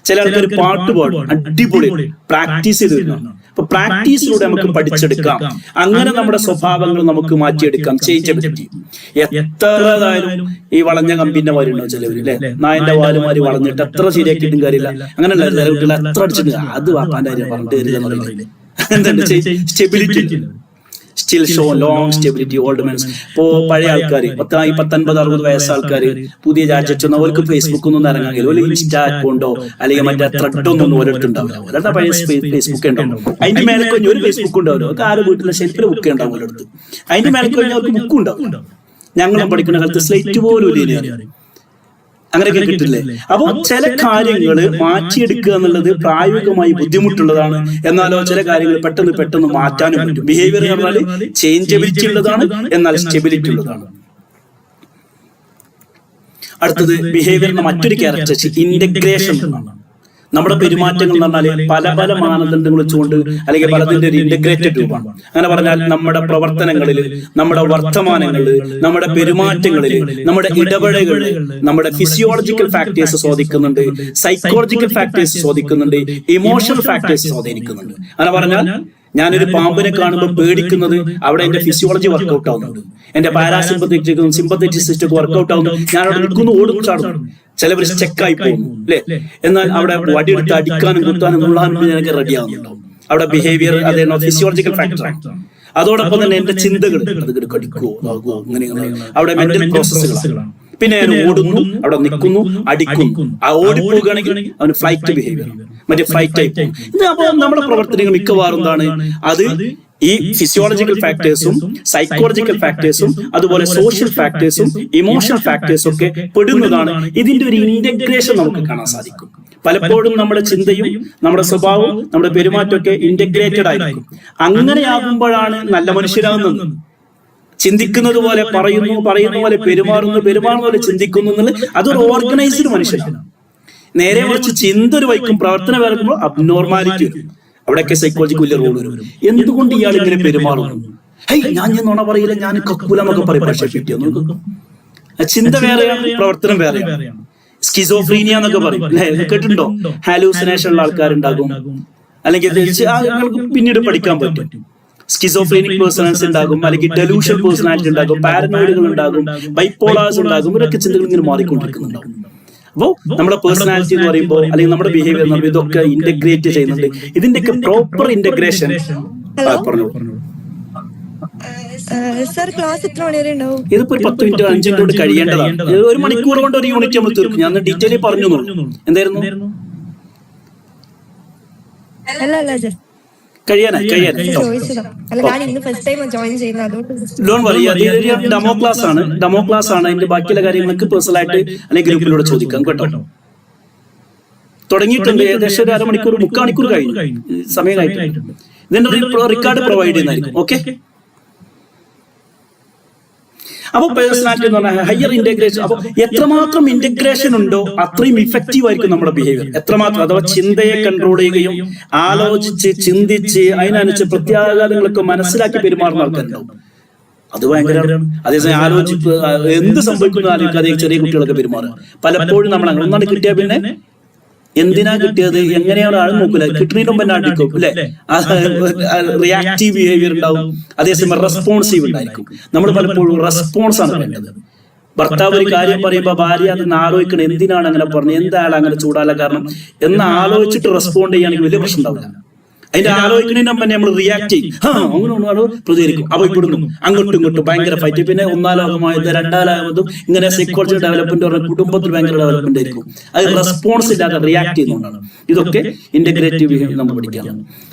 Speaker 1: ചില ആൾക്കാർ പാട്ട് പാടും, അടിപൊളി പ്രാക്ടീസ് ചെയ്ത് വരുന്നതാണ്. അപ്പൊ പ്രാക്ടീസിലൂടെ നമുക്ക് പഠിച്ചെടുക്കാം. അങ്ങനെ നമ്മുടെ സ്വഭാവങ്ങൾ നമുക്ക് മാറ്റിയെടുക്കാം. ചേഞ്ചബിലിറ്റി എത്രതായാലും ഈ വളഞ്ഞ കമ്പിന്റെ മാരുണ്ടോ ചിലവര് അല്ലെ, നായന്റെ വാലുമാരി വളഞ്ഞിട്ട് എത്ര ശരിയാക്കിയിട്ടും കാര്യമില്ല. അങ്ങനെയല്ല, ചില കുട്ടികൾ എത്ര അടിച്ചിട്ട് അത് വാപ്പാന്റെ കാര്യം പറഞ്ഞിട്ട് തരില്ല. എന്തുണ്ട് stability, still show long stability. Old men's, ഇപ്പോ പഴയ ആൾക്കാർ 19-60 വയസ്സ് ആൾക്കാർ പുതിയ രാജ്യത്ത് അവർക്ക് ഫേസ്ബുക്ക് ഒന്നും ഇറങ്ങാൻ കഴിയും, അല്ലെങ്കിൽ ഇൻസ്റ്റാ അക്കൗണ്ടോ അല്ലെങ്കിൽ മറ്റേ ത്രെഡൊന്നും ഓരോരുത്തുണ്ടാവില്ല. അവരുടെ പഴയ ഫേസ്ബുക്ക് ഉണ്ടാവും. അതിന്റെ മേലെ കഴിഞ്ഞ ഒരു ഫേസ്ബുക്ക് ഉണ്ടാവില്ല. അവർക്ക് ആരും വീട്ടിലെ ഷെൽഫിൽ ബുക്ക് ഉണ്ടാവും ഓരോരുത്ത്. അതിന്റെ മേലെ കഴിഞ്ഞ അവർക്ക് ബുക്ക് ഉണ്ടാവും. ഞങ്ങളും പഠിക്കുന്ന കാലത്ത് സ്ലേറ്റ് പോലും ഇല്ല, അങ്ങനെയൊക്കെ കിട്ടില്ലേ. അപ്പൊ ചില കാര്യങ്ങൾ മാറ്റിയെടുക്കുക എന്നുള്ളത് പ്രായോഗികമായി ബുദ്ധിമുട്ടുള്ളതാണ്. എന്നാലോ ചില കാര്യങ്ങൾ പെട്ടെന്ന് മാറ്റാനും പറ്റും. ബിഹേവിയർ പറഞ്ഞാൽ ചേഞ്ചബിലിറ്റി ഉള്ളതാണ്, എന്നാൽ സ്റ്റെബിലിറ്റി ഉള്ളതാണ്. അടുത്തത് ബിഹേവിയറിന്റെ മറ്റൊരു ക്യാരക്ടറിസ്റ്റിക് ഇന്റഗ്രേഷൻ എന്നാണ്. നമ്മുടെ പെരുമാറ്റങ്ങൾ എന്ന് പറഞ്ഞാൽ പല മാനദണ്ഡങ്ങൾ വെച്ചുകൊണ്ട്, അല്ലെങ്കിൽ പലതിന്റെ ഒരു ഇന്റഗ്രേറ്റഡ് രൂപമാണ്. അങ്ങനെ പറഞ്ഞാൽ നമ്മുടെ പ്രവർത്തനങ്ങളിൽ, നമ്മുടെ വർത്തമാനങ്ങളിൽ, നമ്മുടെ പെരുമാറ്റങ്ങളിൽ, നമ്മുടെ ഇടപെടലുകളിൽ നമ്മുടെ ഫിസിയോളജിക്കൽ ഫാക്ടേഴ്സ് സ്വാധീനിക്കുന്നുണ്ട്, സൈക്കോളജിക്കൽ ഫാക്ടേഴ്സ് സ്വാധീനിക്കുന്നുണ്ട്, ഇമോഷണൽ ഫാക്ടേഴ്സ് സ്വാധീനിക്കുന്നുണ്ട്. അങ്ങനെ പറഞ്ഞാൽ ഞാനൊരു പാമ്പിനെ കാണുമ്പോൾ പേടിക്കുന്നത് അവിടെ എന്റെ ഫിസിയോളജി വർക്ക്ഔട്ട് ആവുന്നുണ്ട്, എന്റെ പാരാസിമ്പത്തറ്റിക് സിമ്പത്തറ്റിക് സിസ്റ്റം വർക്ക്ഔട്ട് ആവുന്നു. ഞാനവിടെ നിൽക്കുന്നു, ഓടും, ചാടുന്നു. ചിലവർ സ്റ്റെക്കായി പോകുന്നു അല്ലെ. എന്നാൽ അവിടെ വടിയെടുത്ത് അടിക്കാനും കുത്താനും നുള്ളാനും എനിക്ക് റെഡി ആവുന്നുണ്ടാവും. അവിടെ ബിഹേവിയർ അതേ ഫിസിയോളജിക്കൽ ഫാക്ടറാണ്. അതോടൊപ്പം തന്നെ എന്റെ ചിന്തകൾ, അത് കടിക്കുവോ ആകുമോ, അങ്ങനെ അവിടെ മെന്റൽ പ്രോസസ്സുകളാണ്. പിന്നെ ഞാൻ ഓടുന്നു, അവിടെ നിൽക്കുന്നു, അടിക്കുന്നു. ആ ഓടിപ്പോവുകയാണെങ്കിൽ അവന് ഫ്ലൈറ്റ് ബിഹേവിയർ, മറ്റേ ഫ്ലൈറ്റ് ആയി പോകും. ഇത് അപ്പോൾ നമ്മുടെ പ്രവർത്തനങ്ങൾ മിക്കവാറും എന്താണ്, അത് ഈ ഫിസിയോളജിക്കൽ ഫാക്ടേഴ്സും സൈക്കോളജിക്കൽ ഫാക്ടേഴ്സും അതുപോലെ സോഷ്യൽ ഫാക്ടേഴ്സും ഇമോഷണൽ ഫാക്ടേഴ്സും ഒക്കെ പെടുന്നതാണ്. ഇതിന്റെ ഒരു ഇന്റഗ്രേഷൻ നമുക്ക് കാണാൻ സാധിക്കും. പലപ്പോഴും നമ്മുടെ ചിന്തയും നമ്മുടെ സ്വഭാവവും നമ്മുടെ പെരുമാറ്റമൊക്കെ ഇന്റഗ്രേറ്റഡ് ആയിരിക്കും. അങ്ങനെയാകുമ്പോഴാണ് നല്ല മനുഷ്യരാകുന്നത്. ചിന്തിക്കുന്നത് പോലെ പറയുന്ന പോലെ പെരുമാറുന്ന പോലെ ചിന്തിക്കുന്നു എന്നുള്ളത് അതൊരു ഓർഗനൈസ്ഡ് മനുഷ്യനാണ്. നേരെ മറിച്ച് ചിന്ത ഒരു വൈക്കും പ്രവർത്തനം വരുമ്പോൾ അബ്നോർമാലിറ്റി വരും. അവിടെയൊക്കെ സൈക്കോളജിക്ക് വലിയ റോൾ വരും. എന്തുകൊണ്ട് ഇയാൾ ഇങ്ങനെ പെരുമാറുന്നു? ഞാൻ നുണ പറയില്ല, ഞാൻ കക്കൂല എന്നൊക്കെ പറയും. പക്ഷേ കിട്ടിയോ ചിന്ത വേറെയാണ്, പ്രവർത്തനം വേറെയാണ്. സ്കിസോഫ്രീനിയ എന്നൊക്കെ പറയും അല്ലെ, കേട്ടിട്ടുണ്ടോ? ഹാലൂസിനേഷൻ ഉള്ള ആൾക്കാരുണ്ടാകും, അല്ലെങ്കിൽ പിന്നീട് പഠിക്കാൻ പറ്റും. സ്കിസോഫ്രീനിക് പേഴ്സണാലിറ്റി ഉണ്ടാകും, അല്ലെങ്കിൽ ഡെലൂഷൻ പേഴ്സണാലിറ്റി ഉണ്ടാകും, പാരനോയിഡുകൾ ഉണ്ടാകും, ബൈപ്പോളാർസ് ഉണ്ടാകും. ഇവരൊക്കെ ചിന്തകൾ ഇങ്ങനെ മാറിക്കൊണ്ടിരിക്കുന്നുണ്ടാവും. അപ്പോൾ നമ്മുടെ പേഴ്സണാലിറ്റി എന്ന് പറയുമ്പോൾ, അല്ലെങ്കിൽ നമ്മുടെ ബിഹേവിയർ എന്ന് പറയുമ്പോൾ ഇതൊക്കെ ഇന്റഗ്രേറ്റ് ചെയ്യുന്നുണ്ട്. ഇതിന്റെയൊക്കെ പ്രോപ്പർ ഇന്റഗ്രേഷൻ പറഞ്ഞു. ഇതിപ്പോ 10 മിനിറ്റ് 5 മിനിറ്റ് കൊണ്ട് കഴിയേണ്ടതാണ്. 1 മണിക്കൂർ കൊണ്ട് ഒരു യൂണിറ്റ് നമ്മൾ തീർക്കും. ഞാൻ ഡീറ്റെയിൽ പറഞ്ഞു. എന്തായിരുന്നു ഡെമോ ക്ലാസ് ആണ്. അതിന്റെ ബാക്കിയുള്ള കാര്യങ്ങൾക്ക് പേഴ്സണൽ ആയിട്ട് അല്ലെങ്കിൽ ഗ്രൂപ്പിലൂടെ ചോദിക്കാം കേട്ടോ. തുടങ്ങിയിട്ടുണ്ട്. ഏകദേശം ഒരു 1/2 മണിക്കൂർ 3/4 മണിക്കൂർ കഴിഞ്ഞു, സമയം കഴിഞ്ഞിട്ടുണ്ട്. ഇതിന്റെ റിക്കാർഡ് പ്രൊവൈഡ് ചെയ്യുന്നതായിരിക്കും. ഓക്കെ. അപ്പൊ പേഴ്സണാലിറ്റി എന്ന് പറഞ്ഞാൽ ഹയർ ഇന്റഗ്രേഷൻ. അപ്പൊ എത്രമാത്രം ഇന്റഗ്രേഷൻ ഉണ്ടോ അത്രയും ഇഫക്റ്റീവ് ആയിരിക്കും നമ്മുടെ ബിഹേവിയർ. എത്രമാത്രം, അഥവാ ചിന്തയെ കൺട്രോൾ ചെയ്യുകയും ആലോചിച്ച് ചിന്തിച്ച് അതിനനുസരിച്ച് പ്രത്യാഘാതങ്ങളൊക്കെ മനസ്സിലാക്കി പെരുമാറുന്ന ആൾക്കാരുണ്ടാവും. അത് ഭയങ്കരമാണ്. അതേസമയം ആലോചിച്ച് എന്ത് സംഭവിക്കുന്നു ആലോചിക്കാതെ ചെറിയ കുട്ടികളൊക്കെ പെരുമാറുക. പലപ്പോഴും നമ്മൾ അങ്ങനെ ഒന്നാണ് കിട്ടിയാൽ പിന്നെ എന്തിനാ കിട്ടിയത്, എങ്ങനെയാണ് ആൾ നോക്കൂല, കിട്ടുന്നതിന് മുമ്പ് തന്നെ അടിക്കും അല്ലെ. റിയാക്റ്റീവ് ബിഹേവിയർ ഉണ്ടാവും. അതേസമയം റെസ്പോൺസീവ് ഉണ്ടായിരിക്കും. നമ്മൾ പലപ്പോഴും റെസ്പോൺസ് ആണ് വേണ്ടത്. ഭർത്താവ് ഒരു കാര്യം പറയുമ്പോൾ ഭാര്യ അതെന്ന് ആലോചിക്കണം, എന്തിനാണ് അങ്ങനെ പറഞ്ഞത്, എന്തായാലും അങ്ങനെ ചൂടാല കാരണം എന്ന് ആലോചിച്ചിട്ട് റെസ്പോണ്ട് ചെയ്യുകയാണെങ്കിൽ വലിയ പ്രശ്നം ഉണ്ടാവില്ല. അതിന്റെ ആലോചിക്കുന്നതിന് മുമ്പ് നമ്മൾ റിയാക്ട് ചെയ്യും, അങ്ങനെ പ്രതികരിക്കും. അപ്പൊ ഇവിടുന്നു അങ്ങോട്ടും ഇങ്ങോട്ടും ഭയങ്കര ഫൈറ്റ്. പിന്നെ 1-ാം ലോകമായത് 2-ാം ലോകത്തും ഇങ്ങനെ സൈക്കോളജി ഡെവലപ്മെന്റ് പറഞ്ഞ കുടുംബത്തിൽ ഭയങ്കര ഡെവലപ്മെന്റ് ആയിരിക്കും. അത് റെസ്പോൺസ് ഇല്ലാതെ റിയാക്ട് ചെയ്യുന്നതുകൊണ്ടാണ്. ഇതൊക്കെ ഇന്റഗ്രേറ്റീവ് ബിഹേവിയർ നമ്മൾ പഠിക്കാം.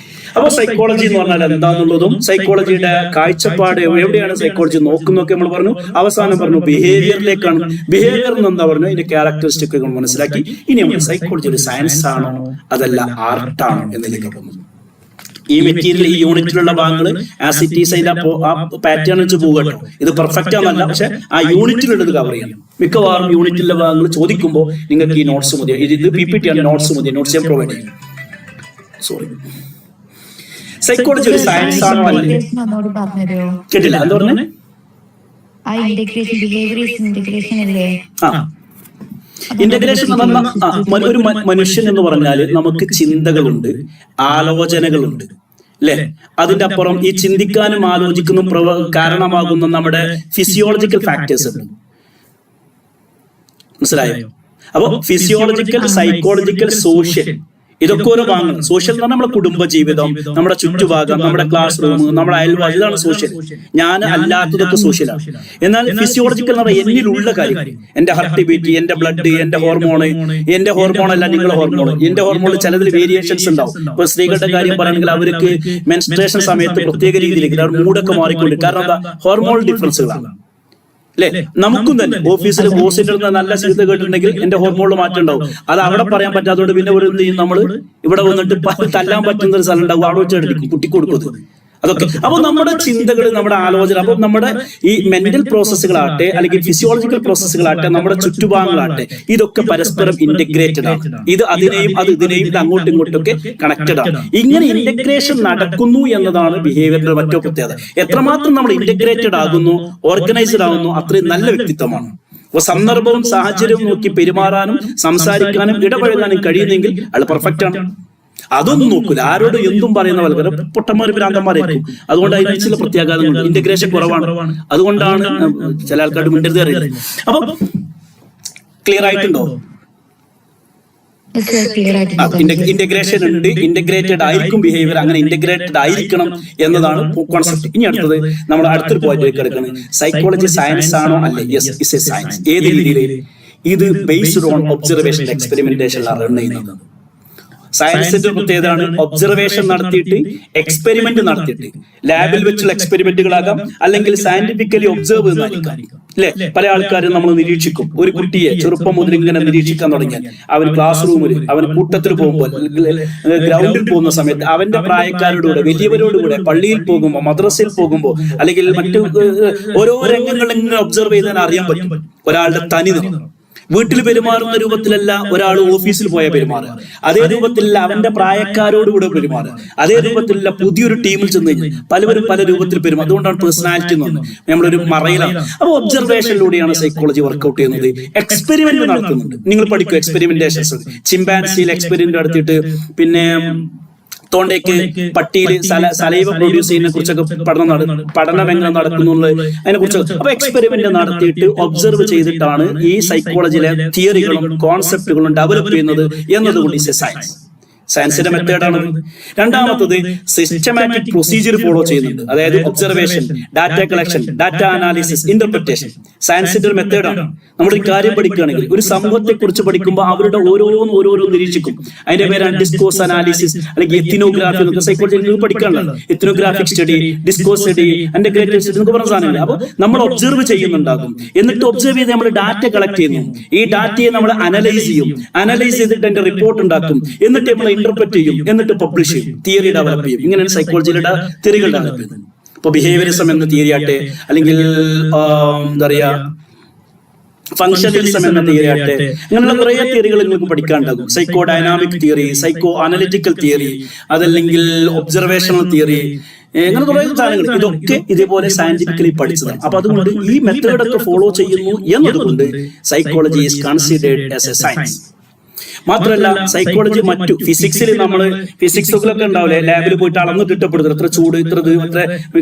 Speaker 1: അപ്പൊ സൈക്കോളജി എന്ന് പറഞ്ഞാൽ എന്താണെന്നുള്ളതും സൈക്കോളജിയുടെ കാഴ്ചപ്പാട് എവിടെയാണ് സൈക്കോളജി നോക്കുന്നൊക്കെ നമ്മൾ പറഞ്ഞു. അവസാനം പറഞ്ഞു ബിഹേവിയറിലേക്കാണ്. ബിഹേവിയർ എന്താ പറഞ്ഞു, അതിന്റെ ക്യാരക്ടറിസ്റ്റിക് മനസ്സിലാക്കി. ഇനി നമ്മൾ സൈക്കോളജി ഒരു സയൻസ് ആണോ അതല്ല ആർട്ടാണോ എന്നതിലേക്ക് പോകുന്നു. ഈ മെറ്റീരിയൽ ഈ യൂണിറ്റിലുള്ള ഭാഗങ്ങൾ ആസ് ഇറ്റ് ഈസ് അതിന്റെ ആ പാറ്റേൺ വെച്ച് പോകട്ടോ. ഇത് പെർഫെക്റ്റ് ആണല്ല, പക്ഷെ ആ യൂണിറ്റിലുള്ളത് കവർ ചെയ്യണം. മിക്കവാറും യൂണിറ്റിലെ ഭാഗങ്ങൾ ചോദിക്കുമ്പോൾ നിങ്ങൾക്ക് ഈ നോട്ട്സ് മതി. ഇത് PPT ആണ്, നോട്ട്സ് മതി. നോട്ട്സ് ഞാൻ പ്രൊവൈഡ് ചെയ്യും. സോറി. സൈക്കോളജി ഒരു സയൻസ് ആണോ അല്ലേ? കേട്ടില്ല, എന്താ പറഞ്ഞേ? ഇന്റഗ്രേഷൻ എന്ന് പറഞ്ഞാൽ ഒരു മനുഷ്യൻ എന്ന് പറഞ്ഞാല് നമുക്ക് ചിന്തകളുണ്ട്, ആലോചനകളുണ്ട് അല്ലെ. അതിന്റെ അപ്പുറം ഈ ചിന്തിക്കാനും ആലോചിക്കാനും കാരണമാകുന്ന നമ്മുടെ ഫിസിയോളജിക്കൽ ഫാക്ടേഴ്സ് ഉണ്ട്. മനസ്സിലായോ? അപ്പൊ ഫിസിയോളജിക്കൽ, സൈക്കോളജിക്കൽ, സോഷ്യൽ, ഇതൊക്കെ ഓരോ ഭാഗങ്ങൾ. സോഷ്യൽ എന്ന് പറഞ്ഞാൽ നമ്മുടെ കുടുംബ ജീവിതം, നമ്മുടെ ചുറ്റുഭാഗം, നമ്മുടെ ക്ലാസ് റൂം, നമ്മുടെ അയൽവാസി, ഇതാണ് സോഷ്യൽ. ഞാൻ അല്ലാത്തതൊക്കെ സോഷ്യലാണ്. എന്നാൽ ഫിസിയോളജിക്കൽ എന്ന് പറഞ്ഞാൽ എന്നിലുള്ള കാര്യം, എന്റെ ഹാർട്ട് ബീറ്റ്, എന്റെ ബ്ലഡ്, എന്റെ ഹോർമോൺ അല്ല നിങ്ങളുടെ ഹോർമോൺ. എന്റെ ഹോർമോണിൽ ചിലതിൽ വേരിയേഷൻസ് ഉണ്ടാവും. ഇപ്പൊ സ്ത്രീകളുടെ കാര്യം പറയുകയാണെങ്കിൽ അവർക്ക് മെൻസ്ട്രേഷൻ സമയത്ത് പ്രത്യേക രീതിയിലേക്ക് അവരുടെ മൂഡൊക്കെ മാറിക്കൊണ്ട്. കാരണം എന്താ? ഹോർമോണൽ ഡിഫറൻസുകളാണ് അല്ലെ. നമുക്കും തന്നെ ഓഫീസിൽ ബോസിന്റെ അടുത്ത് നല്ല ചിന്ത കേട്ടിട്ടുണ്ടെങ്കിൽ എന്റെ ഹോർമോണിൽ മാറ്റം ഉണ്ടാവും. അത് അവിടെ പറയാൻ പറ്റാത്തതുകൊണ്ട് പിന്നെ ഒരു എന്ത് ചെയ്യും, നമ്മൾ ഇവിടെ വന്നിട്ട് തല്ലാൻ പറ്റുന്ന ഒരു സ്ഥലം ഉണ്ടാവും, അവിടെ വെച്ചെടുക്കും, കുട്ടിക്കൊടുക്കുന്നത്. അതൊക്കെ അപ്പൊ നമ്മുടെ ചിന്തകൾ, നമ്മുടെ ആലോചന, അപ്പൊ നമ്മുടെ ഈ മെന്റൽ പ്രോസസ്സുകളാട്ടെ അല്ലെങ്കിൽ ഫിസിയോളജിക്കൽ പ്രോസസ്സുകളാട്ടെ, നമ്മുടെ ചുറ്റുഭാഗങ്ങളാട്ടെ, ഇതൊക്കെ പരസ്പരം ഇന്റഗ്രേറ്റഡ് ആണ്. ഇത് അതിനെയും അത് ഇതിനെയും ഇത് അങ്ങോട്ടും ഇങ്ങോട്ടും ഒക്കെ കണക്റ്റഡ് ആണ്. ഇങ്ങനെ ഇന്റഗ്രേഷൻ നടക്കുന്നു എന്നതാണ് ബിഹേവിയറിന്റെ മറ്റോ പ്രത്യേകത. എത്രമാത്രം നമ്മൾ ഇന്റഗ്രേറ്റഡ് ആകുന്നു, ഓർഗനൈസ്ഡ് ആകുന്നു, അത്രയും നല്ല വ്യക്തിത്വമാണ്. അപ്പൊ സന്ദർഭവും സാഹചര്യവും നോക്കി പെരുമാറാനും സംസാരിക്കാനും ഇടപഴകാനും കഴിയുന്നെങ്കിൽ അത് പെർഫെക്റ്റ് ആണ്. അതൊന്നും നോക്കൂല, ആരോട് എന്തും പറയുന്ന പോലെ പൊട്ടന്മാര് ഭ്രാന്തന്മാരായിരിക്കും. അതുകൊണ്ട് അതിന് ചില പ്രത്യാഘാതങ്ങളുണ്ട്. ഇന്റഗ്രേഷൻ കുറവാണ്. അതുകൊണ്ടാണ് ചില ആൾക്കാരുടെ മിണ്ടരുത് അറിയില്ല. അപ്പൊ ക്ലിയർ ആയിട്ടുണ്ടോ? ഇന്റഗ്രേഷൻ ഉണ്ട്, ഇന്റഗ്രേറ്റഡ് ആയിരിക്കും ബിഹേവിയർ. അങ്ങനെ ഇന്റഗ്രേറ്റഡ് ആയിരിക്കണം എന്നതാണ് കോൺസെപ്റ്റ്. ഇനി അടുത്തത് നമ്മൾ അടുത്തൊരു പോയിന്റിലേക്ക് എടുക്കുന്നത്, സൈക്കോളജി സയൻസ് ആണോ അല്ലേ? Yes, it's A science. ഏത് രീതിയിൽ? ഇത് based on observation, experimentation run ചെയ്യുന്നത്. സയൻസിന്റെ പ്രത്യേകതയാണ് ഒബ്സർവേഷൻ നടത്തിയിട്ട്, എക്സ്പെരിമെന്റ് നടത്തിയിട്ട്, ലാബിൽ വെച്ചുള്ള എക്സ്പെരിമെന്റുകളാകാം, അല്ലെങ്കിൽ സയന്റിഫിക്കലി ഒബ്സർവ് ചെയ്യുന്നതായിരിക്കാം അല്ലെ. പല ആൾക്കാരും നമ്മൾ നിരീക്ഷിക്കും. ഒരു കുട്ടിയെ ചെറുപ്പം മുതൽ ഇങ്ങനെ നിരീക്ഷിക്കാൻ തുടങ്ങിയാൽ അവൻ ക്ലാസ് റൂമിൽ, അവൻ കൂട്ടത്തിൽ പോകുമ്പോൾ, ഗ്രൗണ്ടിൽ പോകുന്ന സമയത്ത്, അവന്റെ പ്രായക്കാരോടുകൂടെ, വലിയവരോടുകൂടെ, പള്ളിയിൽ പോകുമ്പോൾ, മദ്രസയിൽ പോകുമ്പോൾ, അല്ലെങ്കിൽ മറ്റു ഓരോ രംഗങ്ങൾ ഇങ്ങനെ ഒബ്സർവ് ചെയ്താൽ അറിയാൻ പറ്റും ഒരാളുടെ തനി നിറം. വീട്ടിൽ പെരുമാറുന്ന രൂപത്തിലല്ല ഒരാൾ ഓഫീസിൽ പോയ പെരുമാറുക, അതേ രൂപത്തിലല്ല അവന്റെ പ്രായക്കാരോടുകൂടെ പെരുമാറുക, അതേ രൂപത്തിലല്ല പുതിയൊരു ടീമിൽ ചെന്ന് കഴിഞ്ഞാൽ പലവരും പല രൂപത്തിൽ പെരുമാറും. അതുകൊണ്ടാണ് പേഴ്സണാലിറ്റി എന്ന് പറഞ്ഞത്, നമ്മളൊരു മറയിലാണ്. അപ്പോൾ ഒബ്സർവേഷനിലൂടെയാണ് സൈക്കോളജി വർക്ക്ഔട്ട് ചെയ്യുന്നത്. എക്സ്പെരിമെന്റ് നടത്തുന്നുണ്ട്, നിങ്ങൾ പഠിക്കും എക്സ്പെരിമെന്റേഷൻസ്. ചിമ്പാൻസിയിൽ എക്സ്പെരിമെന്റ് നടത്തിയിട്ട് പിന്നെ തോണ്ടേക്ക് പട്ടിയിൽ സലൈവ പ്രൊഡ്യൂസ് ചെയ്യുന്നതിനെ കുറിച്ചൊക്കെ പഠനം എങ്ങനെ നടക്കുന്നുള്ളത് അതിനെ കുറിച്ച്. അപ്പൊ എക്സ്പെരിമെന്റ് നടത്തിയിട്ട് ഒബ്സർവ് ചെയ്തിട്ടാണ് ഈ സൈക്കോളജിയിലെ തിയറികളും കോൺസെപ്റ്റുകളും ഡെവലപ്പ് ചെയ്യുന്നത് എന്നതുകൊണ്ട് ഇസ് എ സയൻസ്. സയൻസിന്റെ മെത്തേഡാണ്. രണ്ടാമത്തത് സിസ്റ്റമാറ്റിക് പ്രൊസീജിയർ ഫോളോ ചെയ്യുന്നുണ്ട്. അതായത് observation, data collection, data analysis, interpretation. സയൻസിന്റെ ഒരു മെത്തേഡാണ്. നമ്മളൊരു കാര്യം പഠിക്കുകയാണെങ്കിൽ ഒരു സമൂഹത്തെ കുറിച്ച് പഠിക്കുമ്പോൾ അവരുടെ ഓരോന്നും നിരീക്ഷിക്കും. അതിന്റെ പേരാണ് ഡിസ്കോഴ്സ് അനാലിസിസ് അല്ലെങ്കിൽ എത്തിനോഗ്രാഫി എന്നൊക്കെ സൈക്കോളജി പഠിക്കാനുള്ളത്. Ethnographic study, discourse study, integrated study എന്നൊക്കെ പറഞ്ഞ സാധനങ്ങൾ. അപ്പോൾ നമ്മൾ ഒബ്സർവ് ചെയ്യുന്നുണ്ടാകും. എന്നിട്ട് ഒബ്സർവ് ചെയ്ത് നമ്മൾ ഡാറ്റ കളക്ട് ചെയ്യുന്നു. ഈ ഡാറ്റയെ നമ്മൾ അനലൈസ് ചെയ്യും. അനലൈസ് ചെയ്തിട്ട് അതിന്റെ റിപ്പോർട്ട് ഉണ്ടാക്കും. എന്നിട്ട് നമ്മൾ ഇന്റർപ്രറ്റ് ചെയ്യും. എന്നിട്ട് പബ്ലിഷ് ചെയ്യും. തിയറി ഡെവലപ്പ് ചെയ്യും. ഇങ്ങനെയാണ് സൈക്കോളജിയുടെ തിയറികൾ ഡെവലപ്പ് ചെയ്യുന്നത്. ഇപ്പൊ ബിഹേവിയറിസം എന്ന തിയറി ആട്ടെ, അല്ലെങ്കിൽ എന്താ പറയാ ഫംഗ്ഷനലിസം എന്ന തിയറി ആട്ടെ, അങ്ങനെയുള്ള കുറെ തിയറികൾ നിങ്ങൾക്ക് പഠിക്കാനുണ്ടാകും. Psycho dynamic theory, psycho analytical theory, അതല്ലെങ്കിൽ ഒബ്സർവേഷണൽ തിയറി, അങ്ങനെ കുറെ സാധനങ്ങൾ. ഇതൊക്കെ ഇതേപോലെ സയന്റിഫിക്കലി പഠിച്ചതാണ്. അപ്പൊ അതുകൊണ്ട് ഈ മെത്തേഡൊക്കെ ഫോളോ ചെയ്യുന്നു എന്നതുകൊണ്ട് psychology is considered as a science. മാത്രമല്ല സൈക്കോളജി മറ്റു ഫിസിക്സിൽ നമ്മൾ ഫിസിക്സിലൊക്കെ ഉണ്ടാവില്ലേ, ലാബിൽ പോയിട്ട് അളന്നിട്ട് ഇട്ടപ്പെടുത്തും. ഇത്ര ചൂട്, ഇത്ര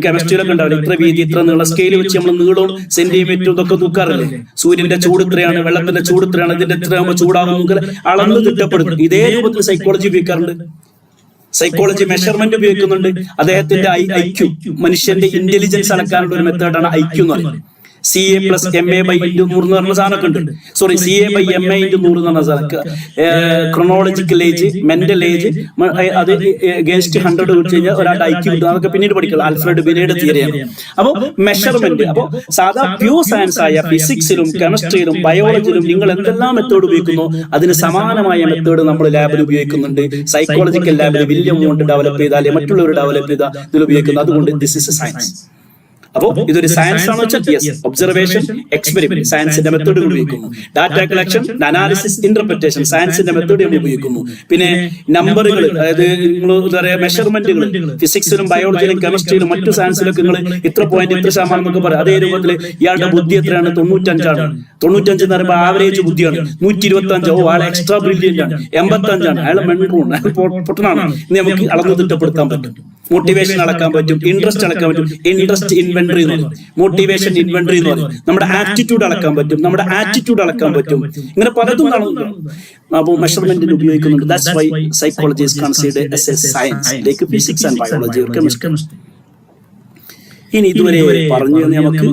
Speaker 1: കെമിസ്ട്രിയിലൊക്കെ ഉണ്ടാവില്ല, ഇത്ര വീതി, ഇത്ര നീള സ്കെയിൽ വെച്ച് നമ്മൾ നീളവും സെന്റിമീറ്ററും ഇതൊക്കെ തൂക്കാറില്ലേ. സൂര്യന്റെ ചൂട് ഇത്രയാണ്, വെള്ളത്തിന്റെ ചൂട് ഇത്രയാണ്, ഇതിന്റെ എത്രയാകുമ്പോൾ ചൂടാകും അളന്ന് തിട്ടപ്പെടുത്തും. ഇതേ രൂപത്തിൽ സൈക്കോളജി ഉപയോഗിക്കാറുണ്ട്. സൈക്കോളജി മെഷർമെന്റ് ഉപയോഗിക്കുന്നുണ്ട്. അദ്ദേഹത്തിന്റെ IQ, മനുഷ്യന്റെ ഇന്റലിജൻസ് അളക്കാനുള്ള ഒരു മെത്തേഡാണ് IQ എന്ന് പറയുന്നത്. CA + MA/100 എന്ന് പറഞ്ഞ സാധനമൊക്കെ ഉണ്ട്. സോറി, CA/MA/100 എന്ന് പറഞ്ഞ സാധനം. ക്രോണോളജിക്കൽ ഏജ്, മെന്റൽ ഏജ്, അത് അഗേൻസ്റ്റ് 100 വെച്ച് കഴിഞ്ഞാൽ ഒരാളുടെ IQ കിട്ടും. അതൊക്കെ പിന്നീട് പഠിക്കുക. ആൽഫ്രഡ് ബിനയുടെ തിയറിയാണ്. അപ്പോൾ മെഷർമെന്റ്, അപ്പോൾ സാധാ പ്യൂർ സയൻസ് ആയ ഫിസിക്സിലും കെമിസ്ട്രിയിലും ബയോളജിയിലും നിങ്ങൾ എന്തെല്ലാം മെത്തേഡ് ഉപയോഗിക്കുന്നു അതിന് സമാനമായ മെത്തേഡ് നമ്മൾ ലാബിൽ ഉപയോഗിക്കുന്നുണ്ട്. സൈക്കോളജിക്കൽ ലാബിൽ വില്യം കൊണ്ട് ഡെവലപ്പ് ചെയ്താൽ മറ്റുള്ളവർ ഡെവലപ്പ് ചെയ്താൽ ഇതിൽ ഉപയോഗിക്കുന്നു. അതുകൊണ്ട് ദിസ് ഇസ് എ സയൻസ്. അപ്പോൾ ഇതൊരു സയൻസ് ആണോ വെച്ചാൽ യെസ്. ഒബ്സർവേഷൻ, എക്സ്പെരിമെന്റ്, സയൻസിന്റെ മെത്തേഡ് ഉപയോഗിക്കുന്നു. ഡാറ്റ കളക്ഷൻ, അനാലിസിസ്, ഇന്റർപ്രിറ്റേഷൻ, സയൻസിന്റെ മെത്തേഡ് നമ്മൾ ഉപയോഗിക്കുന്നു. പിന്നെ നമ്പറുകൾ, അതായത് നിങ്ങൾ എന്താ പറയുക മെഷർമെന്റുകൾ, ഫിസിക്സിലും ബയോളജിയിലും കെമിസ്ട്രിയിലും മറ്റു സയൻസിലൊക്കെ നിങ്ങൾ ഇത്ര പോയിന്റ്, ഇത്ര ശതമാനം എന്നൊക്കെ പറയാം. അതേ രൂപത്തിൽ ഇയാളുടെ ബുദ്ധി എത്രയാണ്, 95 ആണ്. 95 എന്ന് പറയുമ്പോൾ ആവറേജ് ബുദ്ധിയാണ്. 125, ഓ അയാൾ എക്സ്ട്രാ ബ്രില്യന്റ് ആണ്. 85 ആണ്, അയാൾ മെൻറൂൺ, അയാൾ പൊട്ടനാണ്. ഇന്ന് നമുക്ക് അളന്നു തിട്ടപ്പെടുത്താൻ പറ്റും. മോട്ടിവേഷൻ അളക്കാൻ പറ്റും, ഇൻട്രസ്റ്റ് അളക്കാൻ പറ്റും. ഇൻട്രസ്റ്റ് ഇൻവെന്ററി എന്ന് പറയും, മോട്ടിവേഷൻ ഇൻവെന്ററി എന്ന് പറയും. നമ്മുടെ ആറ്റിറ്റ്യൂഡ് അളക്കാൻ പറ്റും, നമ്മുടെ ആറ്റിറ്റ്യൂഡ് അളക്കാൻ പറ്റും. ഇങ്ങനെ പലതും നടന്നുണ്ട്. അപ്പോൾ മെഷർമെന്റിന് ഉപയോഗിക്കുന്നുണ്ട്. That's why psychology is considered as a science like physics and biology or chemistry. ഇനി ഇതുവരെ പറഞ്ഞു നമുക്ക്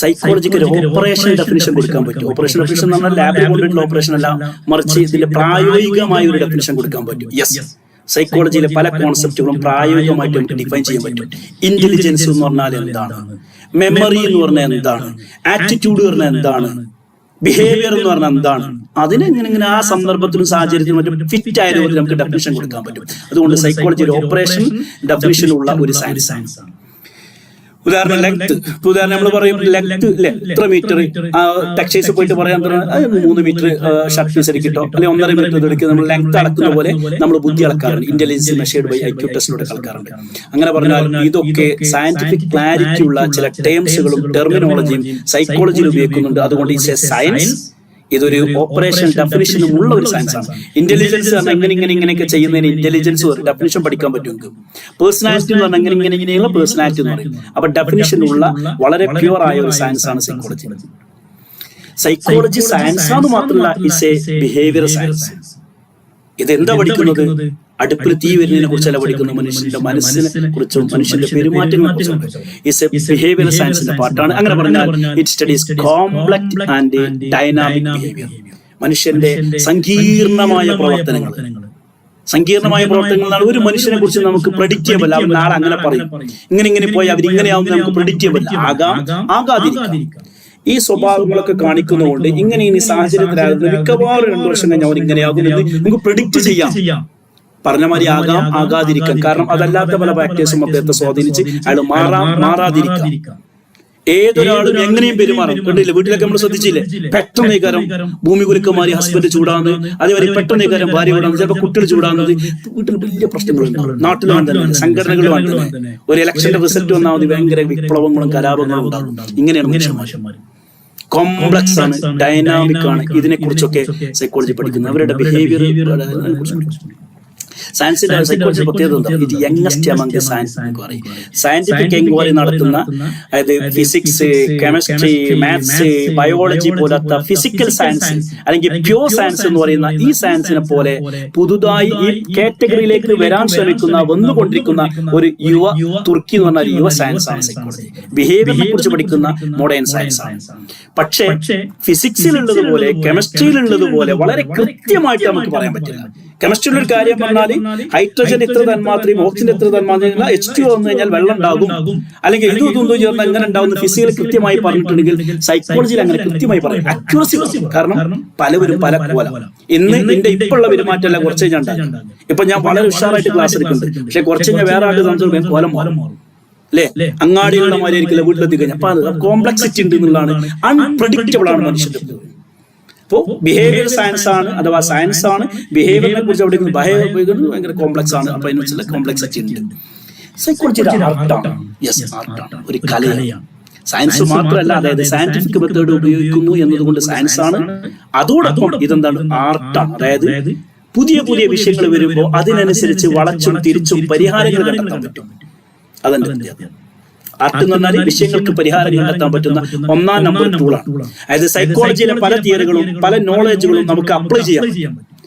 Speaker 1: സൈക്കോളജിക്ക് ഒരു ഓപ്പറേഷൻ ഡെഫിനിഷൻ കൊടുക്കാൻ പറ്റും. ഓപ്പറേഷൻ ഡെഫിനിഷൻ എന്ന് പറഞ്ഞാൽ ലാബിൽ കൊണ്ടുള്ള ഓപ്പറേഷൻ അല്ല, മറിച്ച് ഇതിന്റെ പ്രായോഗികമായ ഒരു ഡെഫിനിഷൻ കൊടുക്കാൻ പറ്റും. യെസ്, സൈക്കോളജിയിലെ പല കോൺസെപ്റ്റുകളും പ്രായോഗികമായിട്ട് നമുക്ക് ഡിഫൈൻ ചെയ്യാൻ പറ്റും. ഇന്റലിജൻസ് എന്ന് പറഞ്ഞാൽ എന്താണ്, മെമ്മറി എന്ന് പറഞ്ഞാൽ എന്താണ്, ആറ്റിറ്റ്യൂഡ് പറഞ്ഞാൽ എന്താണ്, ബിഹേവിയർ എന്ന് പറഞ്ഞാൽ എന്താണ്, അതിന് ഇങ്ങനെ ആ സന്ദർഭത്തിലും സാഹചര്യത്തിലും മറ്റും ഫിറ്റ് ആയ രൂപത്തിൽ നമുക്ക് ഡെഫിനിഷൻ കൊടുക്കാൻ പറ്റും. അതുകൊണ്ട് സൈക്കോളജി ഒരു ഓപ്പറേഷൻ ഡെഫിനിഷനുള്ള ഒരു സയൻസ് ആണ്. ഉദാഹരണം ലെങ്ത്. ഉദാഹരണം നമ്മൾ പറയും ലെങ്ത് ഇല്ലേ, ഇത്ര മീറ്റർ. ടെക്സ്റ്റൈൽസ് പോയിട്ട് പറയാൻ 3 മീറ്റർ ഷർട്ട് പീസ് എടുക്കിട്ടോ, അല്ലെങ്കിൽ 1.5 മീറ്റർ എടുക്കുക. നമ്മൾ ലെങ്ത് അളക്കുന്ന പോലെ നമ്മൾ ബുദ്ധി അളക്കാറുണ്ട്. ഇന്റലിജൻസ് മെഷേർഡ് ബൈ IQ ടെസ്റ്റിലൂടെ അളക്കാറുണ്ട്. അങ്ങനെ പറഞ്ഞാൽ ഇതൊക്കെ സയന്റിഫിക് ക്ലാരിറ്റി ഉള്ള ചില ടേംസുകളും ടെർമിനോളജിയും സൈക്കോളജിയിൽ ഉപയോഗിക്കുന്നുണ്ട്. അതുകൊണ്ട് ഇറ്റ്സ് എ സയൻസ്. ഇതൊരു ഓപ്പറേഷൻ ഡെഫിനിഷനും ഉള്ള ഒരു സയൻസ് ആണ്. ഇന്റലിജൻസ് പറഞ്ഞാൽ ഇങ്ങനെയൊക്കെ ചെയ്യുന്നതിന് ഇന്റലിജൻസ് ഒരു ഡെഫിനിഷൻ പഠിക്കാൻ പറ്റും. പേഴ്സണാലിറ്റി എന്ന് പറഞ്ഞാൽ ഇങ്ങനെയുള്ള പേഴ്സണാലിറ്റി എന്ന് പറയും. അപ്പൊ ഡെഫിനിഷൻ ഉള്ള വളരെ പ്യുവർ ആയ ഒരു സയൻസ് ആണ് സൈക്കോളജി. സൈക്കോളജി സയൻസ് ആണെന്ന് മാത്രമല്ല, ഇറ്റ്സ് എ ബിഹേവിയർ സയൻസ്. ഇതെന്താ പഠിക്കുന്നത്? അടുപ്പിൽ തീ വരുന്നതിനെ കുറിച്ചല്ല പഠിക്കുന്നത്, മനുഷ്യന്റെ മനസ്സിനെ കുറിച്ചും മനുഷ്യന്റെ പെരുമാറ്റങ്ങളെ കുറിച്ചും. ഇറ്റ്സ് എ ബിഹേവിയർ സയൻസിന്റെ പാർട്ടാണ്. അങ്ങനെ പറഞ്ഞാൽ it studies complex and dynamic behaviour. മനുഷ്യന്റെ സങ്കീർണമായ പ്രവർത്തനങ്ങൾ. സങ്കീർണമായ പ്രവർത്തനങ്ങളാണ് ഒരു മനുഷ്യനെ കുറിച്ച് നമുക്ക് പ്രെഡിക്റ്റ് ചെയ്യാൻ പറ്റില്ല. അവൻ നാളെ അങ്ങനെ പറയും, ഇങ്ങനെ പോയി അവരിങ്ങനെയാവും നമുക്ക് പ്രെഡിക്റ്റ് ചെയ്യാൻ പറ്റില്ല. ആകാതിരിക്കാം. ഈ സ്വഭാവങ്ങളൊക്കെ കാണിക്കുന്നതുകൊണ്ട് ഇങ്ങനെ ഇനി സാഹചര്യത്തിലാകുന്നത് മിക്കവാറും 2 വർഷം കഴിഞ്ഞാൽ അവർ ഇങ്ങനെയാകുന്നത് നമുക്ക് പ്രെഡിക്റ്റ് ചെയ്യാം. പറഞ്ഞ മാതിരി ആകാതിരിക്കാം. കാരണം അതല്ലാത്ത പല ഫാക്ടേഴ്സും അദ്ദേഹത്തെ സ്വാധീനിച്ച് അയാൾ മാറാതിരിക്കാം. ഏതൊരാളും എങ്ങനെയും പെരുമാറും. കണ്ടില്ലേ, വീട്ടിലൊക്കെ നമ്മൾ ശ്രദ്ധിച്ചില്ലേ, പെട്ടെന്ന് കാരം ഭൂമി കുലുക്കന്മാരി ഹസ്ബൻഡ് ചൂടാന്ന്, അതേപോലെ പെട്ടെന്ന് കാരം ഭാര്യ ചൂടാന്ന്, ചിലപ്പോൾ കുട്ടികൾ ചൂടാകുന്നത്. വീട്ടിൽ വലിയ പ്രശ്നങ്ങളുണ്ടാവും. നാട്ടിലും തന്നെ, സംഘടനകളും തന്നെ. ഒരു ഇലക്ഷന്റെ റിസൾട്ട് വന്നാൽ മതി ഭയങ്കര വിപ്ലവങ്ങളും കലാപങ്ങളും ഉണ്ടാകും. ഇങ്ങനെയാണ് മനുഷ്യന്മാർ. കോംപ്ലക്സ് ആണ്, ഡൈനാമിക് ആണ്. ഇതിനെ കുറിച്ചൊക്കെ സൈക്കോളജി പഠിക്കുന്നത്, അവരുടെ ബിഹേവിയർ സയൻസിന്റെ സൈക്കോളജി പ്രത്യേകത എന്താ? ഇത് യങ്ങസ്റ്റ് അമംഗ് ദി സയൻസ് എന്ന് പറയും. സയന്റിഫിക് എൻക്വയറി നടത്തുന്ന, അതായത് ഫിസിക്സ്, കെമിസ്ട്രി, മാത്സ്, ബയോളജി പോലത്തെ ഫിസിക്കൽ സയൻസ് അല്ലെങ്കിൽ പ്യൂർ സയൻസ് എന്ന് പറയുന്ന ഈ സയൻസിനെ പോലെ പുതുതായി ഈ കാറ്റഗറിയിലേക്ക് വരാൻ ശ്രമിക്കുന്ന, വന്നുകൊണ്ടിരിക്കുന്ന ഒരു യുവ തുർക്കി എന്ന് പറഞ്ഞ യുവ സയൻസ് ആണ് സൈക്കോളജി. ബിഹേവിയറിനെ കുറിച്ച് പഠിക്കുന്ന മോഡേൺ സയൻസ് ആണ്. പക്ഷേ ഫിസിക്സിലുള്ളതുപോലെ കെമിസ്ട്രിയിലുള്ളതുപോലെ വളരെ കൃത്യമായിട്ട് നമുക്ക് പറയാൻ പറ്റില്ല. കെമിസ്ട്രിയിൽ ഒരു കാര്യം പറഞ്ഞാൽ ഹൈഡ്രജൻ ഇത്ര തന്മാത്രയും ഓക്സിജൻ ഇത്ര തന്മാത്രയും H2O വന്നു കഴിഞ്ഞാൽ വെള്ളം ഉണ്ടാകും, അല്ലെങ്കിൽ ഇതൊന്നും ചേർന്ന് എങ്ങനെ ഉണ്ടാവുന്ന ഫിസിക്കൽ കൃത്യമായി പറഞ്ഞിട്ടുണ്ടെങ്കിൽ സൈക്കോളജിയിൽ അങ്ങനെ കൃത്യമായി പറയും. അക്യൂറസി പറയും. കാരണം പലവരും പല പോലെ. ഇന്ന് എന്റെ ഇപ്പോഴുള്ള പെരുമാറ്റമല്ല കുറച്ച് കഴിഞ്ഞാൽ ഉണ്ടാകും. ഇപ്പൊ ഞാൻ വളരെ ഉഷാറായിട്ട് ക്ലാസ് എടുക്കുന്നുണ്ട്, പക്ഷെ കുറച്ച് കഴിഞ്ഞാൽ വേറെ ആളുടെ സംസാരിക്കാൻ കോലം മാറും അല്ലെ? അങ്ങാടിയുള്ള മാതിരിയായിരിക്കില്ല വീട്ടിലെത്തി കഴിഞ്ഞാൽ. അപ്പൊ അത് കോംപ്ലക്സിറ്റി ഉണ്ട് എന്നുള്ളതാണ്. അൺപ്രഡിക്റ്റബിൾ ആണ് മനുഷ്യന്റെ. അപ്പോൾ ബിഹേവിയർ സയൻസ് ആണ്, അഥവാ സയൻസ് ആണ് ബിഹേവിയറിനെ കുറിച്ച് പഠിക്കുന്നത്. ബിഹേവിയർ ഭയങ്കര കോംപ്ലക്സ് ആണ്. അപ്പൊ അതിനുള്ള കോംപ്ലക്സിറ്റി ഉണ്ട്. സൈക്കോളജി ആർട്ടാണ്, ആർട്ടാണ്, ഒരു കലയാണ്. സയൻസ് മാത്രമല്ല, അതായത് സയന്റിഫിക് മെത്തേഡ് ഉപയോഗിക്കുന്നു എന്നതുകൊണ്ട് സയൻസ് ആണ്. അതോടൊപ്പം ഇതെന്താണ്? ആർട്ടാണ്. അതായത് പുതിയ പുതിയ വിഷയങ്ങൾ വരുമ്പോൾ അതിനനുസരിച്ച് വളച്ചും തിരിച്ചും പരിഹാരങ്ങൾ കണ്ടെത്താൻ പറ്റും. അതെന്റെ ആർട്ട് എന്ന് പറഞ്ഞാൽ വിഷയങ്ങൾക്ക് പരിഹാരം കണ്ടെത്താൻ പറ്റുന്ന ഒന്നാം നമ്പർ ടൂളാണ്. അതായത് സൈക്കോളജിയിലെ പല തിയറികളും പല നോളജുകളും നമുക്ക് അപ്ലൈ ചെയ്യാം.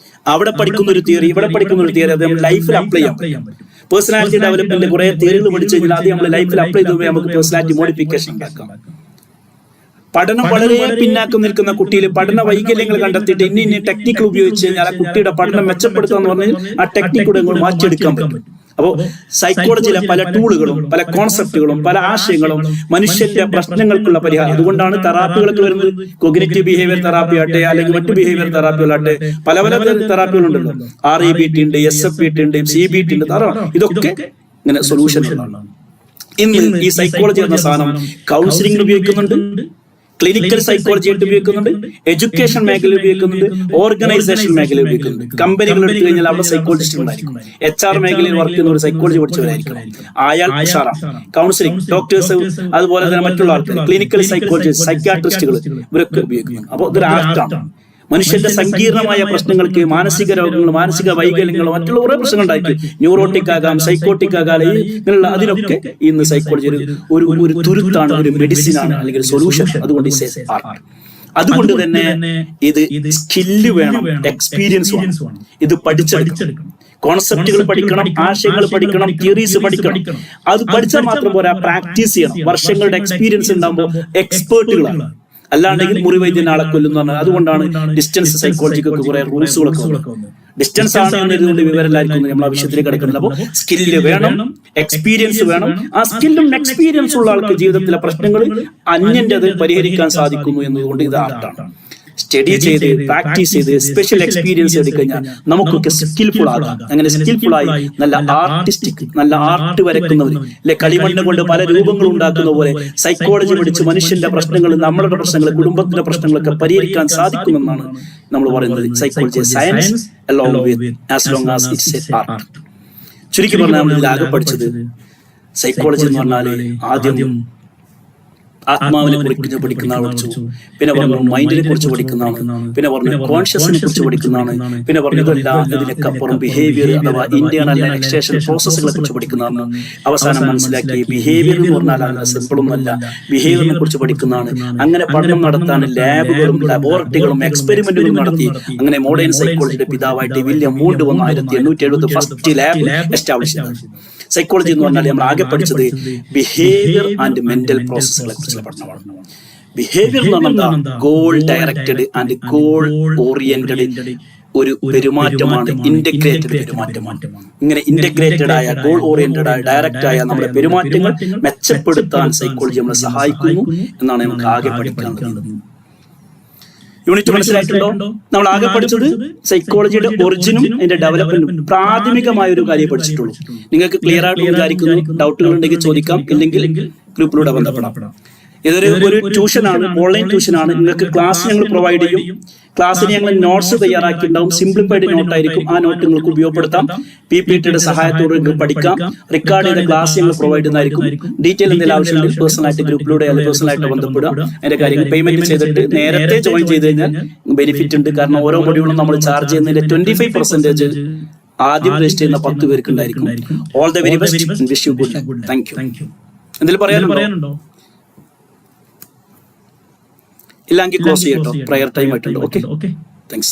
Speaker 1: അവിടെ പഠിക്കുന്ന ഒരു തിയറി, ഇവിടെ പഠിക്കുന്ന ഒരു തിയറി, അത് നമ്മൾ ലൈഫിൽ അപ്ലൈ ചെയ്യാം. പേഴ്സണാലിറ്റി ഡെവലപ്മെന്റ് കുറെ തിയറികൾ പഠിച്ചു കഴിഞ്ഞാൽ അത് നമ്മൾ ലൈഫിൽ അപ്ലൈ ചെയ്തുമ്പോൾ നമുക്ക് പേഴ്സണാലിറ്റി മോഡിഫിക്കേഷൻ ഉണ്ടാക്കാം. പഠനം വളരെ പിന്നാക്കം നിൽക്കുന്ന കുട്ടിയിൽ പഠന വൈകല്യങ്ങൾ കണ്ടെത്തിയിട്ട് ഇന്ന ടെക്നിക്കൽ ഉപയോഗിച്ച് കഴിഞ്ഞാൽ ആ കുട്ടിയുടെ പഠനം മെച്ചപ്പെടുത്തുക എന്ന് പറഞ്ഞാൽ ആ ടെക്നിക്കൂടെ മാറ്റിയെടുക്കാൻ പറ്റും. അപ്പോൾ സൈക്കോളജിയിലെ പല ടൂളുകളും പല കോൺസെപ്റ്റുകളും പല ആശയങ്ങളും മനുഷ്യന്റെ പ്രശ്നങ്ങൾക്കുള്ള പരിഹാരം. അതുകൊണ്ടാണ് തെറാപ്പികളൊക്കെ വരുന്നത്. കോഗ്നിറ്റീവ് ബിഹേവിയർ തെറാപ്പി ആട്ടെ, അല്ലെങ്കിൽ മറ്റു ബിഹേവിയർ തെറാപ്പികളാട്ടെ, പല പല തെറാപ്പികളുണ്ടല്ലോ. REBT ഉണ്ട്, SFBT ഉണ്ട്, CBT ഉണ്ട്, ധാരാളം. ഇതൊക്കെ ഇങ്ങനെ സൊല്യൂഷനുകളാണ്. ഇന്ന് ഈ സൈക്കോളജി എന്ന സാധനം കൗൺസിലിംഗിന് ഉപയോഗിക്കുന്നുണ്ട്, ക്ലിനിക്കൽ സൈക്കോളജി ആയിട്ട് ഉപയോഗിക്കുന്നുണ്ട്, എഡ്യൂക്കേഷൻ മേഖല ഉപയോഗിക്കുന്നുണ്ട്, ഓർഗനൈസേഷൻ മേഖല ഉപയോഗിക്കുന്നുണ്ട്. കമ്പനികൾ എടുത്തു കഴിഞ്ഞാൽ അവിടെ സൈക്കോളജിസ്റ്റ് ഉണ്ടായിരിക്കും. HR മേഖലയിൽ വർക്ക് ചെയ്യുന്ന ഒരു സൈക്കോളജി പഠിച്ചവരായിരിക്കണം. അയാൾ ഉഷാറാണ്. കൗൺസിലിംഗ്, ഡോക്ടേഴ്സ്, അതുപോലെ തന്നെ മറ്റുള്ള ആൾക്കാർ, ക്ലിനിക്കൽ സൈക്കോളജിസ്റ്റ്, സൈക്യാട്രിസ്റ്റുകൾ, ഇവരൊക്കെ ഉപയോഗിക്കുന്നു. അപ്പോൾ ഇതൊരു ആർട്ടാണ്. മനുഷ്യന്റെ സങ്കീർണമായ പ്രശ്നങ്ങൾക്ക്, മാനസിക രോഗങ്ങൾ, മാനസിക വൈകല്യങ്ങൾ, മറ്റുള്ള കുറെ പ്രശ്നങ്ങൾ ഉണ്ടായിരിക്കും. ന്യൂറോട്ടിക് ആകാം, സൈക്കോട്ടിക് ആകാം, ഇങ്ങനെയുള്ള അതിനൊക്കെ ഇന്ന് സൈക്കോളജി ഒരു തുരുത്താണ്, ഒരു മെഡിസിൻ ആണ്, അല്ലെങ്കിൽ ഒരു സൊല്യൂഷൻ. അതുകൊണ്ട് ആർട്ട്. അതുകൊണ്ട് തന്നെ ഇത് സ്കില്ല് വേണം, എക്സ്പീരിയൻസ് വേണം. ഇത് പഠിച്ചെടുക്കണം. കോൺസെപ്റ്റുകൾ പഠിക്കണം, ആശയങ്ങൾ പഠിക്കണം, തിയറീസ് പഠിക്കണം. അത് പഠിച്ചാൽ മാത്രം പോരാ, പ്രാക്ടീസ് ചെയ്യണം. വർഷങ്ങളുടെ എക്സ്പീരിയൻസ് ഉണ്ടാകുമ്പോൾ എക്സ്പേർട്ടുകളാണ്. അല്ലാണ്ടെങ്കിൽ മുറിവൈദ്യൻ ആളെ കൊല്ലുന്ന പറഞ്ഞാൽ. അതുകൊണ്ടാണ് ഡിസ്റ്റൻസ് സൈക്കോളജിക്കൊക്കെ കുറെ റൂൾസുകളൊക്കെ വന്നത്. ഡിസ്റ്റൻസ് ആണ് എന്നതുകൊണ്ട് വിവരമില്ലായിരിക്കും നമ്മൾ ആ വിഷയത്തിലേക്ക് കിടക്കുന്നത്. അപ്പോൾ സ്കില്ല് വേണം, എക്സ്പീരിയൻസ് വേണം. ആ സ്കില്ലും എക്സ്പീരിയൻസ് ഉള്ള ആൾക്ക് ജീവിതത്തിലെ പ്രശ്നങ്ങൾ അന്യന്റെ അത് പരിഹരിക്കാൻ സാധിക്കുന്നു എന്നതുകൊണ്ട് ഇത് ആർട്ടാണ്. സ്റ്റഡി ചെയ്ത് പ്രാക്ടീസ് ചെയ്ത് സ്പെഷ്യൽ എക്സ്പീരിയൻസ് എടുക്കഴിഞ്ഞാൽ നമുക്കൊക്കെ സ്കിൽഫുൾ ആകാം. അങ്ങനെ സ്കിൽഫുൾ ആയി നല്ല ആർട്ടിസ്റ്റിക്, നല്ല ആർട്ട് വരയ്ക്കുന്നവർ, അല്ലെ കളിമണ്ണ് കൊണ്ട് പല രൂപങ്ങൾ ഉണ്ടാക്കുന്ന പോലെ സൈക്കോളജി പഠിച്ച് മനുഷ്യന്റെ പ്രശ്നങ്ങൾ, നമ്മളുടെ പ്രശ്നങ്ങൾ, കുടുംബത്തിന്റെ പ്രശ്നങ്ങളൊക്കെ പരിഹരിക്കാൻ സാധിക്കുമെന്നാണ് നമ്മൾ പറയുന്നത്. Psychology science along with as long as it's an art. ചുരുക്കി പറഞ്ഞാൽ നമ്മൾ ഇതിലാകെ പഠിച്ചത് സൈക്കോളജി എന്ന് പറഞ്ഞാൽ ആദ്യം ആത്മാവിനെ കുറിച്ച് പഠിക്കുന്നതാണ് പഠിച്ചു. പിന്നെ പറഞ്ഞു മൈൻഡിനെ കുറിച്ച് പഠിക്കുന്നതാണ്. പിന്നെ പറഞ്ഞു കോൺഷ്യസിനെ കുറിച്ച് പഠിക്കുന്നതാണ്. പിന്നെ പറഞ്ഞു ഇതല്ല, ഇതിനൊക്കെ അപ്പുറം ബിഹേവിയർ അഥവാ ഇന്റേണൽ എക്സ്റ്റേണൽ പ്രോസസ്സുകളെ കുറിച്ച് പഠിക്കുന്നതാണ്. അവസാനം മനസ്സിലാക്കി ബിഹേവിയർ എന്ന് പറഞ്ഞാൽ അങ്ങനെ സിമ്പിൾ ഒന്നല്ല, ബിഹേവിയറിനെ കുറിച്ച് പഠിക്കുന്നതാണ്. അങ്ങനെ പഠനം നടത്താൻ ലാബുകളും ലബോറട്ടറികളും എക്സ്പെരിമെന്റുകളും നടത്തി. അങ്ങനെ മോഡേൺ സൈക്കോളജിയുടെ പിതാവായിട്ട് വില്യം വൂണ്ട് വന്ന 1870 ഫസ്റ്റ് ലാബ് എസ്റ്റാബ്ലിഷ് ചെയ്തു. സൈക്കോളജി എന്ന് പറഞ്ഞാൽ നമ്മൾ ആകെ പഠിച്ചത് ബിഹേവിയർ ആൻഡ് മെന്റൽ പ്രോസസ്സുകളെ കുറിച്ചുള്ള പഠനമാണ്. ബിഹേവിയർ എന്ന് പറഞ്ഞാൽ goal directed and goal oriented ഒരു പെരുമാറ്റമാണ്, ഇന്റഗ്രേറ്റഡ് പെരുമാറ്റമാണ്. ഇങ്ങനെ ഇന്റഗ്രേറ്റഡ് ആയ, ഗോൾ ഓറിയന്റഡ് ആയ, ഡയറക്റ്റ് ആയ നമ്മുടെ പെരുമാറ്റങ്ങൾ മെച്ചപ്പെടുത്താൻ സൈക്കോളജി നമ്മളെ സഹായിക്കുന്നു എന്നാണ് നമുക്ക് ആകെ പഠിക്കാനുള്ളത്. യൂണിറ്റ് മനസ്സിലായിട്ടുണ്ടോ? നമ്മൾ ആകെ പഠിച്ചത് സൈക്കോളജിയുടെ ഒറിജിനും അതിന്റെ ഡെവലപ്മെന്റും പ്രാഥമികമായ ഒരു കാര്യം പഠിച്ചിട്ടുള്ളൂ. നിങ്ങൾക്ക് ക്ലിയർ ആയിട്ട് വിചാരിക്കുന്നു. ഡൗട്ടുകൾ ഉണ്ടെങ്കിൽ ചോദിക്കാം, ഇല്ലെങ്കിൽ ഗ്രൂപ്പിലൂടെ ബന്ധപ്പെടാം. ഒരു ട്യൂഷനാണ്, ഓൺലൈൻ ട്യൂഷനാണ്. നിങ്ങൾക്ക് ക്ലാസ് ഞങ്ങൾ പ്രൊവൈഡ് ചെയ്യും. ക്ലാസ്സിന് ഞങ്ങൾ നോട്ട്സ് തയ്യാറാക്കിയിട്ടുണ്ടാവും. സിംപ്ലിഫൈഡ് നോട്ടായിരിക്കും. ആ നോട്ട് നിങ്ങൾക്ക് ഉപയോഗപ്പെടുത്താം. PPTയുടെ സഹായത്തോടെ നിങ്ങൾക്ക് പഠിക്കാം. റെക്കോർഡ് ചെയ്ത ക്ലാസ് ഞങ്ങൾ പ്രൊവൈഡ് ചെയ്യുന്നതായിരിക്കും. ഡീറ്റെയിൽ എന്തെങ്കിലും ആവശ്യമുണ്ടെങ്കിൽ പേഴ്സണലായിട്ട് ഗ്രൂപ്പിലൂടെ അല്ലെങ്കിൽ പേഴ്സണലായിട്ട് ബന്ധപ്പെടുക. അതിന്റെ കാര്യങ്ങൾ പേയ്മെന്റ് ചെയ്തിട്ട് നേരത്തെ ജോയിൻ ചെയ്ത് കഴിഞ്ഞാൽ ബെനിഫിറ്റ് ഉണ്ട്. കാരണം ഓരോ മൊഡ്യൂളും നമ്മൾ ചാർജ് ചെയ്യുന്നതിന്റെ 25% ആദ്യം രജിസ്റ്റർ ചെയ്യുന്ന 10 പേർക്ക് ഉണ്ടായിരിക്കും. All the very best. Wish you good luck. Thank you. എന്തെങ്കിലും പറയാനുണ്ടോ? ഇല്ലെങ്കിൽ ക്ലോസ് ചെയ്യട്ടോ. പ്രയർ ടൈം ആയിട്ടുണ്ട്. Okay, thanks.